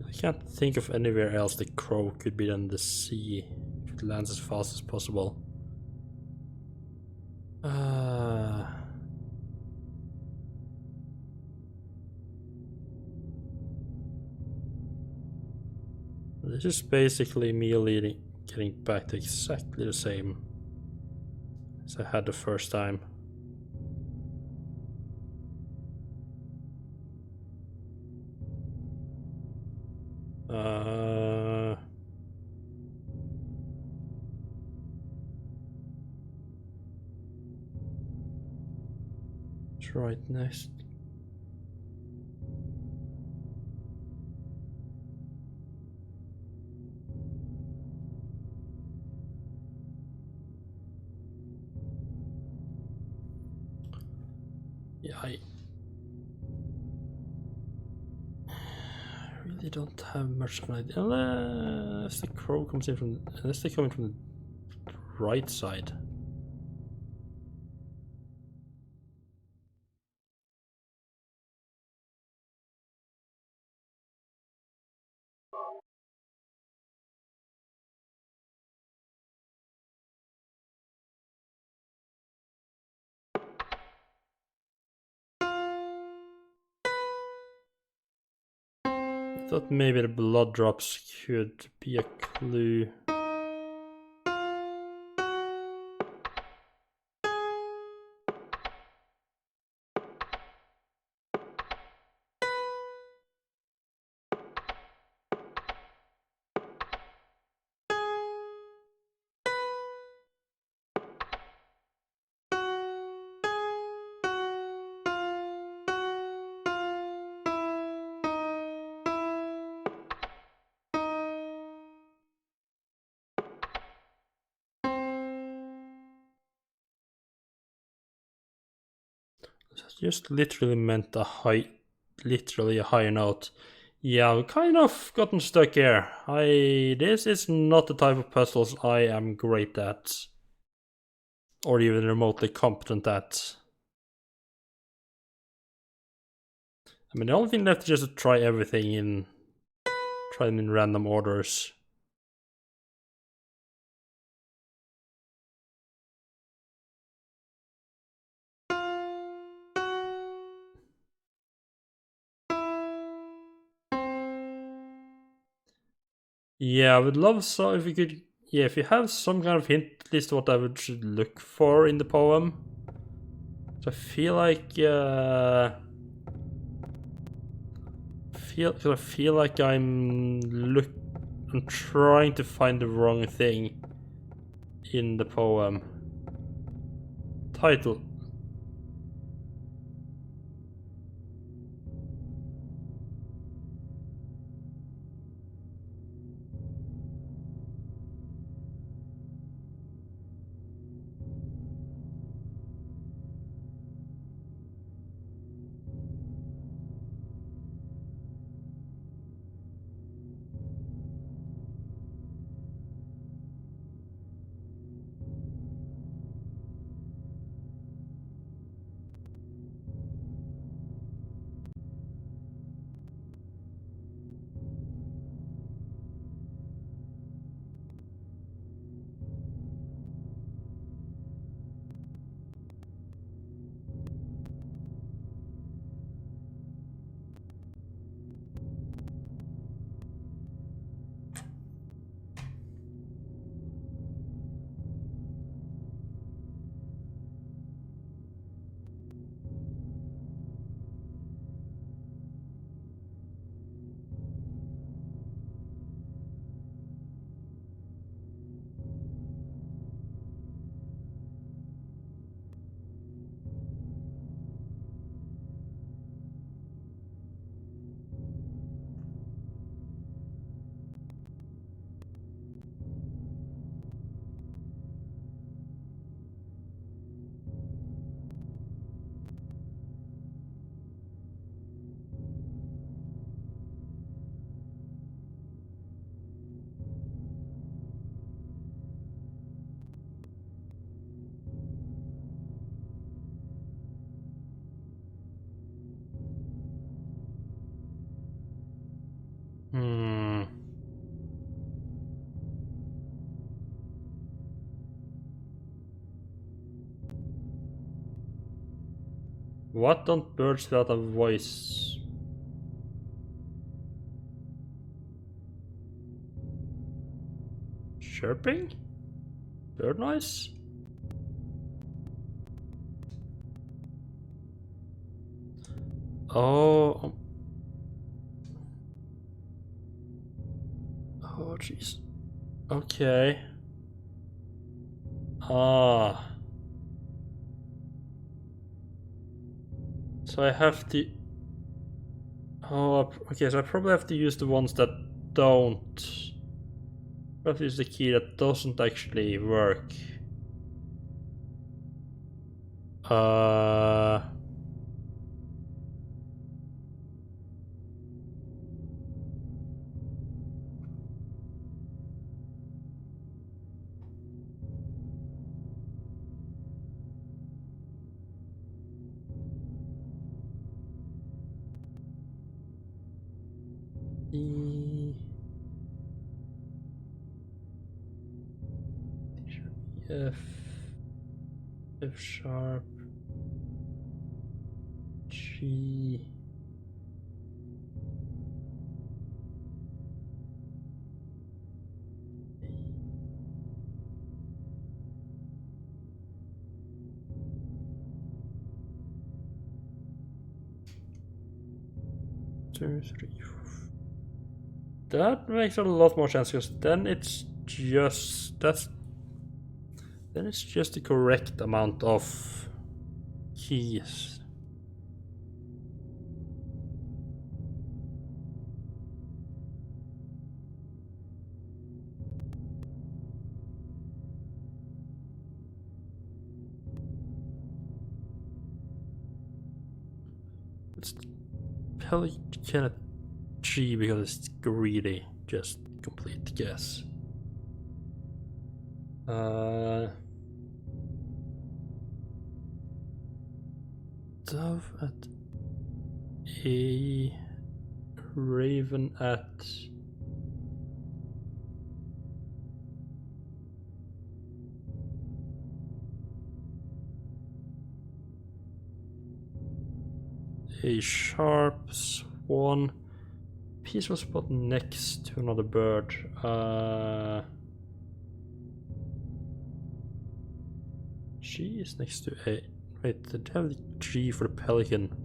I can't think of anywhere else the crow could be than the sea if it lands as fast as possible. This is basically me getting back to exactly the same as I had the first time. It's right next. Yeah, I really don't have much of an idea unless the crow comes in unless they're coming from the right side. I thought maybe the blood drops could be a clue. just literally meant literally a higher note. Yeah, I've kind of gotten stuck here. This is not the type of puzzles I am great at. Or even remotely competent at. I mean, the only thing left is just to try everything try them in random orders. Yeah, I would love so if you could. Yeah, if you have some kind of hint, at least what I should look for in the poem. So I feel like I feel like I'm trying to find the wrong thing in the poem. Title. Hmm. What don't birds without a voice? Chirping? Bird noise? Oh. Oh, jeez. Okay. Ah. So I have to. Oh, okay. So I probably have to use the ones that don't. I have to use the key that doesn't actually work. Uh. E. F. F sharp. G. 2, 3, 4. That makes a lot more sense because then it's just then it's just the correct amount of keys. It's Pelican at G because it's greedy. Just complete guess. Dove at A, Raven at A sharp, Swan, peaceful spot next to another bird. G is next to A. Wait, did they have the G for the Pelican?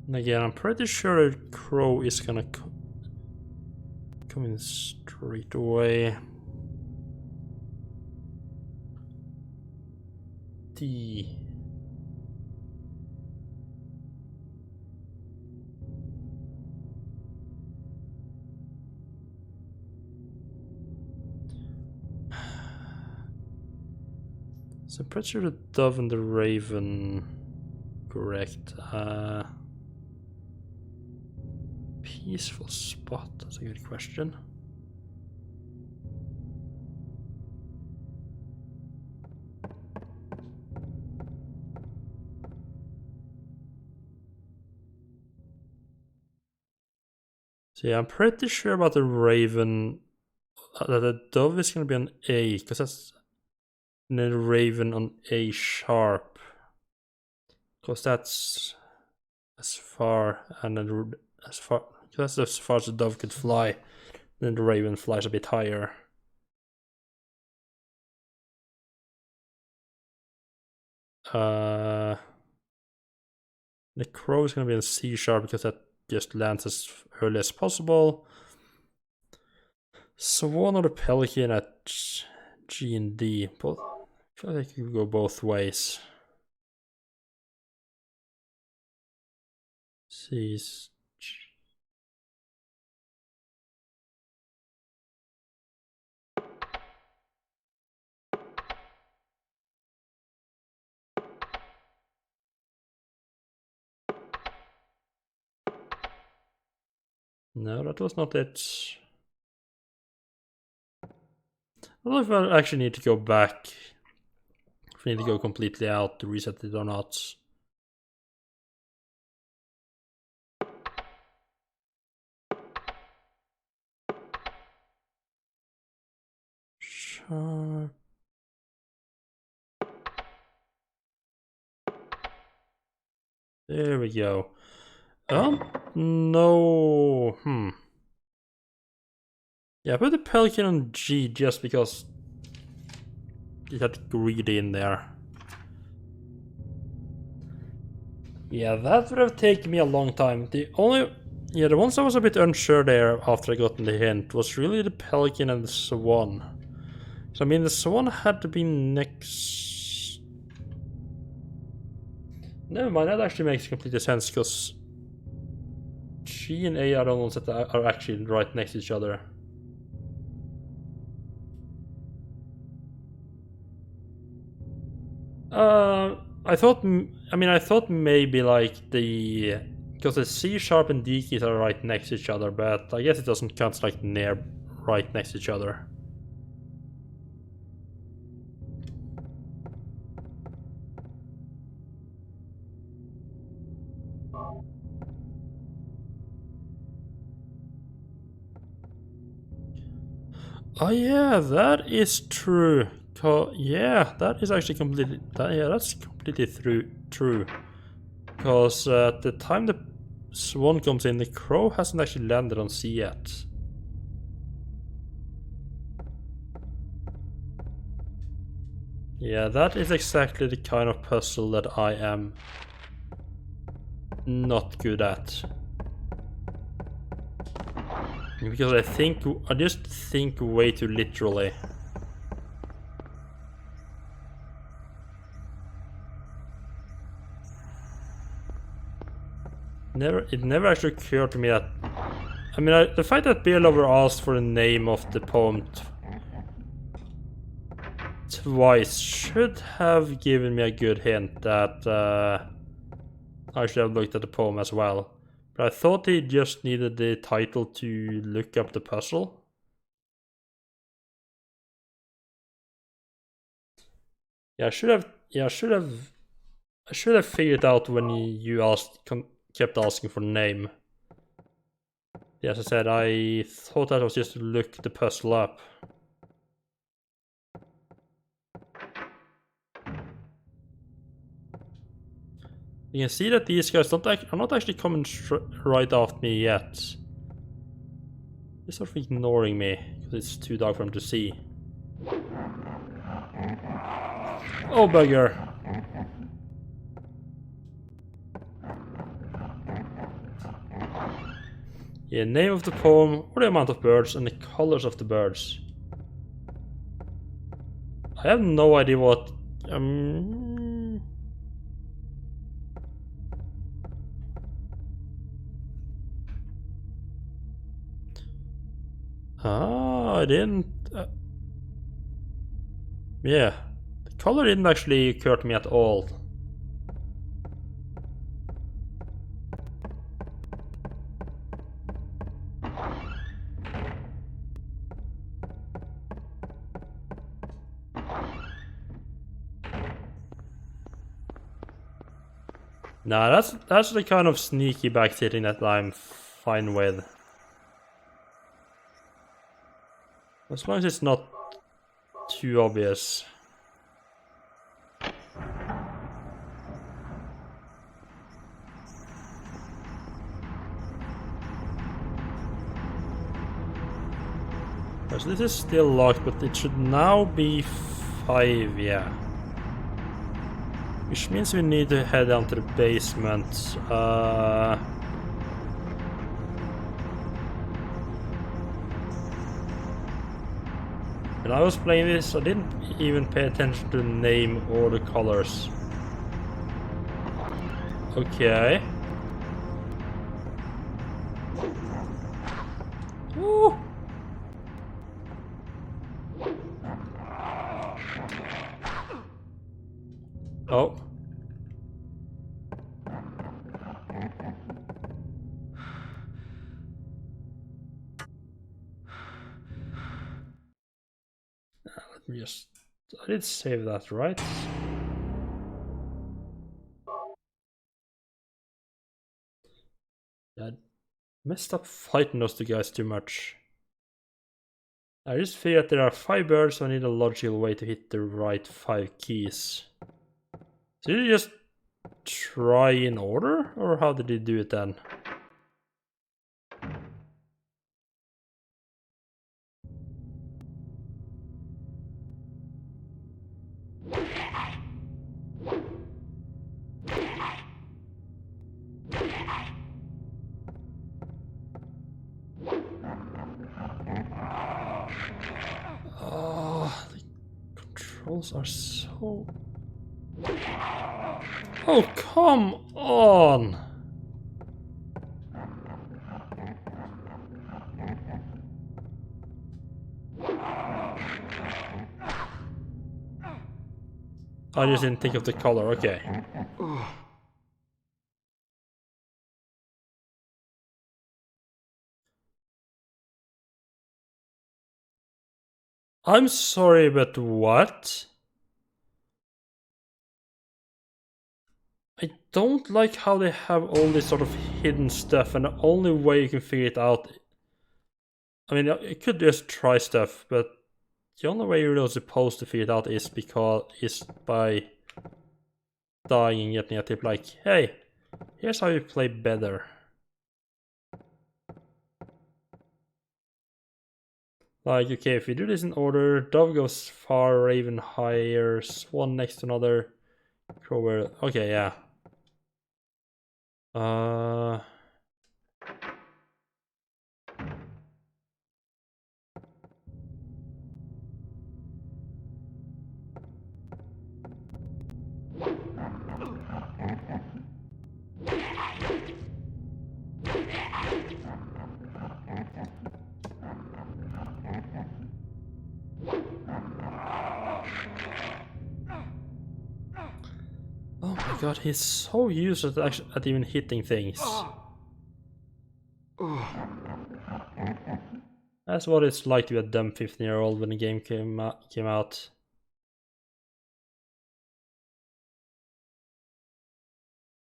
And again, I'm pretty sure a crow is gonna come in straight away. D. So I'm pretty sure the dove and the raven, correct. Peaceful spot, that's a good question. So yeah, I'm pretty sure about the raven, that the dove is gonna be on A, because that's the raven on A sharp. Because that's as far, and then as far, that's as far as the dove could fly. Then the raven flies a bit higher. The crow is gonna be in C sharp because that just lands as early as possible. Swan or the Pelican at G and D. Both, I feel like you could go both ways. C's. No, that was not it. I don't know if I actually need to go back. If I need to go completely out to reset it or not. Sharp. There we go. No. Yeah, put the Pelican on G just because it had greedy in there. Yeah, that would have taken me a long time. The ones I was a bit unsure there after I got the hint was really the Pelican and the Swan. So I mean, the Swan had to be next. Never mind, that actually makes complete sense because G and A are the ones that are actually right next to each other. I thought maybe like because the C sharp and D keys are right next to each other, but I guess it doesn't count like near right next to each other. Oh yeah, that is true. Yeah, that is actually completely. That's completely true. Because at the time the Swan comes in, the crow hasn't actually landed on C yet. Yeah, that is exactly the kind of puzzle that I am not good at. Because I just think way too literally. It never actually occurred to me that... I mean, the fact that Beer Lover asked for the name of the poem twice should have given me a good hint that I should have looked at the poem as well. But I thought he just needed the title to look up the puzzle. Yeah, I should have figured it out when you kept asking for the name. Yeah, as I said, I thought that was just to look the puzzle up. You can see that these guys are not actually coming right after me yet. They're sort of ignoring me because it's too dark for them to see. Oh, bugger! Yeah, name of the poem, or the amount of birds, and the colors of the birds. I have no idea what... I didn't... yeah, the color didn't actually occur to me at all. Nah, that's the kind of sneaky backsitting that I'm fine with. As long as it's not too obvious. So this is still locked, but it should now be 5, yeah. Which means we need to head down to the basement. When I was playing this, I didn't even pay attention to the name or the colors. Okay. Woo! Oh. Let me just... I did save that, right? I messed up fighting those two guys too much. I just figured there are 5 birds, so I need a logical way to hit the right 5 keys. So did you just try in order? Or how did you do it then? Oh, the controls are so... Oh, come on! I just didn't think of the color, okay. I'm sorry, but what? I don't like how they have all this sort of hidden stuff, and the only way you can figure it out... I mean, you could just try stuff, but the only way you're really supposed to figure it out is by dying and getting a tip like, hey, here's how you play better. Like, okay, if we do this in order, Dove goes far, Raven higher, Swan next to another, Crower. Okay, yeah. Oh my god, he's so used at even hitting things. That's what it's like to be a dumb 15-year-old when the game came out.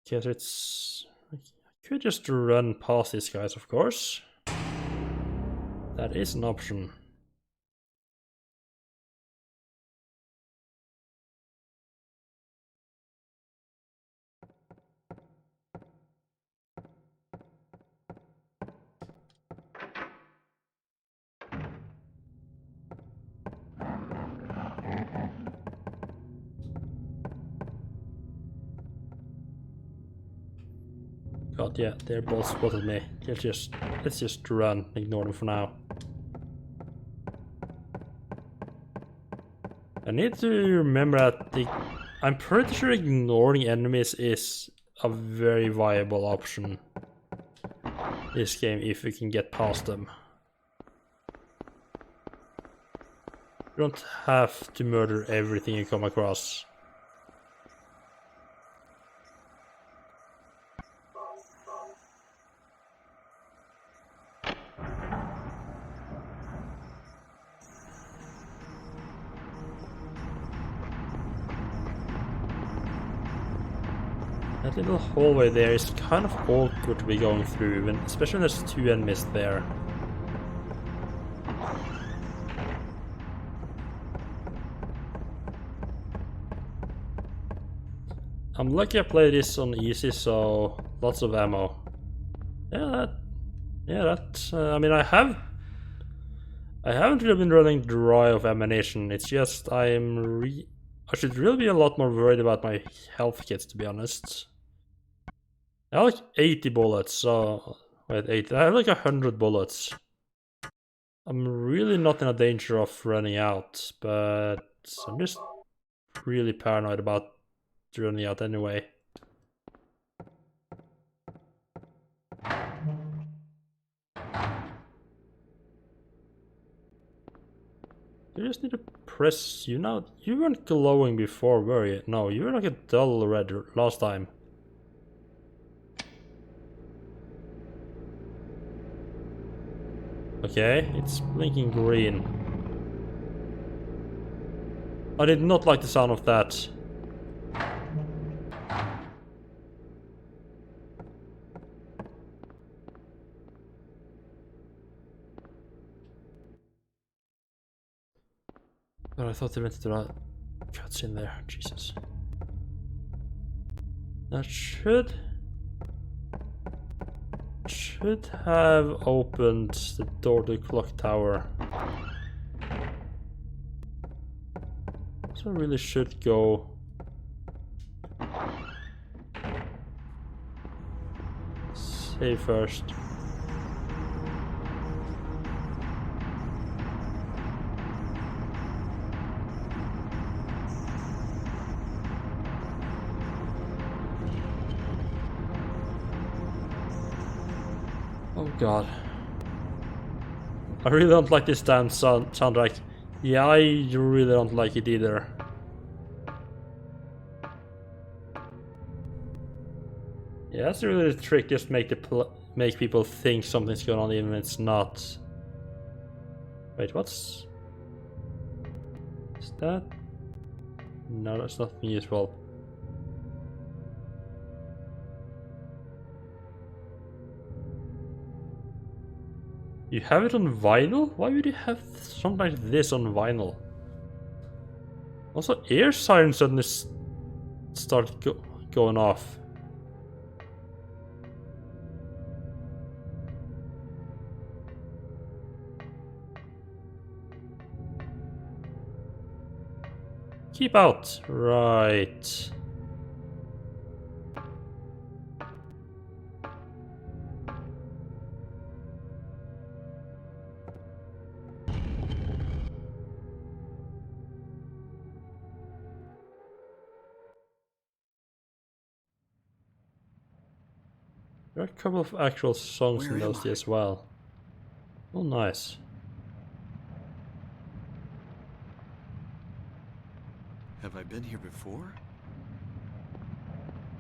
Okay, so it's... I could just run past these guys, of course. That is an option. God, yeah, they're both spotted me. Let's just run, ignore them for now. I need to remember that I'm pretty sure ignoring enemies is a very viable option this game if we can get past them. You don't have to murder everything you come across. That little hallway there is kind of awkward to be going through, especially when there's two enemies there. I'm lucky I played this on easy, so lots of ammo. I mean, I haven't really been running dry of ammunition. It's just I should really be a lot more worried about my health kits, to be honest. I have like 80 bullets, so... Wait, 80. I have like 100 bullets. I'm really not in a danger of running out, but I'm just really paranoid about running out anyway. You just need to press... You weren't glowing before, were you? No, you were like a dull red last time. Okay, it's blinking green. I did not like the sound of that. But I thought they went to that cutscene there. Jesus. That should have opened the door to the clock tower. So I really should go. Save first. Oh god. I really don't like this damn soundtrack. Yeah, I really don't like it either. Yeah, that's really the trick, just make people think something's going on even when it's not. Wait, what's... Is that... No, that's nothing useful. You have it on vinyl? Why would you have something like this on vinyl? Also, air sirens suddenly start going off. Keep out. Right. There are a couple of actual songs in those as well. Oh, nice. Have I been here before?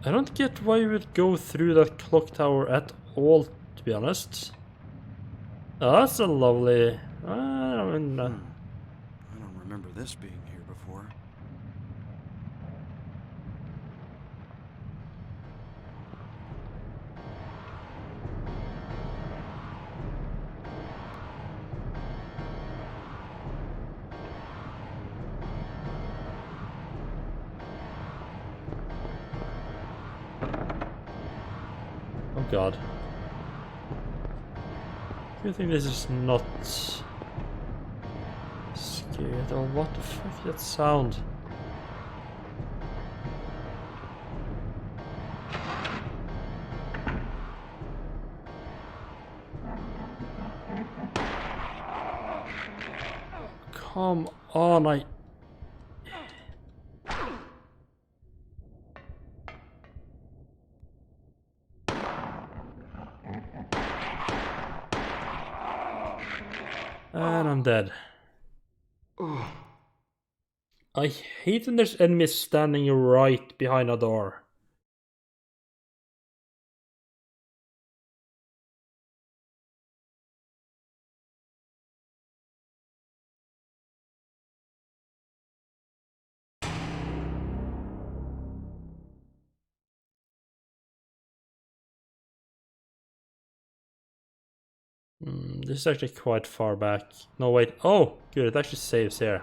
I don't get why you would go through that clock tower at all, to be honest. Oh, that's a lovely... I mean, I don't remember this being here before. oh god. Do you think this is not... scared? Or what the fuck is that sound? Come on, And I'm dead. I hate when there's enemies standing right behind a door. This is actually quite far back. No, wait. Oh, good. It actually saves here.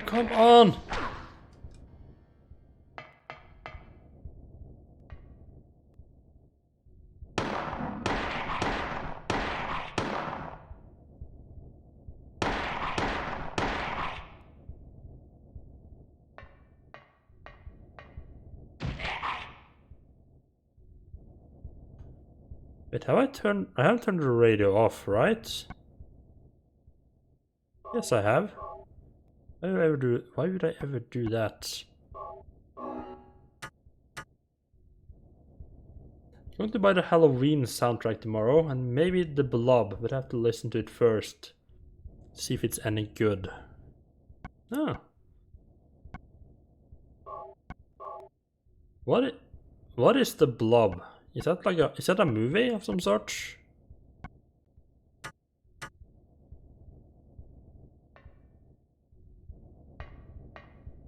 Come on! Wait, have I haven't turned the radio off, right? Yes, I have. Why would I ever do that? I'm going to buy the Halloween soundtrack tomorrow, and maybe the Blob, but I have to listen to it first. See if it's any good. Ah. What is the Blob? Is that a movie of some sort?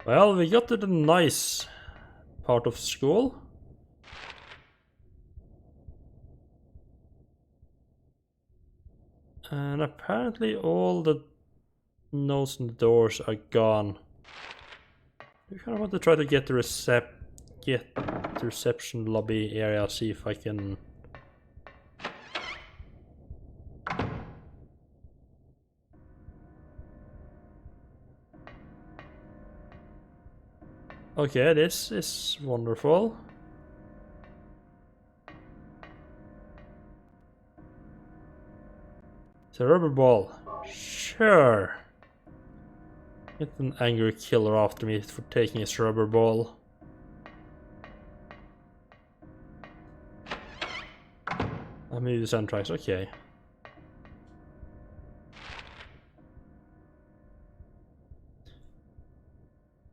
Well, we got to the nice part of school. And apparently all the notes and the doors are gone. I kind of want to try to get the reception lobby area, see if I can... Okay, this is wonderful. It's a rubber ball. Sure. Get an angry killer after me for taking his rubber ball. I move the soundtracks, okay.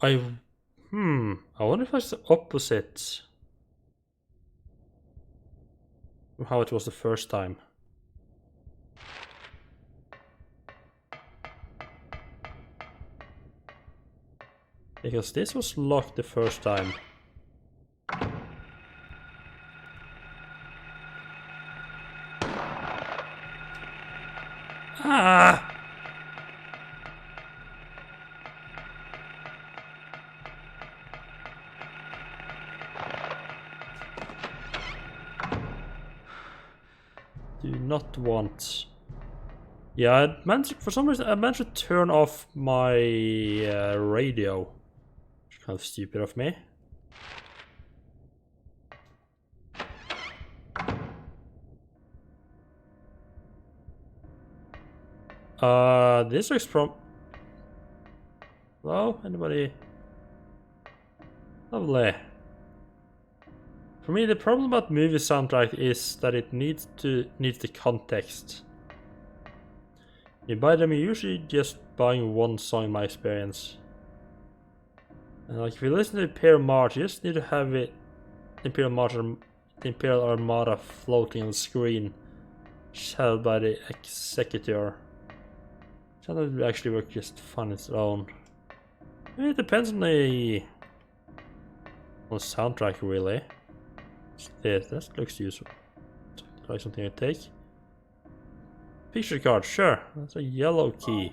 I wonder if that's the opposite of how it was the first time. Because this was locked the first time. Ah! Do not want. Yeah, for some reason I managed to turn off my radio. Which is kind of stupid of me. This looks from. Hello, anybody? Lovely. For me, the problem about movie soundtrack is that it needs the context. You buy them, you're usually just buying one song in my experience. And like if you listen to Imperial March, you just need to have it Imperial March or the Imperial Armada floating on the screen, shadowed by the Executor. That would actually work just fine on its own. It depends on the soundtrack really. This that looks useful. Like something I take. Picture card, sure. That's a yellow key.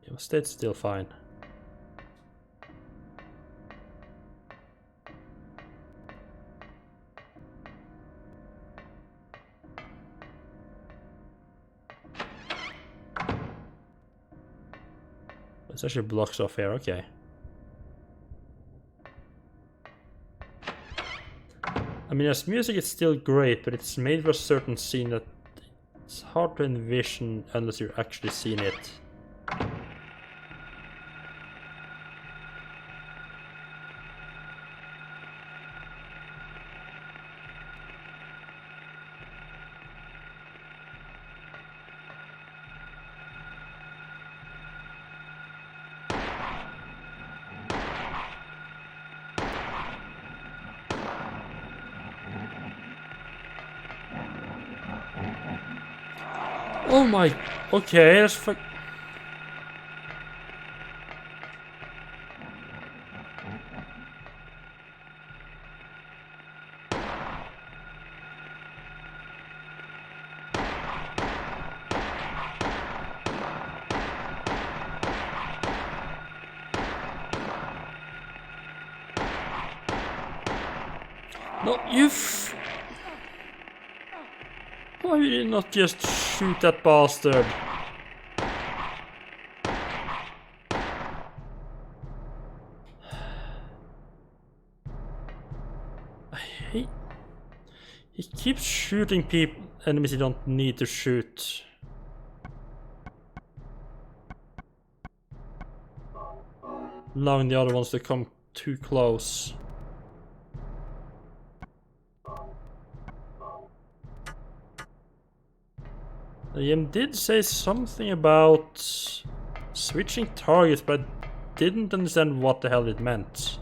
Yeah, state's still fine. It's actually blocks off here, okay. I mean, as music it's still great, but it's made for a certain scene that it's hard to envision unless you're actually seeing it. Oh my, okay, that's fuck. No, why did you not just shoot that bastard? He keeps shooting enemies he don't need to shoot. Allowing the other ones to come too close. The game did say something about switching targets, but I didn't understand what the hell it meant.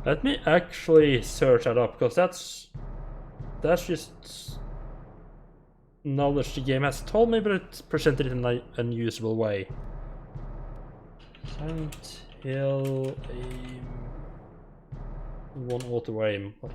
Let me actually search that up, because that's just knowledge the game has told me, but it's presented in an unusable way. Silent Hill aim. One auto aim. What?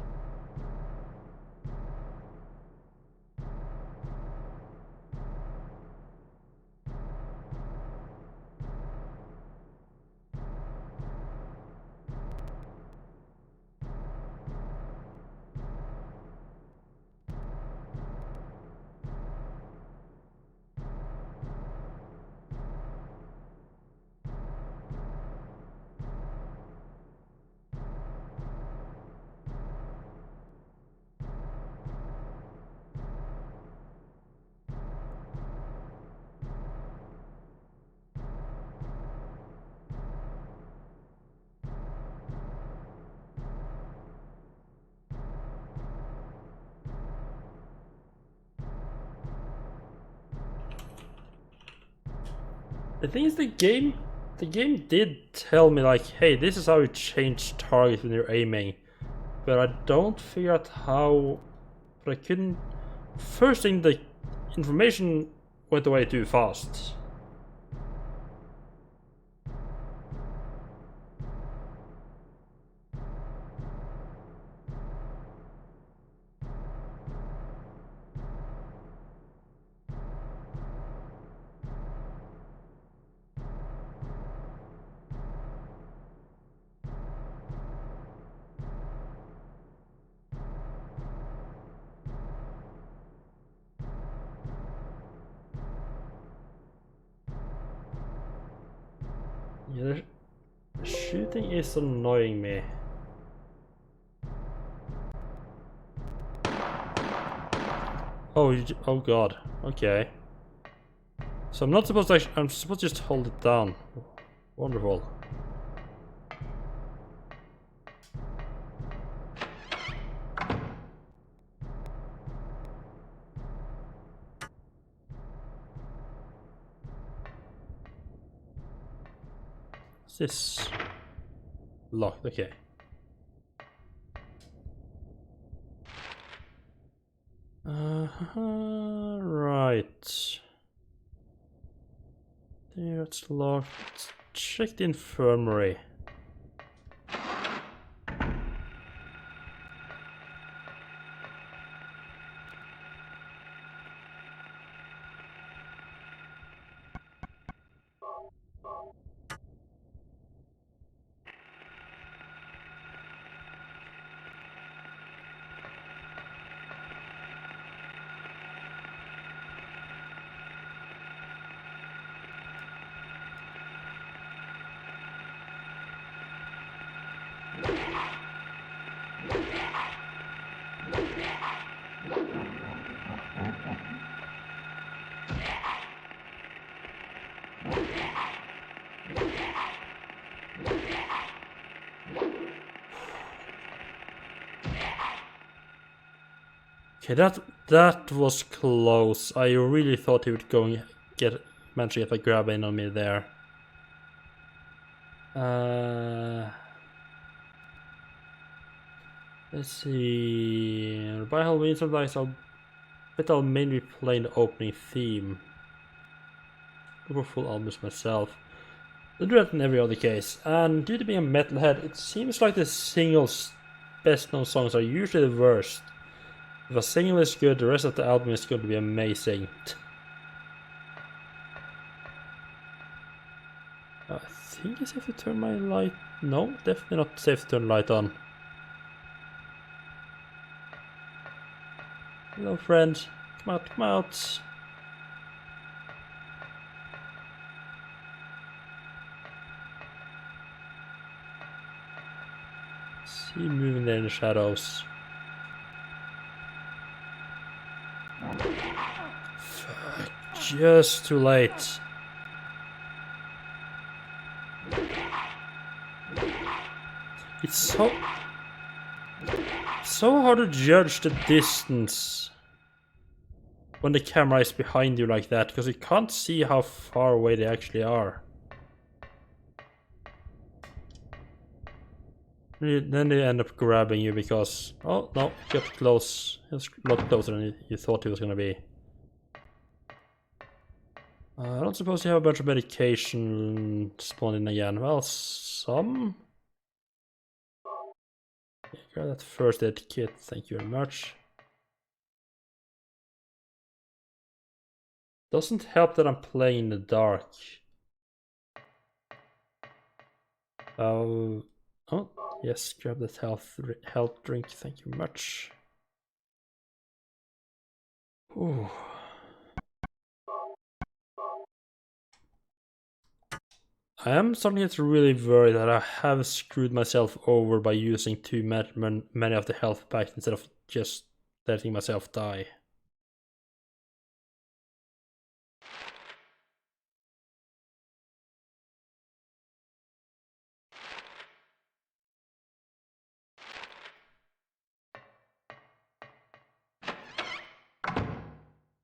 The thing is, the game did tell me like, hey, this is how you change target when you're aiming, but I don't figure out how. But I couldn't. First thing, the information went away too fast. Yeah, the shooting is annoying me. Oh, oh god. Okay. So I'm not supposed to actually, I'm supposed to just hold it down. Wonderful. What's this? Locked, okay. Right. There, it's locked. Let's check the infirmary. Okay, that was close. I really thought he would go and manage to get a grab in on me there. Let's see. By Halloween, sometimes I'll mainly play the opening theme. Go for full albums myself. I'll do that in every other case. And due to being a metalhead, it seems like the singles best known songs are usually the worst. If a single is good, the rest of the album is going to be amazing. I think it's safe to turn my light. No, definitely not safe to turn the light on. Hello, friend. Come out, come out. See you moving there in the shadows. Fuck, just too late. It's so hard to judge the distance when the camera is behind you like that, because you can't see how far away they actually are. Then they end up grabbing you because, oh no, he got close. He was a lot closer than you thought he was gonna be. I don't suppose you have a bunch of medication spawned in again. Well, some. Yeah, grab that first aid kit, thank you very much. Doesn't help that I'm playing in the dark. Oh, yes, grab that health drink, thank you very much. Ooh. I am starting to get really worried that I have screwed myself over by using too many of the health packs instead of just letting myself die.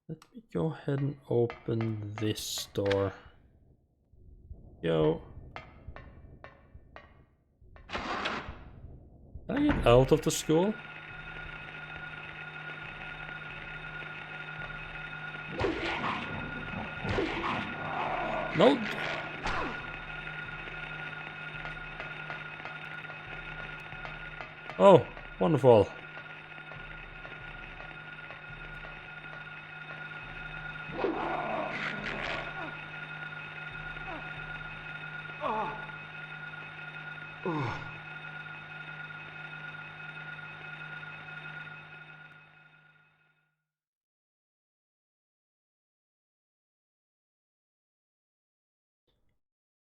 Let me go ahead and open this door. Yo. Can I get out of the school? No. Oh, wonderful.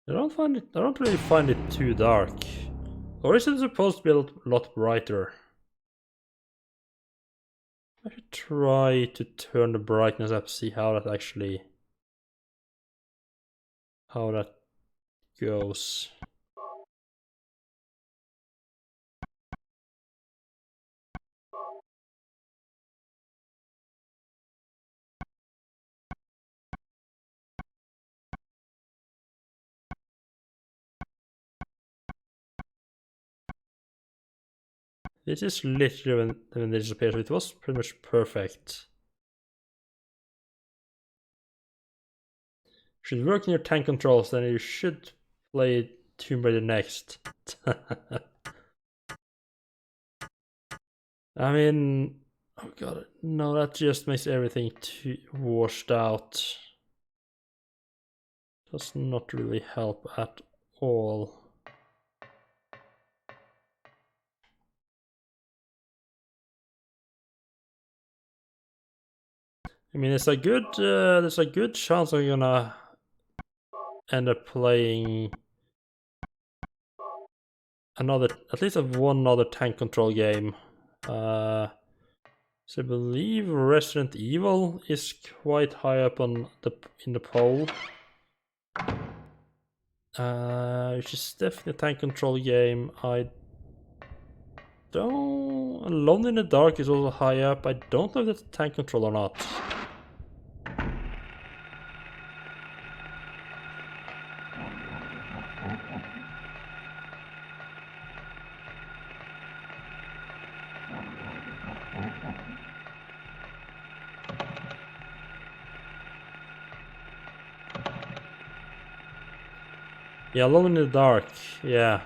I don't really find it too dark. Or is it supposed to be a lot brighter? I should try to turn the brightness up, see how that goes. This is literally when this appears, it was pretty much perfect. Should work in your tank controls, then you should play Tomb Raider next. I mean, oh god, no, that just makes everything too washed out. Does not really help at all. I mean, there's a good chance I'm gonna end up playing at least one other tank control game. So I believe Resident Evil is quite high up in the poll. Which is definitely a tank control game. Alone in the Dark is also high up. I don't know if that's a tank control or not. Yeah, Alone in the Dark, yeah.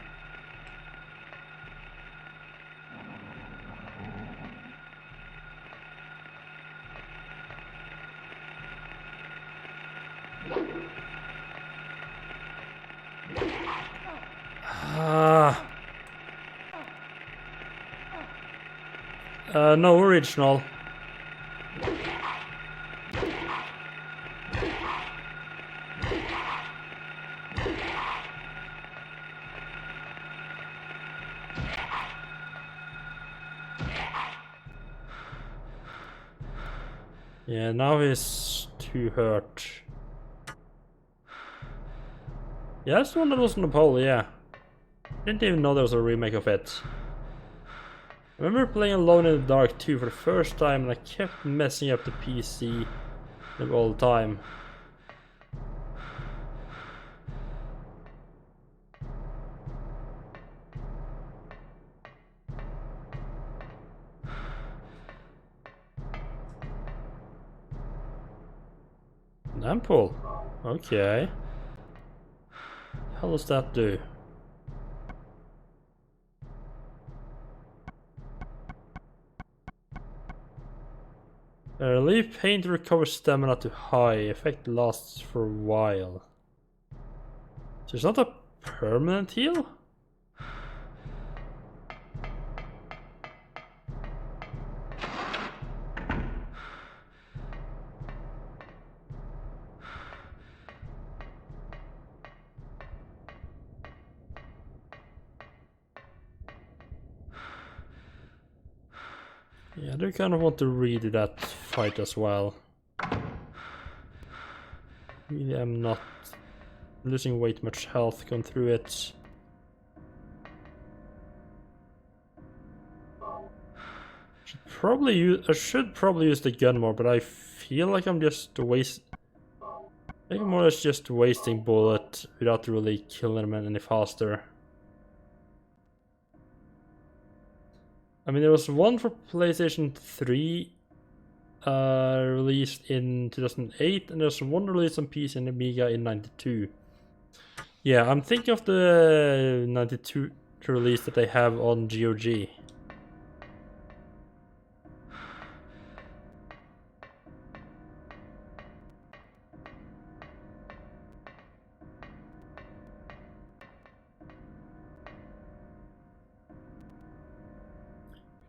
No original. Yeah, now he's too hurt. Yeah, that's the one that was on the poll, yeah. Didn't even know there was a remake of it. I remember playing Alone in the Dark 2 for the first time and I kept messing up the PC all the time. An ampoule? Okay. How does that do? Relieve pain to recover stamina to high. Effect lasts for a while. So it's not a permanent heal? Yeah, I do kind of want to redo that fight as well. Really, I'm not losing way too much health going through it. I should probably use the gun more, but I feel like I'm just more or less just wasting bullet without really killing them any faster. I mean, there was one for PlayStation 3 released in 2008, and there's one released on PC and Amiga in 92. Yeah, I'm thinking of the 92 release that they have on GOG.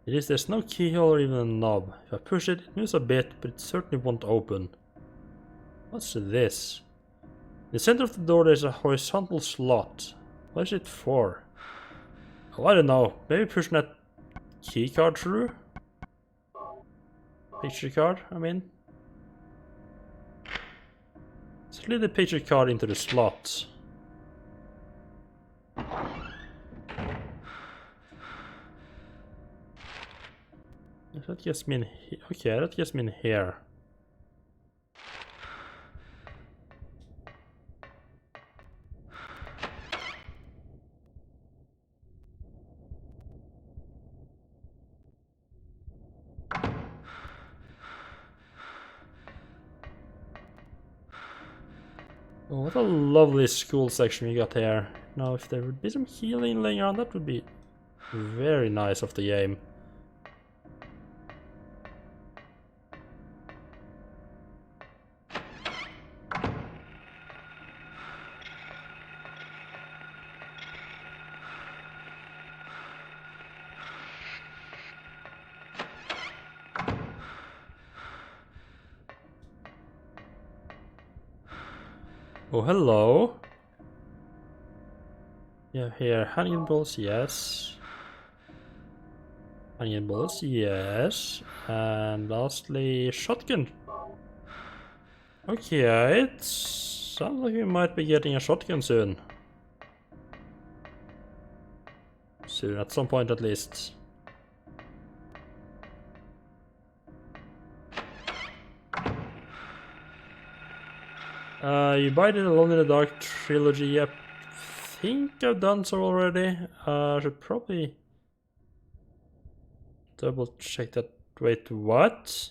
There's no keyhole or even a knob. If I push it, it moves a bit, but it certainly won't open. What's this? the center of the door there's a horizontal slot. What is it for? Oh, I don't know. Maybe pushing that key card through? Picture card, I mean. Slid the picture card into the slot. That gets me in here. Okay, that gets me in here. Oh, what a lovely school section we got here. Now, if there would be some healing laying around, that would be very nice of the game. Oh, hello. Yeah, here, honey balls, yes. Onion balls, yes. And lastly, shotgun. Okay, it sounds like we might be getting a shotgun soon. Soon, at some point at least. You buy the Alone in the Dark trilogy. I think I've done so already. I should probably double check that. Wait, what?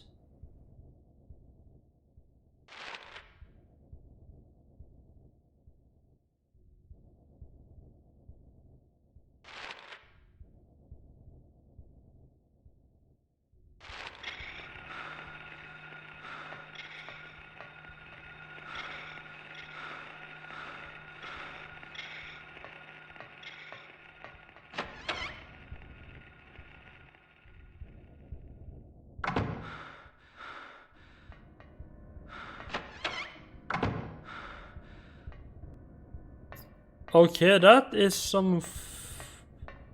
Okay, that is some...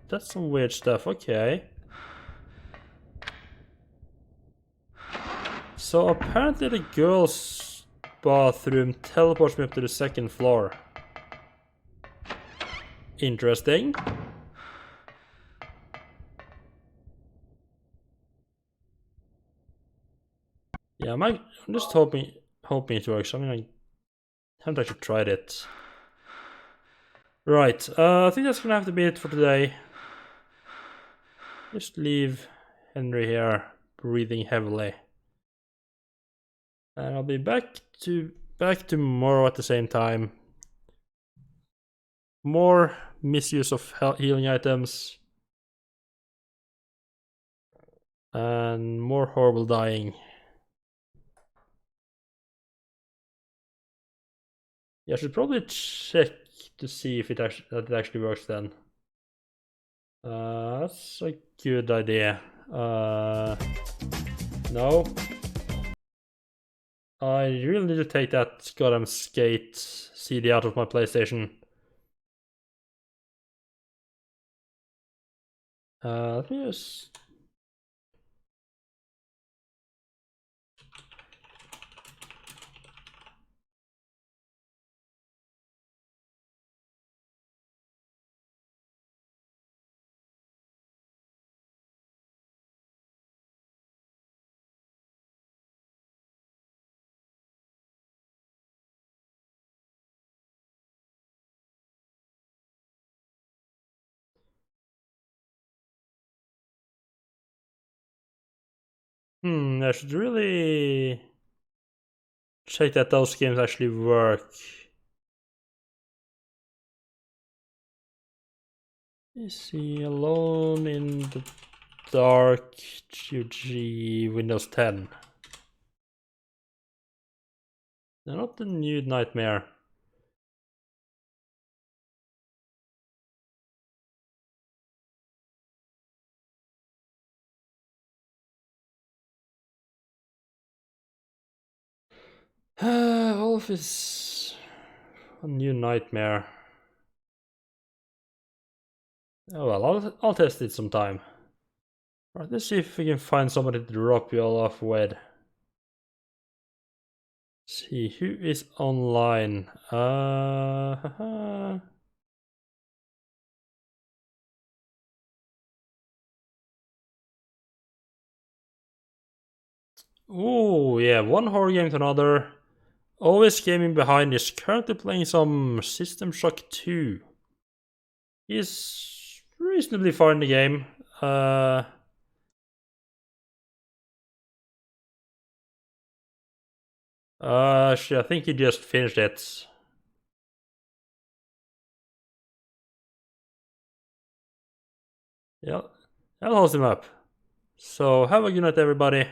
that's some weird stuff, okay. So apparently the girls' bathroom teleports me up to the second floor. Interesting. Yeah, I'm just hoping it works. I mean, I haven't actually tried it. Right, I think that's gonna have to be it for today. Just leave Henry here, breathing heavily. And I'll be back tomorrow at the same time. More misuse of healing items. And more horrible dying. Yeah, I should probably check to see if it actually works then. That's a good idea. No. I really need to take that goddamn Skate CD out of my PlayStation. Let me just... I should really check that those games actually work. Is he Alone in the Dark GOG Windows 10? No, not the New Nightmare. All of his A new nightmare. Oh well, I'll test it sometime. Alright, let's see if we can find somebody to drop you all off with. See who is online. Oh yeah, one horror game to another. Always gaming behind is currently playing some System Shock 2. He's reasonably far in the game. Shit, I think he just finished it. Yeah, I'll host him up. So have a good night, everybody.